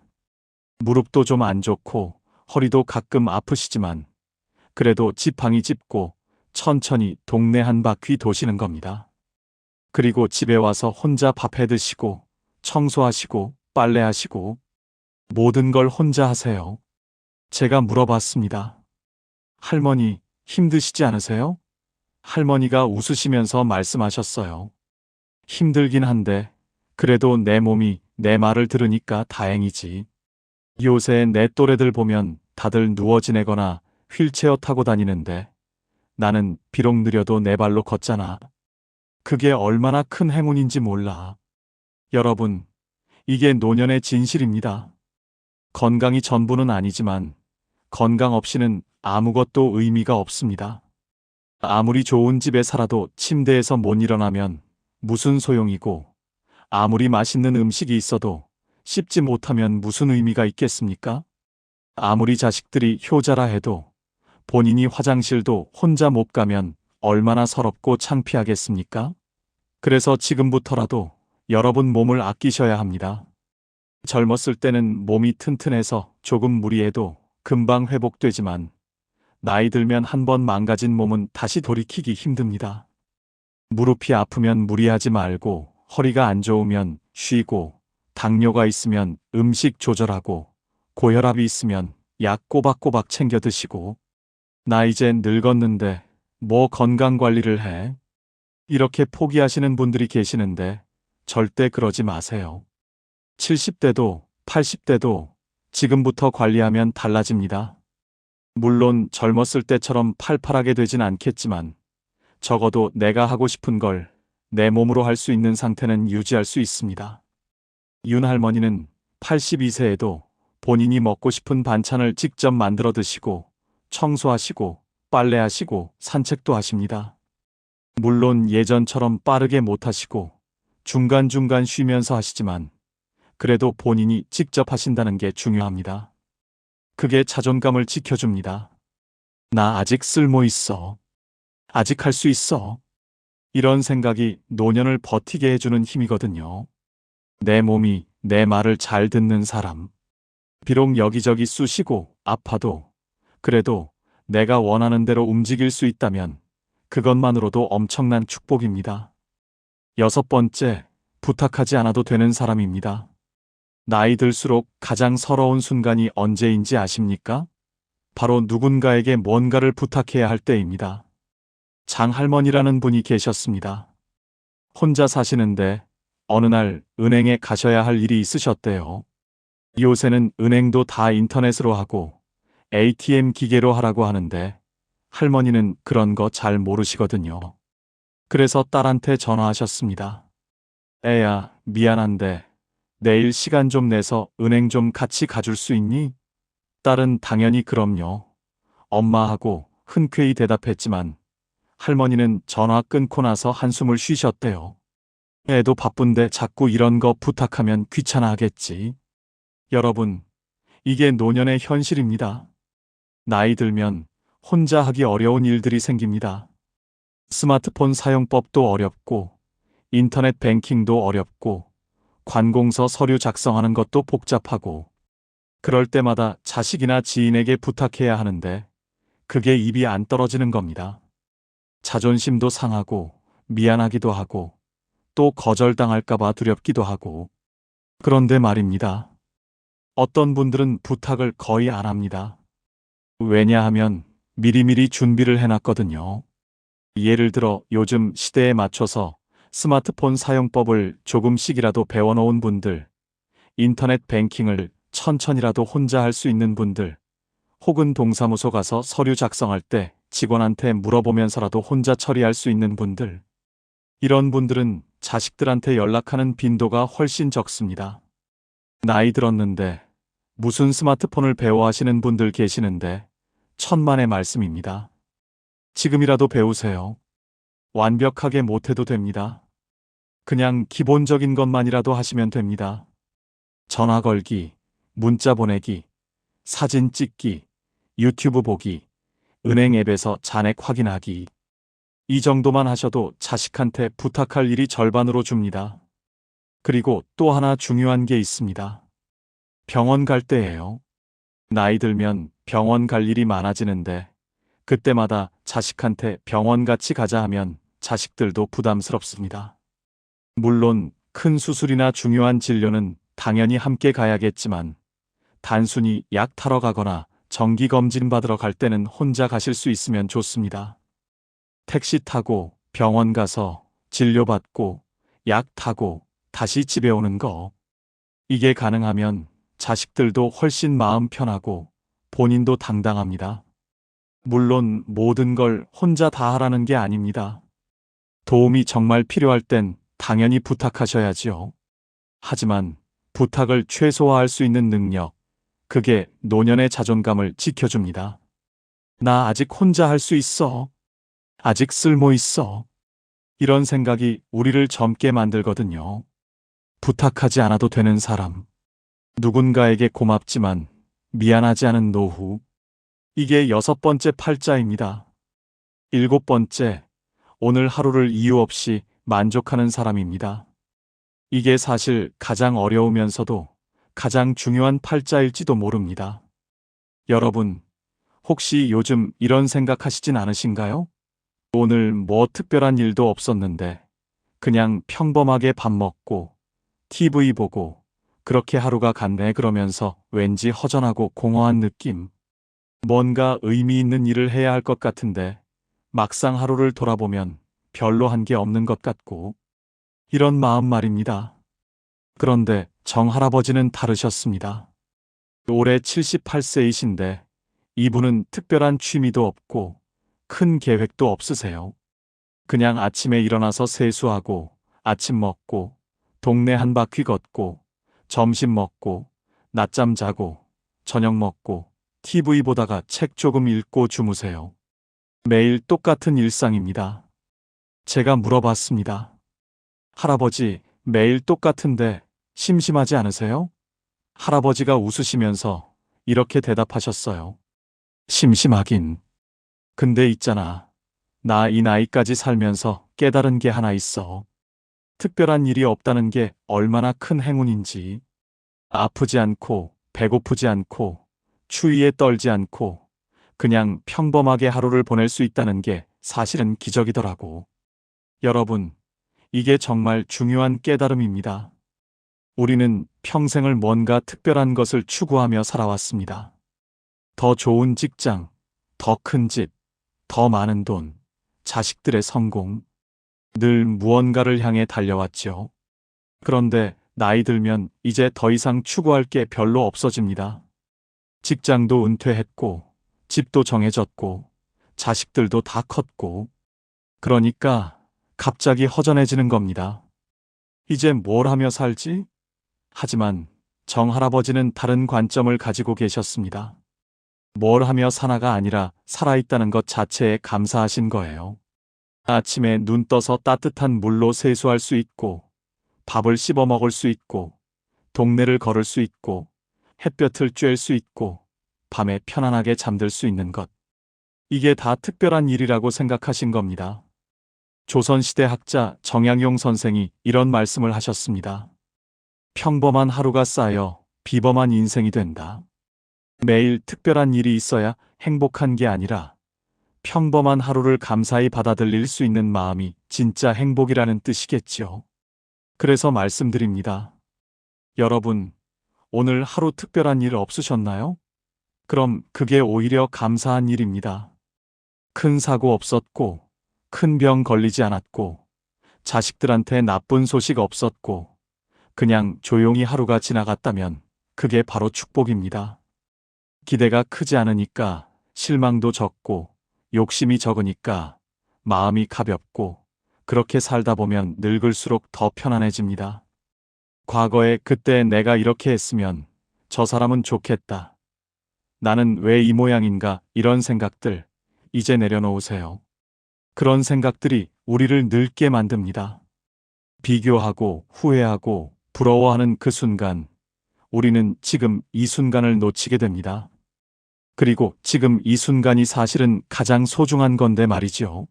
무릎도 좀 안 좋고 허리도 가끔 아프시지만 그래도 지팡이 짚고 천천히 동네 한 바퀴 도시는 겁니다. 그리고 집에 와서 혼자 밥 해 드시고 청소하시고 빨래하시고 모든 걸 혼자 하세요. 제가 물어봤습니다. 할머니, 힘드시지 않으세요? 할머니가 웃으시면서 말씀하셨어요. 힘들긴 한데 그래도 내 몸이 내 말을 들으니까 다행이지. 요새 내 또래들 보면 다들 누워 지내거나 휠체어 타고 다니는데 나는 비록 느려도 내 발로 걷잖아. 그게 얼마나 큰 행운인지 몰라. 여러분, 이게 노년의 진실입니다. 건강이 전부는 아니지만 건강 없이는 아무것도 의미가 없습니다. 아무리 좋은 집에 살아도 침대에서 못 일어나면 무슨 소용이고 아무리 맛있는 음식이 있어도 씹지 못하면 무슨 의미가 있겠습니까? 아무리 자식들이 효자라 해도 본인이 화장실도 혼자 못 가면 얼마나 서럽고 창피하겠습니까? 그래서 지금부터라도 여러분 몸을 아끼셔야 합니다. 젊었을 때는 몸이 튼튼해서 조금 무리해도 금방 회복되지만 나이 들면 한번 망가진 몸은 다시 돌이키기 힘듭니다. 무릎이 아프면 무리하지 말고 허리가 안 좋으면 쉬고 당뇨가 있으면 음식 조절하고 고혈압이 있으면 약 꼬박꼬박 챙겨 드시고 나 이제 늙었는데 뭐 건강 관리를 해? 이렇게 포기하시는 분들이 계시는데 절대 그러지 마세요. 70대도 80대도 지금부터 관리하면 달라집니다. 물론 젊었을 때처럼 팔팔하게 되진 않겠지만 적어도 내가 하고 싶은 걸 내 몸으로 할 수 있는 상태는 유지할 수 있습니다. 윤 할머니는 82세에도 본인이 먹고 싶은 반찬을 직접 만들어 드시고 청소하시고 빨래하시고 산책도 하십니다. 물론 예전처럼 빠르게 못 하시고 중간중간 쉬면서 하시지만 그래도 본인이 직접 하신다는 게 중요합니다. 그게 자존감을 지켜줍니다. 나 아직 쓸모 있어. 아직 할 수 있어. 이런 생각이 노년을 버티게 해주는 힘이거든요. 내 몸이 내 말을 잘 듣는 사람. 비록 여기저기 쑤시고 아파도 그래도 내가 원하는 대로 움직일 수 있다면 그것만으로도 엄청난 축복입니다. 6번째, 부탁하지 않아도 되는 사람입니다. 나이 들수록 가장 서러운 순간이 언제인지 아십니까? 바로 누군가에게 뭔가를 부탁해야 할 때입니다. 장할머니라는 분이 계셨습니다. 혼자 사시는데 어느 날 은행에 가셔야 할 일이 있으셨대요. 요새는 은행도 다 인터넷으로 하고 ATM 기계로 하라고 하는데 할머니는 그런 거 잘 모르시거든요. 그래서 딸한테 전화하셨습니다. 애야, 미안한데 내일 시간 좀 내서 은행 좀 같이 가줄 수 있니? 딸은 당연히 그럼요. 엄마하고 흔쾌히 대답했지만 할머니는 전화 끊고 나서 한숨을 쉬셨대요. 애도 바쁜데 자꾸 이런 거 부탁하면 귀찮아 하겠지. 여러분, 이게 노년의 현실입니다. 나이 들면 혼자 하기 어려운 일들이 생깁니다. 스마트폰 사용법도 어렵고, 인터넷 뱅킹도 어렵고, 관공서 서류 작성하는 것도 복잡하고, 그럴 때마다 자식이나 지인에게 부탁해야 하는데, 그게 입이 안 떨어지는 겁니다. 자존심도 상하고, 미안하기도 하고, 또 거절당할까봐 두렵기도 하고. 그런데 말입니다. 어떤 분들은 부탁을 거의 안 합니다. 왜냐하면 미리미리 준비를 해놨거든요. 예를 들어 요즘 시대에 맞춰서 스마트폰 사용법을 조금씩이라도 배워놓은 분들, 인터넷 뱅킹을 천천히라도 혼자 할 수 있는 분들, 혹은 동사무소 가서 서류 작성할 때 직원한테 물어보면서라도 혼자 처리할 수 있는 분들, 이런 분들은 자식들한테 연락하는 빈도가 훨씬 적습니다. 나이 들었는데 무슨 스마트폰을 배워하시는 분들 계시는데 천만의 말씀입니다. 지금이라도 배우세요. 완벽하게 못해도 됩니다. 그냥 기본적인 것만이라도 하시면 됩니다. 전화 걸기, 문자 보내기, 사진 찍기, 유튜브 보기, 은행 앱에서 잔액 확인하기. 이 정도만 하셔도 자식한테 부탁할 일이 절반으로 줍니다. 그리고 또 하나 중요한 게 있습니다. 병원 갈 때예요. 나이 들면 병원 갈 일이 많아지는데 그때마다 자식한테 병원 같이 가자 하면 자식들도 부담스럽습니다. 물론 큰 수술이나 중요한 진료는 당연히 함께 가야겠지만 단순히 약 타러 가거나 정기검진 받으러 갈 때는 혼자 가실 수 있으면 좋습니다. 택시 타고 병원 가서 진료받고 약 타고 다시 집에 오는 거. 이게 가능하면 자식들도 훨씬 마음 편하고 본인도 당당합니다. 물론 모든 걸 혼자 다 하라는 게 아닙니다. 도움이 정말 필요할 땐 당연히 부탁하셔야지요. 하지만 부탁을 최소화할 수 있는 능력, 그게 노년의 자존감을 지켜줍니다. 나 아직 혼자 할 수 있어. 아직 쓸모 있어. 이런 생각이 우리를 젊게 만들거든요. 부탁하지 않아도 되는 사람. 누군가에게 고맙지만 미안하지 않은 노후. 이게 6번째 팔자입니다. 7번째, 오늘 하루를 이유 없이 만족하는 사람입니다. 이게 사실 가장 어려우면서도 가장 중요한 팔자일지도 모릅니다. 여러분, 혹시 요즘 이런 생각하시진 않으신가요? 오늘 뭐 특별한 일도 없었는데 그냥 평범하게 밥 먹고 TV 보고 그렇게 하루가 갔네 그러면서 왠지 허전하고 공허한 느낌. 뭔가 의미 있는 일을 해야 할 것 같은데 막상 하루를 돌아보면 별로 한 게 없는 것 같고 이런 마음 말입니다. 그런데 정할아버지는 다르셨습니다. 올해 78세이신데 이분은 특별한 취미도 없고 큰 계획도 없으세요. 그냥 아침에 일어나서 세수하고 아침 먹고 동네 한 바퀴 걷고 점심 먹고 낮잠 자고 저녁 먹고 TV 보다가 책 조금 읽고 주무세요. 매일 똑같은 일상입니다. 제가 물어봤습니다. 할아버지, 매일 똑같은데 심심하지 않으세요? 할아버지가 웃으시면서 이렇게 대답하셨어요. 심심하긴. 근데 있잖아. 나 이 나이까지 살면서 깨달은 게 하나 있어. 특별한 일이 없다는 게 얼마나 큰 행운인지. 아프지 않고, 배고프지 않고, 추위에 떨지 않고, 그냥 평범하게 하루를 보낼 수 있다는 게 사실은 기적이더라고. 여러분, 이게 정말 중요한 깨달음입니다. 우리는 평생을 뭔가 특별한 것을 추구하며 살아왔습니다. 더 좋은 직장, 더 큰 집, 더 많은 돈, 자식들의 성공. 늘 무언가를 향해 달려왔죠. 그런데 나이 들면 이제 더 이상 추구할 게 별로 없어집니다. 직장도 은퇴했고, 집도 정해졌고, 자식들도 다 컸고, 그러니까 갑자기 허전해지는 겁니다. 이제 뭘 하며 살지? 하지만 정할아버지는 다른 관점을 가지고 계셨습니다. 뭘 하며 사나가 아니라 살아있다는 것 자체에 감사하신 거예요. 아침에 눈 떠서 따뜻한 물로 세수할 수 있고, 밥을 씹어 먹을 수 있고, 동네를 걸을 수 있고, 햇볕을 쬐을 수 있고, 밤에 편안하게 잠들 수 있는 것. 이게 다 특별한 일이라고 생각하신 겁니다. 조선시대 학자 정약용 선생이 이런 말씀을 하셨습니다. 평범한 하루가 쌓여 비범한 인생이 된다. 매일 특별한 일이 있어야 행복한 게 아니라 평범한 하루를 감사히 받아들일 수 있는 마음이 진짜 행복이라는 뜻이겠죠. 그래서 말씀드립니다. 여러분, 오늘 하루 특별한 일 없으셨나요? 그럼 그게 오히려 감사한 일입니다. 큰 사고 없었고, 큰 병 걸리지 않았고, 자식들한테 나쁜 소식 없었고, 그냥 조용히 하루가 지나갔다면 그게 바로 축복입니다. 기대가 크지 않으니까 실망도 적고 욕심이 적으니까 마음이 가볍고 그렇게 살다 보면 늙을수록 더 편안해집니다. 과거에 그때 내가 이렇게 했으면 저 사람은 좋겠다. 나는 왜 이 모양인가 이런 생각들 이제 내려놓으세요. 그런 생각들이 우리를 늙게 만듭니다. 비교하고 후회하고 부러워하는 그 순간 우리는 지금 이 순간을 놓치게 됩니다. 그리고 지금 이 순간이 사실은 가장 소중한 건데 말이죠.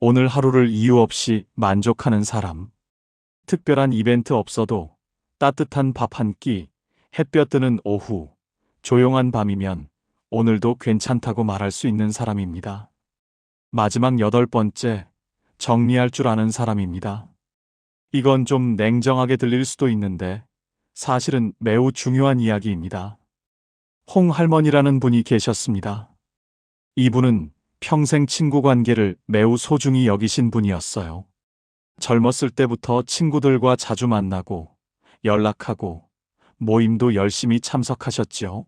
오늘 하루를 이유 없이 만족하는 사람. 특별한 이벤트 없어도 따뜻한 밥 한 끼, 햇볕 드는 오후, 조용한 밤이면 오늘도 괜찮다고 말할 수 있는 사람입니다. 마지막 8번째, 정리할 줄 아는 사람입니다. 이건 좀 냉정하게 들릴 수도 있는데 사실은 매우 중요한 이야기입니다. 홍 할머니라는 분이 계셨습니다. 이분은 평생 친구 관계를 매우 소중히 여기신 분이었어요. 젊었을 때부터 친구들과 자주 만나고 연락하고 모임도 열심히 참석하셨지요.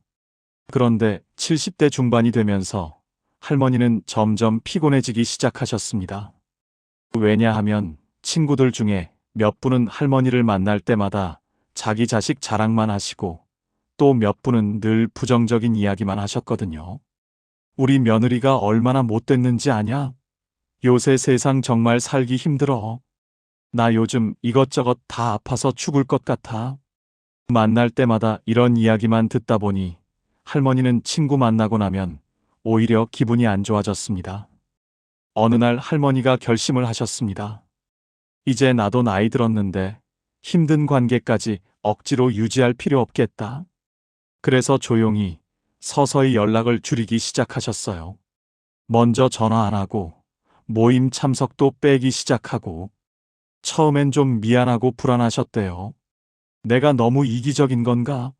그런데 70대 중반이 되면서 할머니는 점점 피곤해지기 시작하셨습니다. 왜냐하면 친구들 중에 몇 분은 할머니를 만날 때마다 자기 자식 자랑만 하시고 또 몇 분은 늘 부정적인 이야기만 하셨거든요. 우리 며느리가 얼마나 못됐는지 아냐? 요새 세상 정말 살기 힘들어. 나 요즘 이것저것 다 아파서 죽을 것 같아. 만날 때마다 이런 이야기만 듣다 보니 할머니는 친구 만나고 나면 오히려 기분이 안 좋아졌습니다. 어느 날 할머니가 결심을 하셨습니다. 이제 나도 나이 들었는데 힘든 관계까지 억지로 유지할 필요 없겠다. 그래서 조용히 서서히 연락을 줄이기 시작하셨어요. 먼저 전화 안 하고 모임 참석도 빼기 시작하고 처음엔 좀 미안하고 불안하셨대요. 내가 너무 이기적인 건가?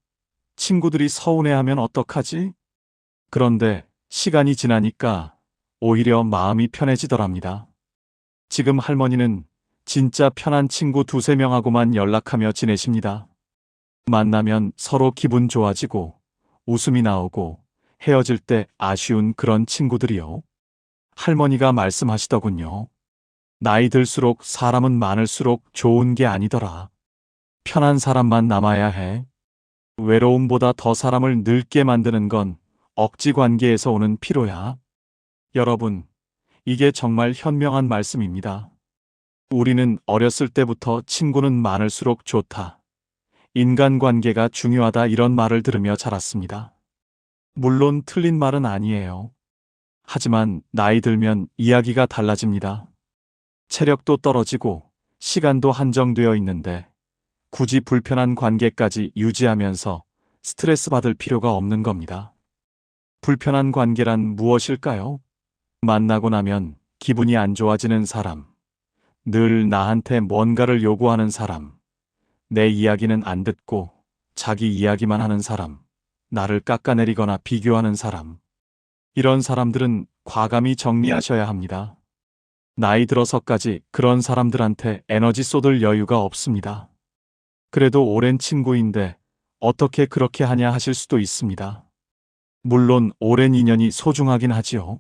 친구들이 서운해하면 어떡하지? 그런데 시간이 지나니까 오히려 마음이 편해지더랍니다. 지금 할머니는 진짜 편한 친구 2~3명하고만 연락하며 지내십니다. 만나면 서로 기분 좋아지고 웃음이 나오고 헤어질 때 아쉬운 그런 친구들이요. 할머니가 말씀하시더군요. 나이 들수록 사람은 많을수록 좋은 게 아니더라. 편한 사람만 남아야 해. 외로움보다 더 사람을 늙게 만드는 건 억지 관계에서 오는 피로야. 여러분, 이게 정말 현명한 말씀입니다. 우리는 어렸을 때부터 친구는 많을수록 좋다, 인간관계가 중요하다 이런 말을 들으며 자랐습니다. 물론 틀린 말은 아니에요. 하지만 나이 들면 이야기가 달라집니다. 체력도 떨어지고 시간도 한정되어 있는데 굳이 불편한 관계까지 유지하면서 스트레스 받을 필요가 없는 겁니다. 불편한 관계란 무엇일까요? 만나고 나면 기분이 안 좋아지는 사람, 늘 나한테 뭔가를 요구하는 사람, 내 이야기는 안 듣고 자기 이야기만 하는 사람, 나를 깎아내리거나 비교하는 사람. 이런 사람들은 과감히 정리하셔야 합니다. 나이 들어서까지 그런 사람들한테 에너지 쏟을 여유가 없습니다. 그래도 오랜 친구인데 어떻게 그렇게 하냐 하실 수도 있습니다. 물론 오랜 인연이 소중하긴 하지요.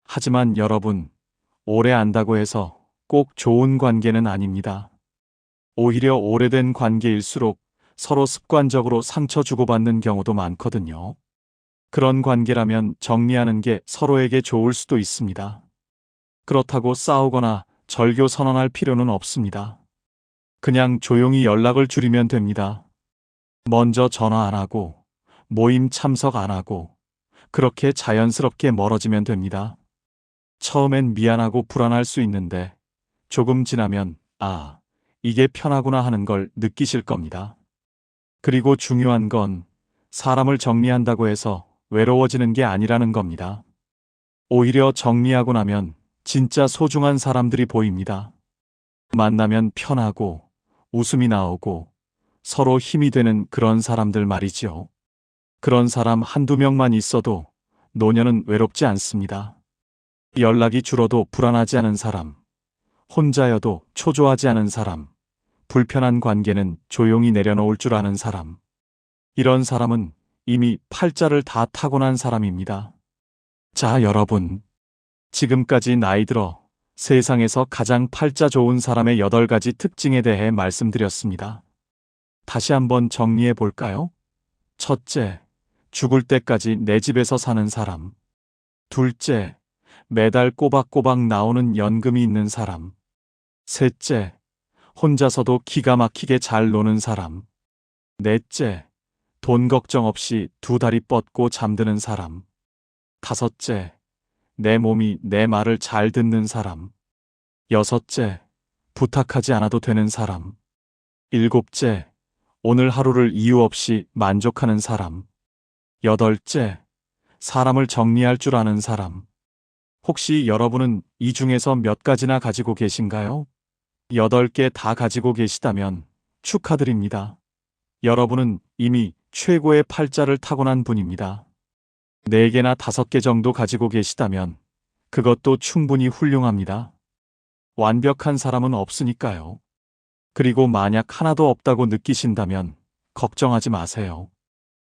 하지만 여러분, 오래 안다고 해서 꼭 좋은 관계는 아닙니다. 오히려 오래된 관계일수록 서로 습관적으로 상처 주고받는 경우도 많거든요. 그런 관계라면 정리하는 게 서로에게 좋을 수도 있습니다. 그렇다고 싸우거나 절교 선언할 필요는 없습니다. 그냥 조용히 연락을 줄이면 됩니다. 먼저 전화 안 하고, 모임 참석 안 하고, 그렇게 자연스럽게 멀어지면 됩니다. 처음엔 미안하고 불안할 수 있는데, 조금 지나면, 아, 이게 편하구나 하는 걸 느끼실 겁니다. 그리고 중요한 건 사람을 정리한다고 해서 외로워지는 게 아니라는 겁니다. 오히려 정리하고 나면 진짜 소중한 사람들이 보입니다. 만나면 편하고 웃음이 나오고 서로 힘이 되는 그런 사람들 말이지요. 그런 사람 한두 명만 있어도 노년은 외롭지 않습니다. 연락이 줄어도 불안하지 않은 사람, 혼자여도 초조하지 않은 사람, 불편한 관계는 조용히 내려놓을 줄 아는 사람. 이런 사람은 이미 팔자를 다 타고난 사람입니다. 자, 여러분. 지금까지 나이 들어 세상에서 가장 팔자 좋은 사람의 8가지 특징에 대해 말씀드렸습니다. 다시 한번 정리해 볼까요? 첫째, 죽을 때까지 내 집에서 사는 사람. 둘째, 매달 꼬박꼬박 나오는 연금이 있는 사람. 셋째, 혼자서도 기가 막히게 잘 노는 사람. 넷째, 돈 걱정 없이 2다리 뻗고 잠드는 사람. 다섯째, 내 몸이 내 말을 잘 듣는 사람. 여섯째, 부탁하지 않아도 되는 사람. 일곱째, 오늘 하루를 이유 없이 만족하는 사람. 여덟째, 사람을 정리할 줄 아는 사람. 혹시 여러분은 이 중에서 몇 가지나 가지고 계신가요? 8개 다 가지고 계시다면 축하드립니다. 여러분은 이미 최고의 팔자를 타고난 분입니다. 4개나 5개 정도 가지고 계시다면 그것도 충분히 훌륭합니다. 완벽한 사람은 없으니까요. 그리고 만약 하나도 없다고 느끼신다면 걱정하지 마세요.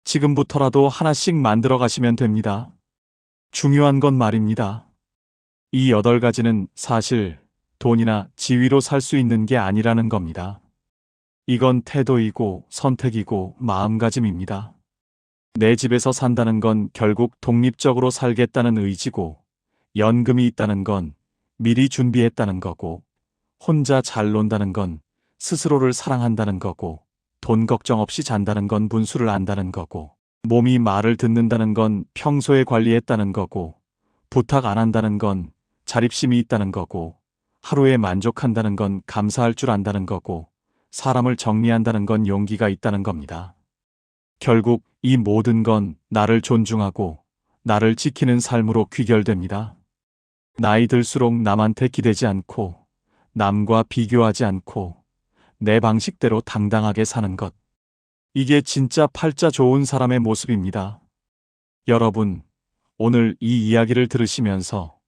지금부터라도 하나씩 만들어 가시면 됩니다. 중요한 건 말입니다. 이 8가지는 사실 돈이나 지위로 살 수 있는 게 아니라는 겁니다. 이건 태도이고 선택이고 마음가짐입니다. 내 집에서 산다는 건 결국 독립적으로 살겠다는 의지고, 연금이 있다는 건 미리 준비했다는 거고, 혼자 잘 논다는 건 스스로를 사랑한다는 거고, 돈 걱정 없이 잔다는 건 분수를 안다는 거고, 몸이 말을 듣는다는 건 평소에 관리했다는 거고, 부탁 안 한다는 건 자립심이 있다는 거고, 하루에 만족한다는 건 감사할 줄 안다는 거고, 사람을 정리한다는 건 용기가 있다는 겁니다. 결국 이 모든 건 나를 존중하고 나를 지키는 삶으로 귀결됩니다. 나이 들수록 남한테 기대지 않고 남과 비교하지 않고 내 방식대로 당당하게 사는 것. 이게 진짜 팔자 좋은 사람의 모습입니다. 여러분, 오늘 이 이야기를 들으시면서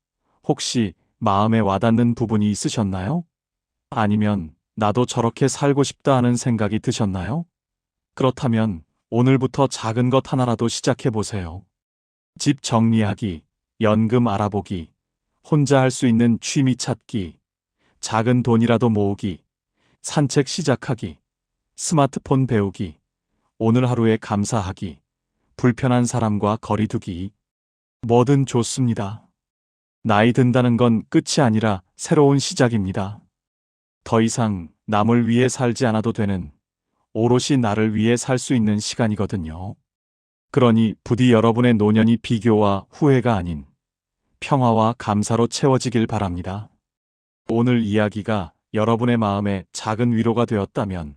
혹시 마음에 와닿는 부분이 있으셨나요? 아니면 나도 저렇게 살고 싶다 하는 생각이 드셨나요? 그렇다면 오늘부터 작은 것 하나라도 시작해 보세요. 집 정리하기, 연금 알아보기, 혼자 할 수 있는 취미 찾기, 작은 돈이라도 모으기, 산책 시작하기, 스마트폰 배우기, 오늘 하루에 감사하기, 불편한 사람과 거리 두기. 뭐든 좋습니다. 나이 든다는 건 끝이 아니라 새로운 시작입니다. 더 이상 남을 위해 살지 않아도 되는, 오롯이 나를 위해 살 수 있는 시간이거든요. 그러니 부디 여러분의 노년이 비교와 후회가 아닌 평화와 감사로 채워지길 바랍니다. 오늘 이야기가 여러분의 마음에 작은 위로가 되었다면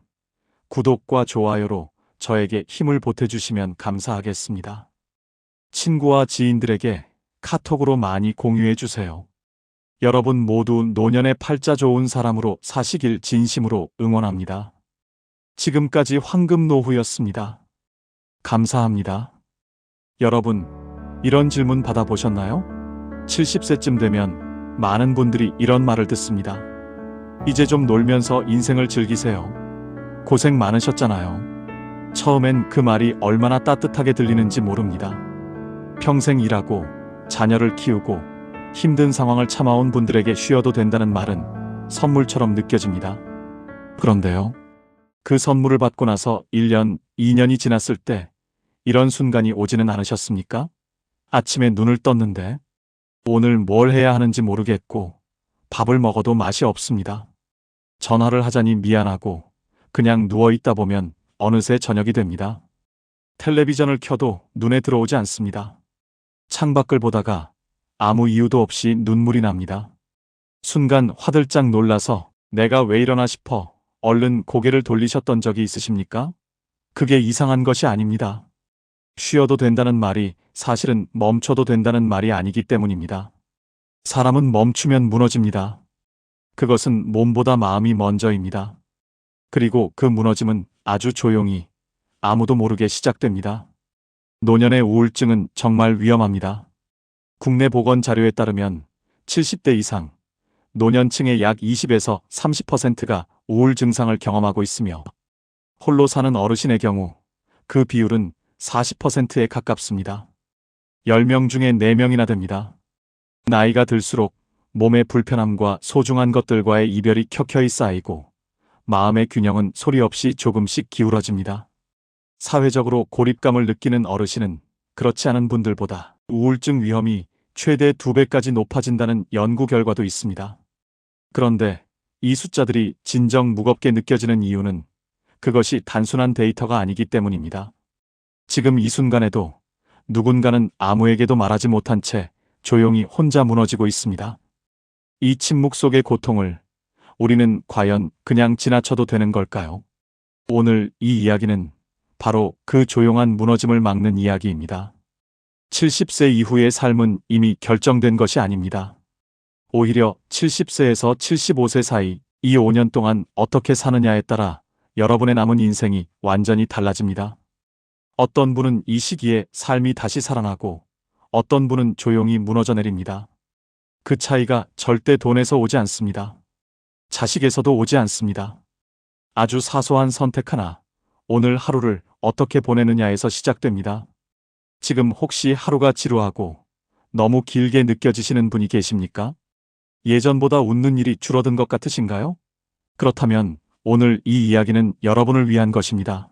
구독과 좋아요로 저에게 힘을 보태주시면 감사하겠습니다. 친구와 지인들에게 카톡으로 많이 공유해주세요. 여러분 모두 노년의 팔자 좋은 사람으로 사시길 진심으로 응원합니다. 지금까지 황금노후였습니다. 감사합니다. 여러분, 이런 질문 받아보셨나요? 70세쯤 되면 많은 분들이 이런 말을 듣습니다. 이제 좀 놀면서 인생을 즐기세요. 고생 많으셨잖아요. 처음엔 그 말이 얼마나 따뜻하게 들리는지 모릅니다. 평생 일하고 자녀를 키우고 힘든 상황을 참아온 분들에게 쉬어도 된다는 말은 선물처럼 느껴집니다. 그런데요, 그 선물을 받고 나서 1년, 2년이 지났을 때 이런 순간이 오지는 않으셨습니까? 아침에 눈을 떴는데 오늘 뭘 해야 하는지 모르겠고 밥을 먹어도 맛이 없습니다. 전화를 하자니 미안하고 그냥 누워있다 보면 어느새 저녁이 됩니다. 텔레비전을 켜도 눈에 들어오지 않습니다. 창밖을 보다가 아무 이유도 없이 눈물이 납니다. 순간 화들짝 놀라서 내가 왜 이러나 싶어 얼른 고개를 돌리셨던 적이 있으십니까? 그게 이상한 것이 아닙니다. 쉬어도 된다는 말이 사실은 멈춰도 된다는 말이 아니기 때문입니다. 사람은 멈추면 무너집니다. 그것은 몸보다 마음이 먼저입니다. 그리고 그 무너짐은 아주 조용히 아무도 모르게 시작됩니다. 노년의 우울증은 정말 위험합니다. 국내 보건 자료에 따르면 70대 이상 노년층의 약 20에서 30%가 우울 증상을 경험하고 있으며 홀로 사는 어르신의 경우 그 비율은 40%에 가깝습니다. 10명 중에 4명이나 됩니다. 나이가 들수록 몸의 불편함과 소중한 것들과의 이별이 켜켜이 쌓이고 마음의 균형은 소리 없이 조금씩 기울어집니다. 사회적으로 고립감을 느끼는 어르신은 그렇지 않은 분들보다 우울증 위험이 최대 2배까지 높아진다는 연구 결과도 있습니다. 그런데 이 숫자들이 진정 무겁게 느껴지는 이유는 그것이 단순한 데이터가 아니기 때문입니다. 지금 이 순간에도 누군가는 아무에게도 말하지 못한 채 조용히 혼자 무너지고 있습니다. 이 침묵 속의 고통을 우리는 과연 그냥 지나쳐도 되는 걸까요? 오늘 이 이야기는 바로 그 조용한 무너짐을 막는 이야기입니다. 70세 이후의 삶은 이미 결정된 것이 아닙니다. 오히려 70세에서 75세 사이 이 5년 동안 어떻게 사느냐에 따라 여러분의 남은 인생이 완전히 달라집니다. 어떤 분은 이 시기에 삶이 다시 살아나고 어떤 분은 조용히 무너져 내립니다. 그 차이가 절대 돈에서 오지 않습니다. 자식에서도 오지 않습니다. 아주 사소한 선택 하나, 오늘 하루를 어떻게 보내느냐에서 시작됩니다. 지금 혹시 하루가 지루하고 너무 길게 느껴지시는 분이 계십니까? 예전보다 웃는 일이 줄어든 것 같으신가요? 그렇다면 오늘 이 이야기는 여러분을 위한 것입니다.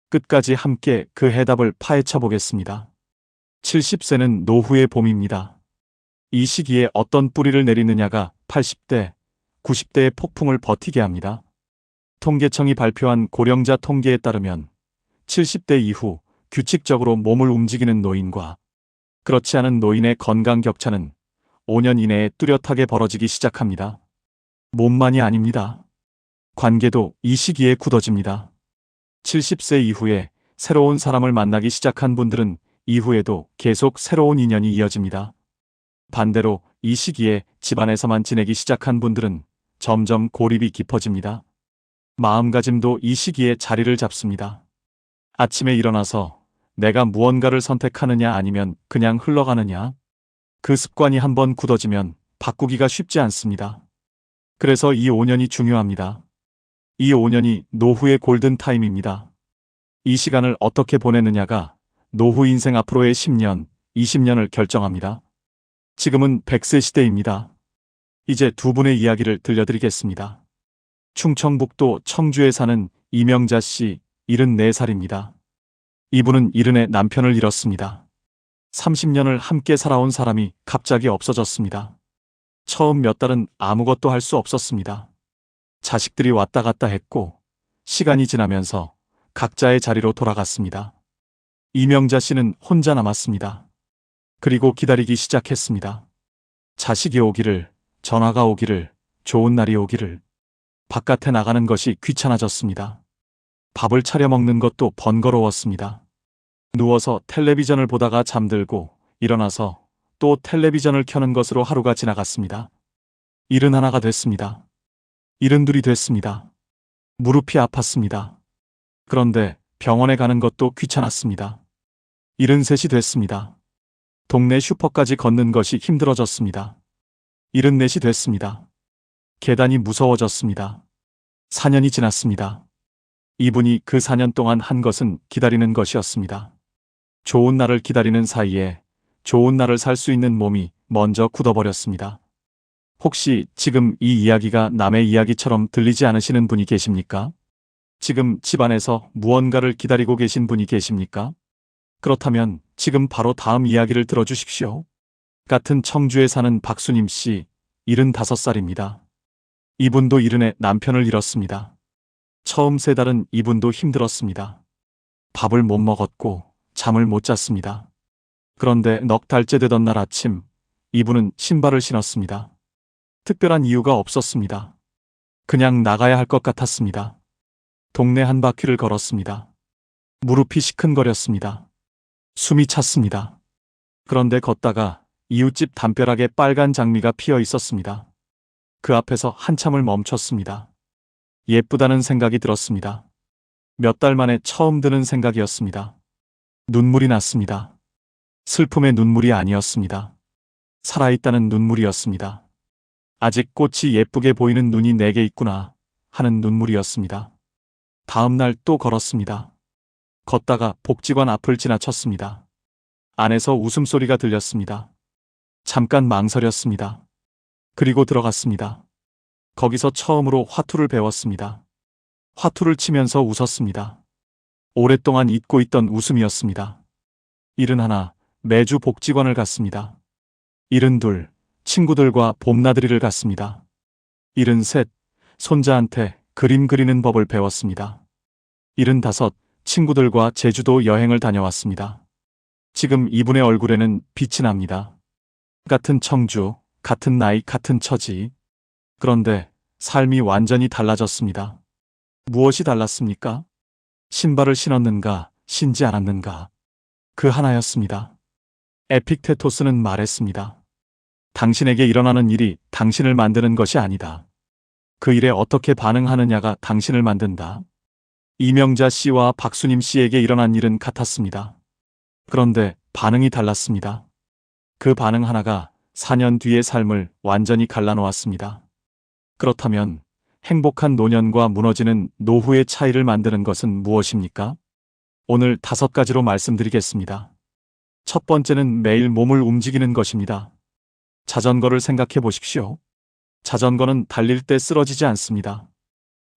끝까지 함께 그 해답을 파헤쳐 보겠습니다. 70세는 노후의 봄입니다. 이 시기에 어떤 뿌리를 내리느냐가 80대, 90대의 폭풍을 버티게 합니다. 통계청이 발표한 고령자 통계에 따르면 70대 이후 규칙적으로 몸을 움직이는 노인과 그렇지 않은 노인의 건강 격차는 5년 이내에 뚜렷하게 벌어지기 시작합니다. 몸만이 아닙니다. 관계도 이 시기에 굳어집니다. 70세 이후에 새로운 사람을 만나기 시작한 분들은 이후에도 계속 새로운 인연이 이어집니다. 반대로 이 시기에 집안에서만 지내기 시작한 분들은 점점 고립이 깊어집니다. 마음가짐도 이 시기에 자리를 잡습니다. 아침에 일어나서 내가 무언가를 선택하느냐 아니면 그냥 흘러가느냐, 그 습관이 한번 굳어지면 바꾸기가 쉽지 않습니다. 그래서 이 5년이 중요합니다. 이 5년이 노후의 골든타임입니다. 이 시간을 어떻게 보내느냐가 노후 인생 앞으로의 10년, 20년을 결정합니다. 지금은 100세 시대입니다. 이제 두 분의 이야기를 들려드리겠습니다. 충청북도 청주에 사는 이명자 씨, 74살입니다. 이분은 이른의 남편을 잃었습니다. 30년을 함께 살아온 사람이 갑자기 없어졌습니다. 처음 몇 달은 아무것도 할 수 없었습니다. 자식들이 왔다 갔다 했고, 시간이 지나면서 각자의 자리로 돌아갔습니다. 이명자 씨는 혼자 남았습니다. 그리고 기다리기 시작했습니다. 자식이 오기를, 전화가 오기를, 좋은 날이 오기를. 바깥에 나가는 것이 귀찮아졌습니다. 밥을 차려 먹는 것도 번거로웠습니다. 누워서 텔레비전을 보다가 잠들고 일어나서 또 텔레비전을 켜는 것으로 하루가 지나갔습니다. 71가 됐습니다. 72이 됐습니다. 무릎이 아팠습니다. 그런데 병원에 가는 것도 귀찮았습니다. 73이 됐습니다. 동네 슈퍼까지 걷는 것이 힘들어졌습니다. 74이 됐습니다. 계단이 무서워졌습니다. 4년이 지났습니다. 이분이 그 4년 동안 한 것은 기다리는 것이었습니다. 좋은 날을 기다리는 사이에 좋은 날을 살 수 있는 몸이 먼저 굳어버렸습니다. 혹시 지금 이 이야기가 남의 이야기처럼 들리지 않으시는 분이 계십니까? 지금 집안에서 무언가를 기다리고 계신 분이 계십니까? 그렇다면 지금 바로 다음 이야기를 들어주십시오. 같은 청주에 사는 박수님 씨, 75살입니다. 이분도 이른의 남편을 잃었습니다. 처음 3달은 이분도 힘들었습니다. 밥을 못 먹었고 잠을 못 잤습니다. 그런데 넉 달째 되던 날 아침, 이분은 신발을 신었습니다. 특별한 이유가 없었습니다. 그냥 나가야 할 것 같았습니다. 동네 한 바퀴를 걸었습니다. 무릎이 시큰거렸습니다. 숨이 찼습니다. 그런데 걷다가 이웃집 담벼락에 빨간 장미가 피어 있었습니다. 그 앞에서 한참을 멈췄습니다. 예쁘다는 생각이 들었습니다. 몇 달 만에 처음 드는 생각이었습니다. 눈물이 났습니다. 슬픔의 눈물이 아니었습니다. 살아있다는 눈물이었습니다. 아직 꽃이 예쁘게 보이는 눈이 내게 있구나 하는 눈물이었습니다. 다음 날 또 걸었습니다. 걷다가 복지관 앞을 지나쳤습니다. 안에서 웃음소리가 들렸습니다. 잠깐 망설였습니다. 그리고 들어갔습니다. 거기서 처음으로 화투를 배웠습니다. 화투를 치면서 웃었습니다. 오랫동안 잊고 있던 웃음이었습니다. 71, 매주 복지관을 갔습니다. 72, 친구들과 봄나들이를 갔습니다. 73, 손자한테 그림 그리는 법을 배웠습니다. 75, 친구들과 제주도 여행을 다녀왔습니다. 지금 이분의 얼굴에는 빛이 납니다. 같은 청주, 같은 나이, 같은 처지. 그런데 삶이 완전히 달라졌습니다. 무엇이 달랐습니까? 신발을 신었는가, 신지 않았는가. 그 하나였습니다. 에픽테토스는 말했습니다. 당신에게 일어나는 일이 당신을 만드는 것이 아니다. 그 일에 어떻게 반응하느냐가 당신을 만든다. 이명자 씨와 박수님 씨에게 일어난 일은 같았습니다. 그런데 반응이 달랐습니다. 그 반응 하나가 4년 뒤의 삶을 완전히 갈라놓았습니다. 그렇다면 행복한 노년과 무너지는 노후의 차이를 만드는 것은 무엇입니까? 오늘 5가지로 말씀드리겠습니다. 첫 번째는 매일 몸을 움직이는 것입니다. 자전거를 생각해 보십시오. 자전거는 달릴 때 쓰러지지 않습니다.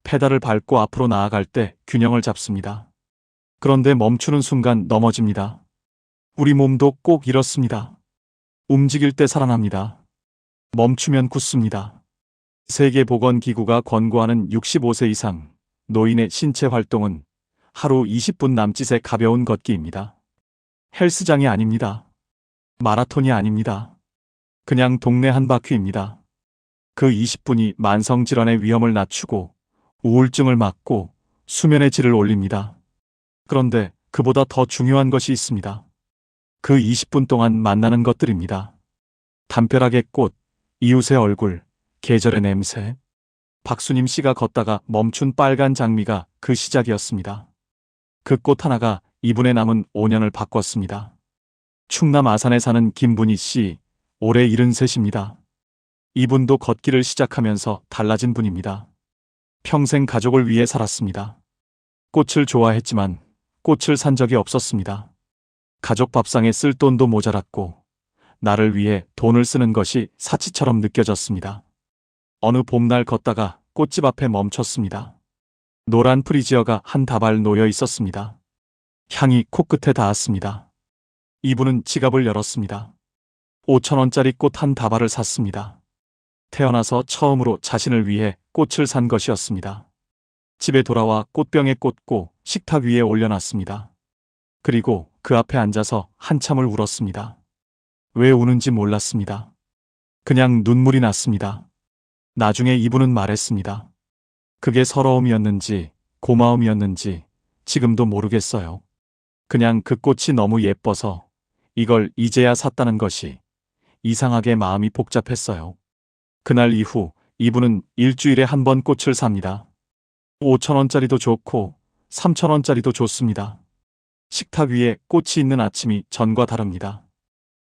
페달을 밟고 앞으로 나아갈 때 균형을 잡습니다. 그런데 멈추는 순간 넘어집니다. 우리 몸도 꼭 이렇습니다. 움직일 때 살아납니다. 멈추면 굳습니다. 세계보건기구가 권고하는 65세 이상 노인의 신체 활동은 하루 20분 남짓의 가벼운 걷기입니다. 헬스장이 아닙니다. 마라톤이 아닙니다. 그냥 동네 한 바퀴입니다. 그 20분이 만성질환의 위험을 낮추고 우울증을 막고 수면의 질을 올립니다. 그런데 그보다 더 중요한 것이 있습니다. 그 20분 동안 만나는 것들입니다. 담벼락의 꽃, 이웃의 얼굴, 계절의 냄새. 박수님 씨가 걷다가 멈춘 빨간 장미가 그 시작이었습니다. 그 꽃 하나가 이분의 남은 5년을 바꿨습니다. 충남 아산에 사는 김분희 씨, 올해 73입니다. 이분도 걷기를 시작하면서 달라진 분입니다. 평생 가족을 위해 살았습니다. 꽃을 좋아했지만 꽃을 산 적이 없었습니다. 가족 밥상에 쓸 돈도 모자랐고 나를 위해 돈을 쓰는 것이 사치처럼 느껴졌습니다. 어느 봄날 걷다가 꽃집 앞에 멈췄습니다. 노란 프리지어가 한 다발 놓여 있었습니다. 향이 코끝에 닿았습니다. 이분은 지갑을 열었습니다. 5,000원짜리 꽃 한 다발을 샀습니다. 태어나서 처음으로 자신을 위해 꽃을 산 것이었습니다. 집에 돌아와 꽃병에 꽂고 식탁 위에 올려놨습니다. 그리고 그 앞에 앉아서 한참을 울었습니다. 왜 우는지 몰랐습니다. 그냥 눈물이 났습니다. 나중에 이분은 말했습니다. 그게 서러움이었는지 고마움이었는지 지금도 모르겠어요. 그냥 그 꽃이 너무 예뻐서 이걸 이제야 샀다는 것이 이상하게 마음이 복잡했어요. 그날 이후 이분은 일주일에 한 번 꽃을 삽니다. 5,000원짜리도 좋고 3,000원짜리도 좋습니다. 식탁 위에 꽃이 있는 아침이 전과 다릅니다.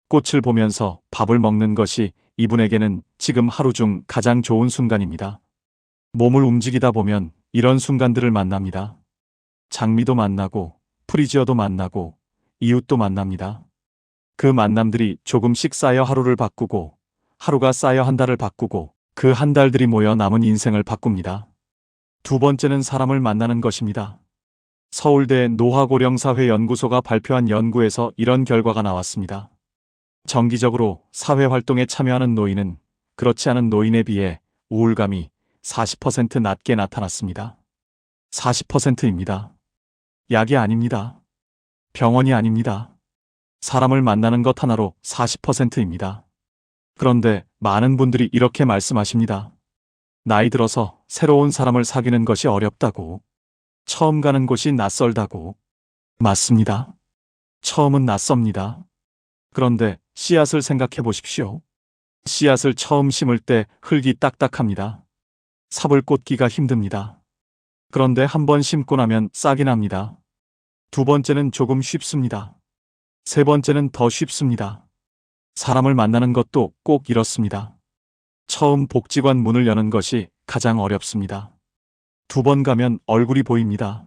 꽃을 보면서 밥을 먹는 것이 이분에게는 지금 하루 중 가장 좋은 순간입니다. 몸을 움직이다 보면 이런 순간들을 만납니다. 장미도 만나고 프리지어도 만나고 이웃도 만납니다. 그 만남들이 조금씩 쌓여 하루를 바꾸고 하루가 쌓여 한 달을 바꾸고 그 한 달들이 모여 남은 인생을 바꿉니다. 두 번째는 사람을 만나는 것입니다. 서울대 노화고령사회연구소가 발표한 연구에서 이런 결과가 나왔습니다. 정기적으로 사회활동에 참여하는 노인은 그렇지 않은 노인에 비해 우울감이 40% 낮게 나타났습니다. 40%입니다. 약이 아닙니다. 병원이 아닙니다. 사람을 만나는 것 하나로 40%입니다. 그런데 많은 분들이 이렇게 말씀하십니다. 나이 들어서 새로운 사람을 사귀는 것이 어렵다고. 처음 가는 곳이 낯설다고. 맞습니다. 처음은 낯섭니다. 그런데 씨앗을 생각해 보십시오. 씨앗을 처음 심을 때 흙이 딱딱합니다. 삽을 꽂기가 힘듭니다. 그런데 한 번 심고 나면 싹이 납니다. 두 번째는 조금 쉽습니다. 세 번째는 더 쉽습니다. 사람을 만나는 것도 꼭 이렇습니다. 처음 복지관 문을 여는 것이 가장 어렵습니다. 두 번 가면 얼굴이 보입니다.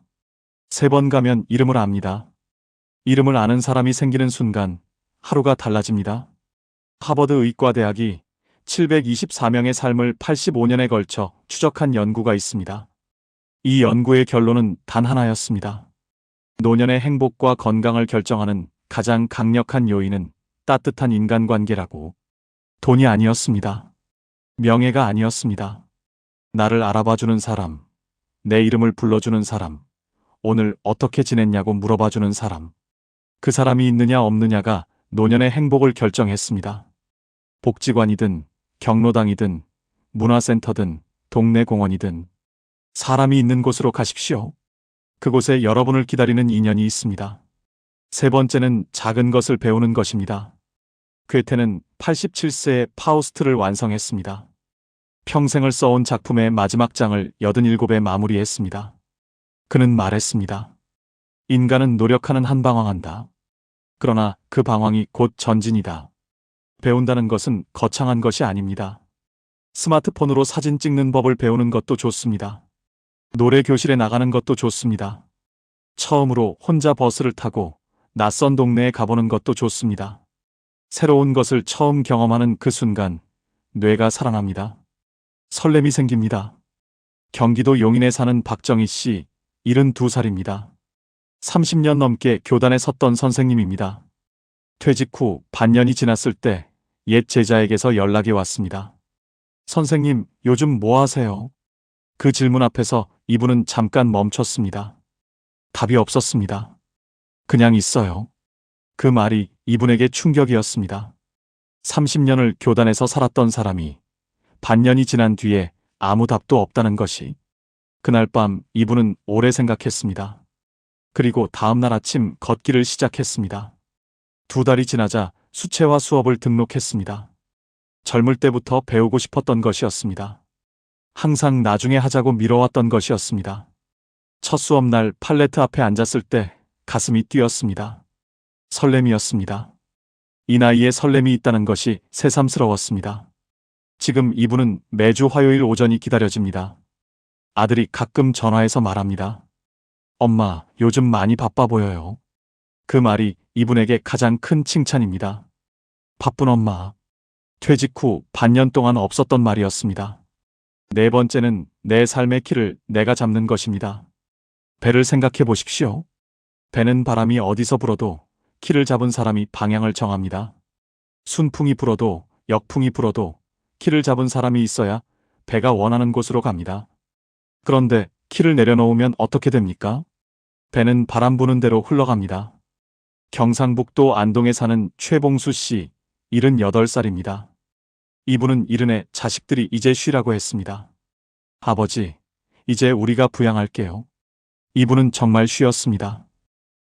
세 번 가면 이름을 압니다. 이름을 아는 사람이 생기는 순간 하루가 달라집니다. 하버드 의과대학이 724명의 삶을 85년에 걸쳐 추적한 연구가 있습니다. 이 연구의 결론은 단 하나였습니다. 노년의 행복과 건강을 결정하는 가장 강력한 요인은 따뜻한 인간관계라고. 돈이 아니었습니다. 명예가 아니었습니다. 나를 알아봐주는 사람, 내 이름을 불러주는 사람, 오늘 어떻게 지냈냐고 물어봐주는 사람. 그 사람이 있느냐 없느냐가 노년의 행복을 결정했습니다. 복지관이든 경로당이든 문화센터든 동네 공원이든 사람이 있는 곳으로 가십시오. 그곳에 여러분을 기다리는 인연이 있습니다. 세 번째는 작은 것을 배우는 것입니다. 괴테는 87세에 파우스트를 완성했습니다. 평생을 써온 작품의 마지막 장을 87에 마무리했습니다. 그는 말했습니다. 인간은 노력하는 한 방황한다. 그러나 그 방황이 곧 전진이다. 배운다는 것은 거창한 것이 아닙니다. 스마트폰으로 사진 찍는 법을 배우는 것도 좋습니다. 노래 교실에 나가는 것도 좋습니다. 처음으로 혼자 버스를 타고 낯선 동네에 가보는 것도 좋습니다. 새로운 것을 처음 경험하는 그 순간 뇌가 살아납니다. 설렘이 생깁니다. 경기도 용인에 사는 박정희 씨, 72살입니다. 30년 넘게 교단에 섰던 선생님입니다. 퇴직 후 반년이 지났을 때 옛 제자에게서 연락이 왔습니다. 선생님, 요즘 뭐 하세요? 그 질문 앞에서 이분은 잠깐 멈췄습니다. 답이 없었습니다. 그냥 있어요. 그 말이 이분에게 충격이었습니다. 30년을 교단에서 살았던 사람이 반년이 지난 뒤에 아무 답도 없다는 것이. 그날 밤 이분은 오래 생각했습니다. 그리고 다음날 아침 걷기를 시작했습니다. 2달이 지나자 수채화 수업을 등록했습니다. 젊을 때부터 배우고 싶었던 것이었습니다. 항상 나중에 하자고 미뤄왔던 것이었습니다. 첫 수업날 팔레트 앞에 앉았을 때 가슴이 뛰었습니다. 설렘이었습니다. 이 나이에 설렘이 있다는 것이 새삼스러웠습니다. 지금 이분은 매주 화요일 오전이 기다려집니다. 아들이 가끔 전화해서 말합니다. 엄마, 요즘 많이 바빠 보여요. 그 말이 이분에게 가장 큰 칭찬입니다. 바쁜 엄마. 퇴직 후 반년 동안 없었던 말이었습니다. 네 번째는 내 삶의 키를 내가 잡는 것입니다. 배를 생각해 보십시오. 배는 바람이 어디서 불어도 키를 잡은 사람이 방향을 정합니다. 순풍이 불어도 역풍이 불어도 키를 잡은 사람이 있어야 배가 원하는 곳으로 갑니다. 그런데 키를 내려놓으면 어떻게 됩니까? 배는 바람 부는 대로 흘러갑니다. 경상북도 안동에 사는 최봉수 씨, 78살입니다. 이분은 이른에 자식들이 이제 쉬라고 했습니다. 아버지, 이제 우리가 부양할게요. 이분은 정말 쉬었습니다.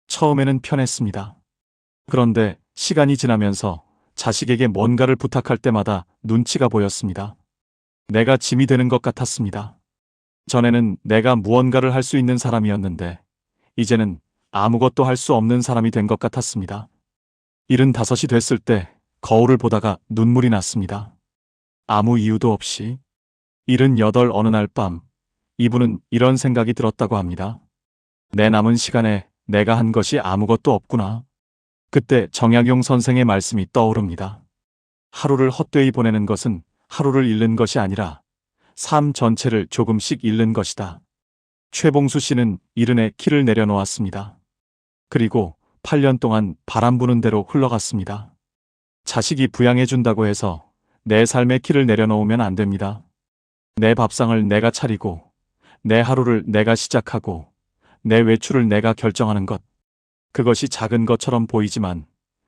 처음에는 편했습니다. 그런데 시간이 지나면서 자식에게 뭔가를 부탁할 때마다 눈치가 보였습니다. 내가 짐이 되는 것 같았습니다. 전에는 내가 무언가를 할 수 있는 사람이었는데 이제는 아무것도 할 수 없는 사람이 된 것 같았습니다. 75이 됐을 때 거울을 보다가 눈물이 났습니다. 아무 이유도 없이. 78 어느 날 밤 이분은 이런 생각이 들었다고 합니다. 내 남은 시간에 내가 한 것이 아무것도 없구나. 그때 정약용 선생의 말씀이 떠오릅니다. 하루를 헛되이 보내는 것은 하루를 잃는 것이 아니라 삶 전체를 조금씩 잃는 것이다. 최봉수 씨는 이른에 키를 내려놓았습니다. 그리고 8년 동안 바람 부는 대로 흘러갔습니다. 자식이 부양해준다고 해서 내 삶의 키를 내려놓으면 안 됩니다. 내 밥상을 내가 차리고, 내 하루를 내가 시작하고, 내 외출을 내가 결정하는 것. 그것이 작은 것처럼 보이지만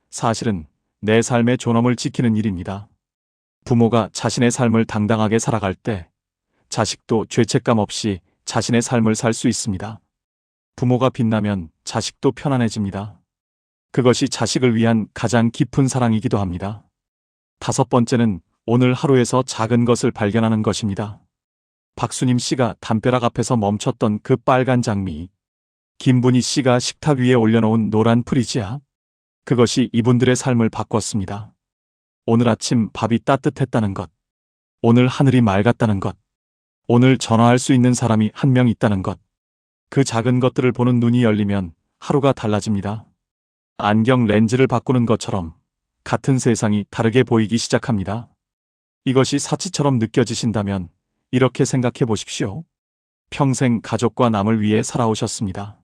사실은 내 삶의 존엄을 지키는 일입니다. 부모가 자신의 삶을 당당하게 살아갈 때 자식도 죄책감 없이 자신의 삶을 살 수 있습니다. 부모가 빛나면 자식도 편안해집니다. 그것이 자식을 위한 가장 깊은 사랑이기도 합니다. 5번째는 오늘 하루에서 작은 것을 발견하는 것입니다. 박수님 씨가 담벼락 앞에서 멈췄던 그 빨간 장미, 김분희 씨가 식탁 위에 올려놓은 노란 프리지아, 그것이 이분들의 삶을 바꿨습니다. 오늘 아침 밥이 따뜻했다는 것, 오늘 하늘이 맑았다는 것, 오늘 전화할 수 있는 사람이 한 명 있다는 것. 그 작은 것들을 보는 눈이 열리면 하루가 달라집니다. 안경 렌즈를 바꾸는 것처럼 같은 세상이 다르게 보이기 시작합니다. 이것이 사치처럼 느껴지신다면 이렇게 생각해 보십시오. 평생 가족과 남을 위해 살아오셨습니다.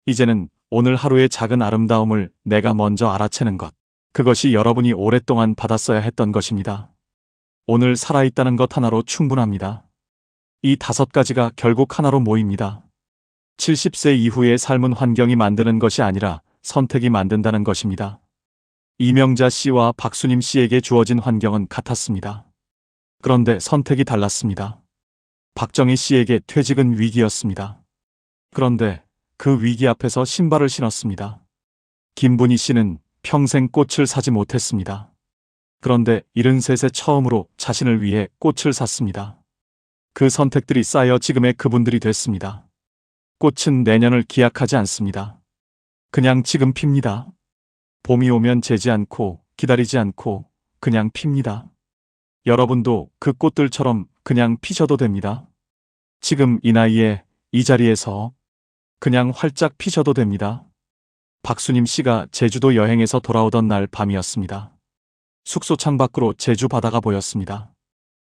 이제는 오늘 하루의 작은 아름다움을 내가 먼저 알아채는 것. 그것이 여러분이 오랫동안 받았어야 했던 것입니다. 오늘 살아있다는 것 하나로 충분합니다. 이 5가지가 결국 하나로 모입니다. 70세 이후의 삶은 환경이 만드는 것이 아니라 선택이 만든다는 것입니다. 이명자 씨와 박수님 씨에게 주어진 환경은 같았습니다. 그런데 선택이 달랐습니다. 박정희 씨에게 퇴직은 위기였습니다. 그런데 그 위기 앞에서 신발을 신었습니다. 김분희 씨는 평생 꽃을 사지 못했습니다. 그런데 73세 처음으로 자신을 위해 꽃을 샀습니다. 그 선택들이 쌓여 지금의 그분들이 됐습니다. 꽃은 내년을 기약하지 않습니다. 그냥 지금 핍니다. 봄이 오면 재지 않고 기다리지 않고 그냥 핍니다. 여러분도 그 꽃들처럼 그냥 피셔도 됩니다. 지금 이 나이에 이 자리에서 그냥 활짝 피셔도 됩니다. 박수님 씨가 제주도 여행에서 돌아오던 날 밤이었습니다. 숙소 창 밖으로 제주 바다가 보였습니다.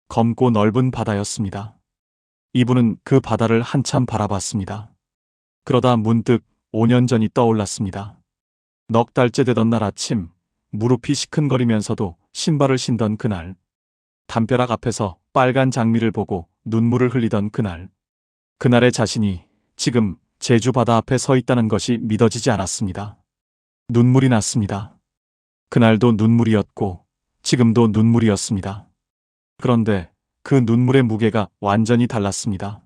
검고 넓은 바다였습니다. 이분은 그 바다를 한참 바라봤습니다. 그러다 문득 5년 전이 떠올랐습니다. 넉 달째 되던 날 아침, 무릎이 시큰거리면서도 신발을 신던 그날, 담벼락 앞에서 빨간 장미를 보고 눈물을 흘리던 그날, 그날의 자신이 지금 제주 바다 앞에 서 있다는 것이 믿어지지 않았습니다. 눈물이 났습니다. 그날도 눈물이었고 지금도 눈물이었습니다. 그런데 그 눈물의 무게가 완전히 달랐습니다.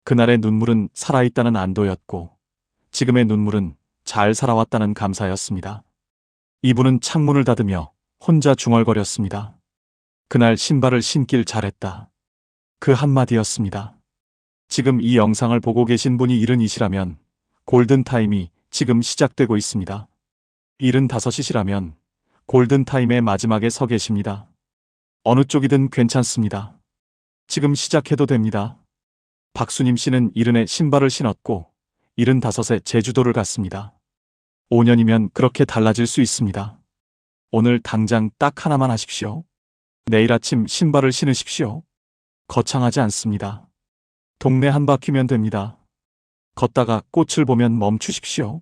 그날의 눈물은 살아있다는 안도였고 지금의 눈물은 잘 살아왔다는 감사였습니다. 이분은 창문을 닫으며 혼자 중얼거렸습니다. 그날 신발을 신길 잘했다. 그 한마디였습니다. 지금 이 영상을 보고 계신 분이 70이시라면 골든타임이 지금 시작되고 있습니다. 75이시라면 골든타임의 마지막에 서 계십니다. 어느 쪽이든 괜찮습니다. 지금 시작해도 됩니다. 박수님 씨는 이른에 신발을 신었고 75에 제주도를 갔습니다. 5년이면 그렇게 달라질 수 있습니다. 오늘 당장 딱 하나만 하십시오. 내일 아침 신발을 신으십시오. 거창하지 않습니다. 동네 한 바퀴면 됩니다. 걷다가 꽃을 보면 멈추십시오.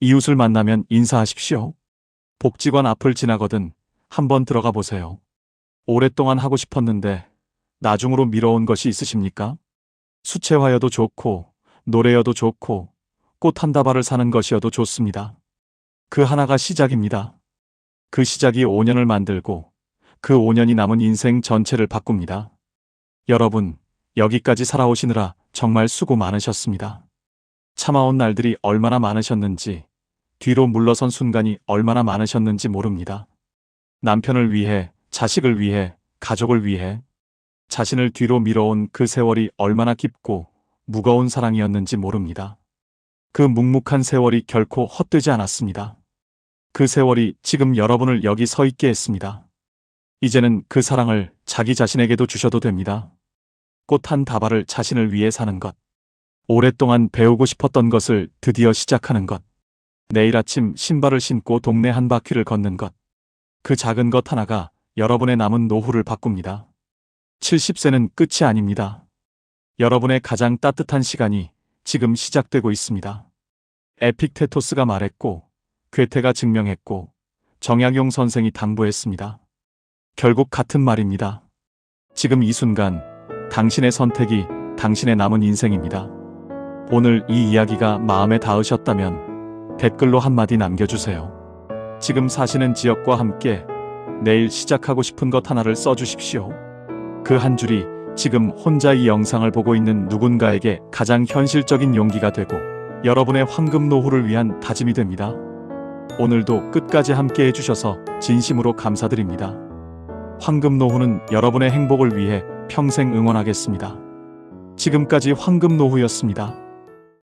이웃을 만나면 인사하십시오. 복지관 앞을 지나거든 한번 들어가 보세요. 오랫동안 하고 싶었는데 나중으로 미뤄온 것이 있으십니까? 수채화여도 좋고 노래여도 좋고 꽃 한 다발을 사는 것이어도 좋습니다. 그 하나가 시작입니다. 그 시작이 5년을 만들고 그 5년이 남은 인생 전체를 바꿉니다. 여러분, 여기까지 살아오시느라 정말 수고 많으셨습니다. 참아온 날들이 얼마나 많으셨는지, 뒤로 물러선 순간이 얼마나 많으셨는지 모릅니다. 남편을 위해, 자식을 위해, 가족을 위해 자신을 뒤로 밀어온 그 세월이 얼마나 깊고 무거운 사랑이었는지 모릅니다. 그 묵묵한 세월이 결코 헛되지 않았습니다. 그 세월이 지금 여러분을 여기 서 있게 했습니다. 이제는 그 사랑을 자기 자신에게도 주셔도 됩니다. 꽃 한 다발을 자신을 위해 사는 것. 오랫동안 배우고 싶었던 것을 드디어 시작하는 것. 내일 아침 신발을 신고 동네 한 바퀴를 걷는 것. 그 작은 것 하나가 여러분의 남은 노후를 바꿉니다. 70세는 끝이 아닙니다. 여러분의 가장 따뜻한 시간이 지금 시작되고 있습니다. 에픽테토스가 말했고, 괴테가 증명했고, 정약용 선생이 당부했습니다. 결국 같은 말입니다. 지금 이 순간, 당신의 선택이 당신의 남은 인생입니다. 오늘 이 이야기가 마음에 닿으셨다면 댓글로 한마디 남겨주세요. 지금 사시는 지역과 함께 내일 시작하고 싶은 것 하나를 써주십시오. 그 한 줄이 지금 혼자 이 영상을 보고 있는 누군가에게 가장 현실적인 용기가 되고 여러분의 황금 노후를 위한 다짐이 됩니다. 오늘도 끝까지 함께 해주셔서 진심으로 감사드립니다. 황금 노후는 여러분의 행복을 위해 평생 응원하겠습니다. 지금까지 황금 노후였습니다.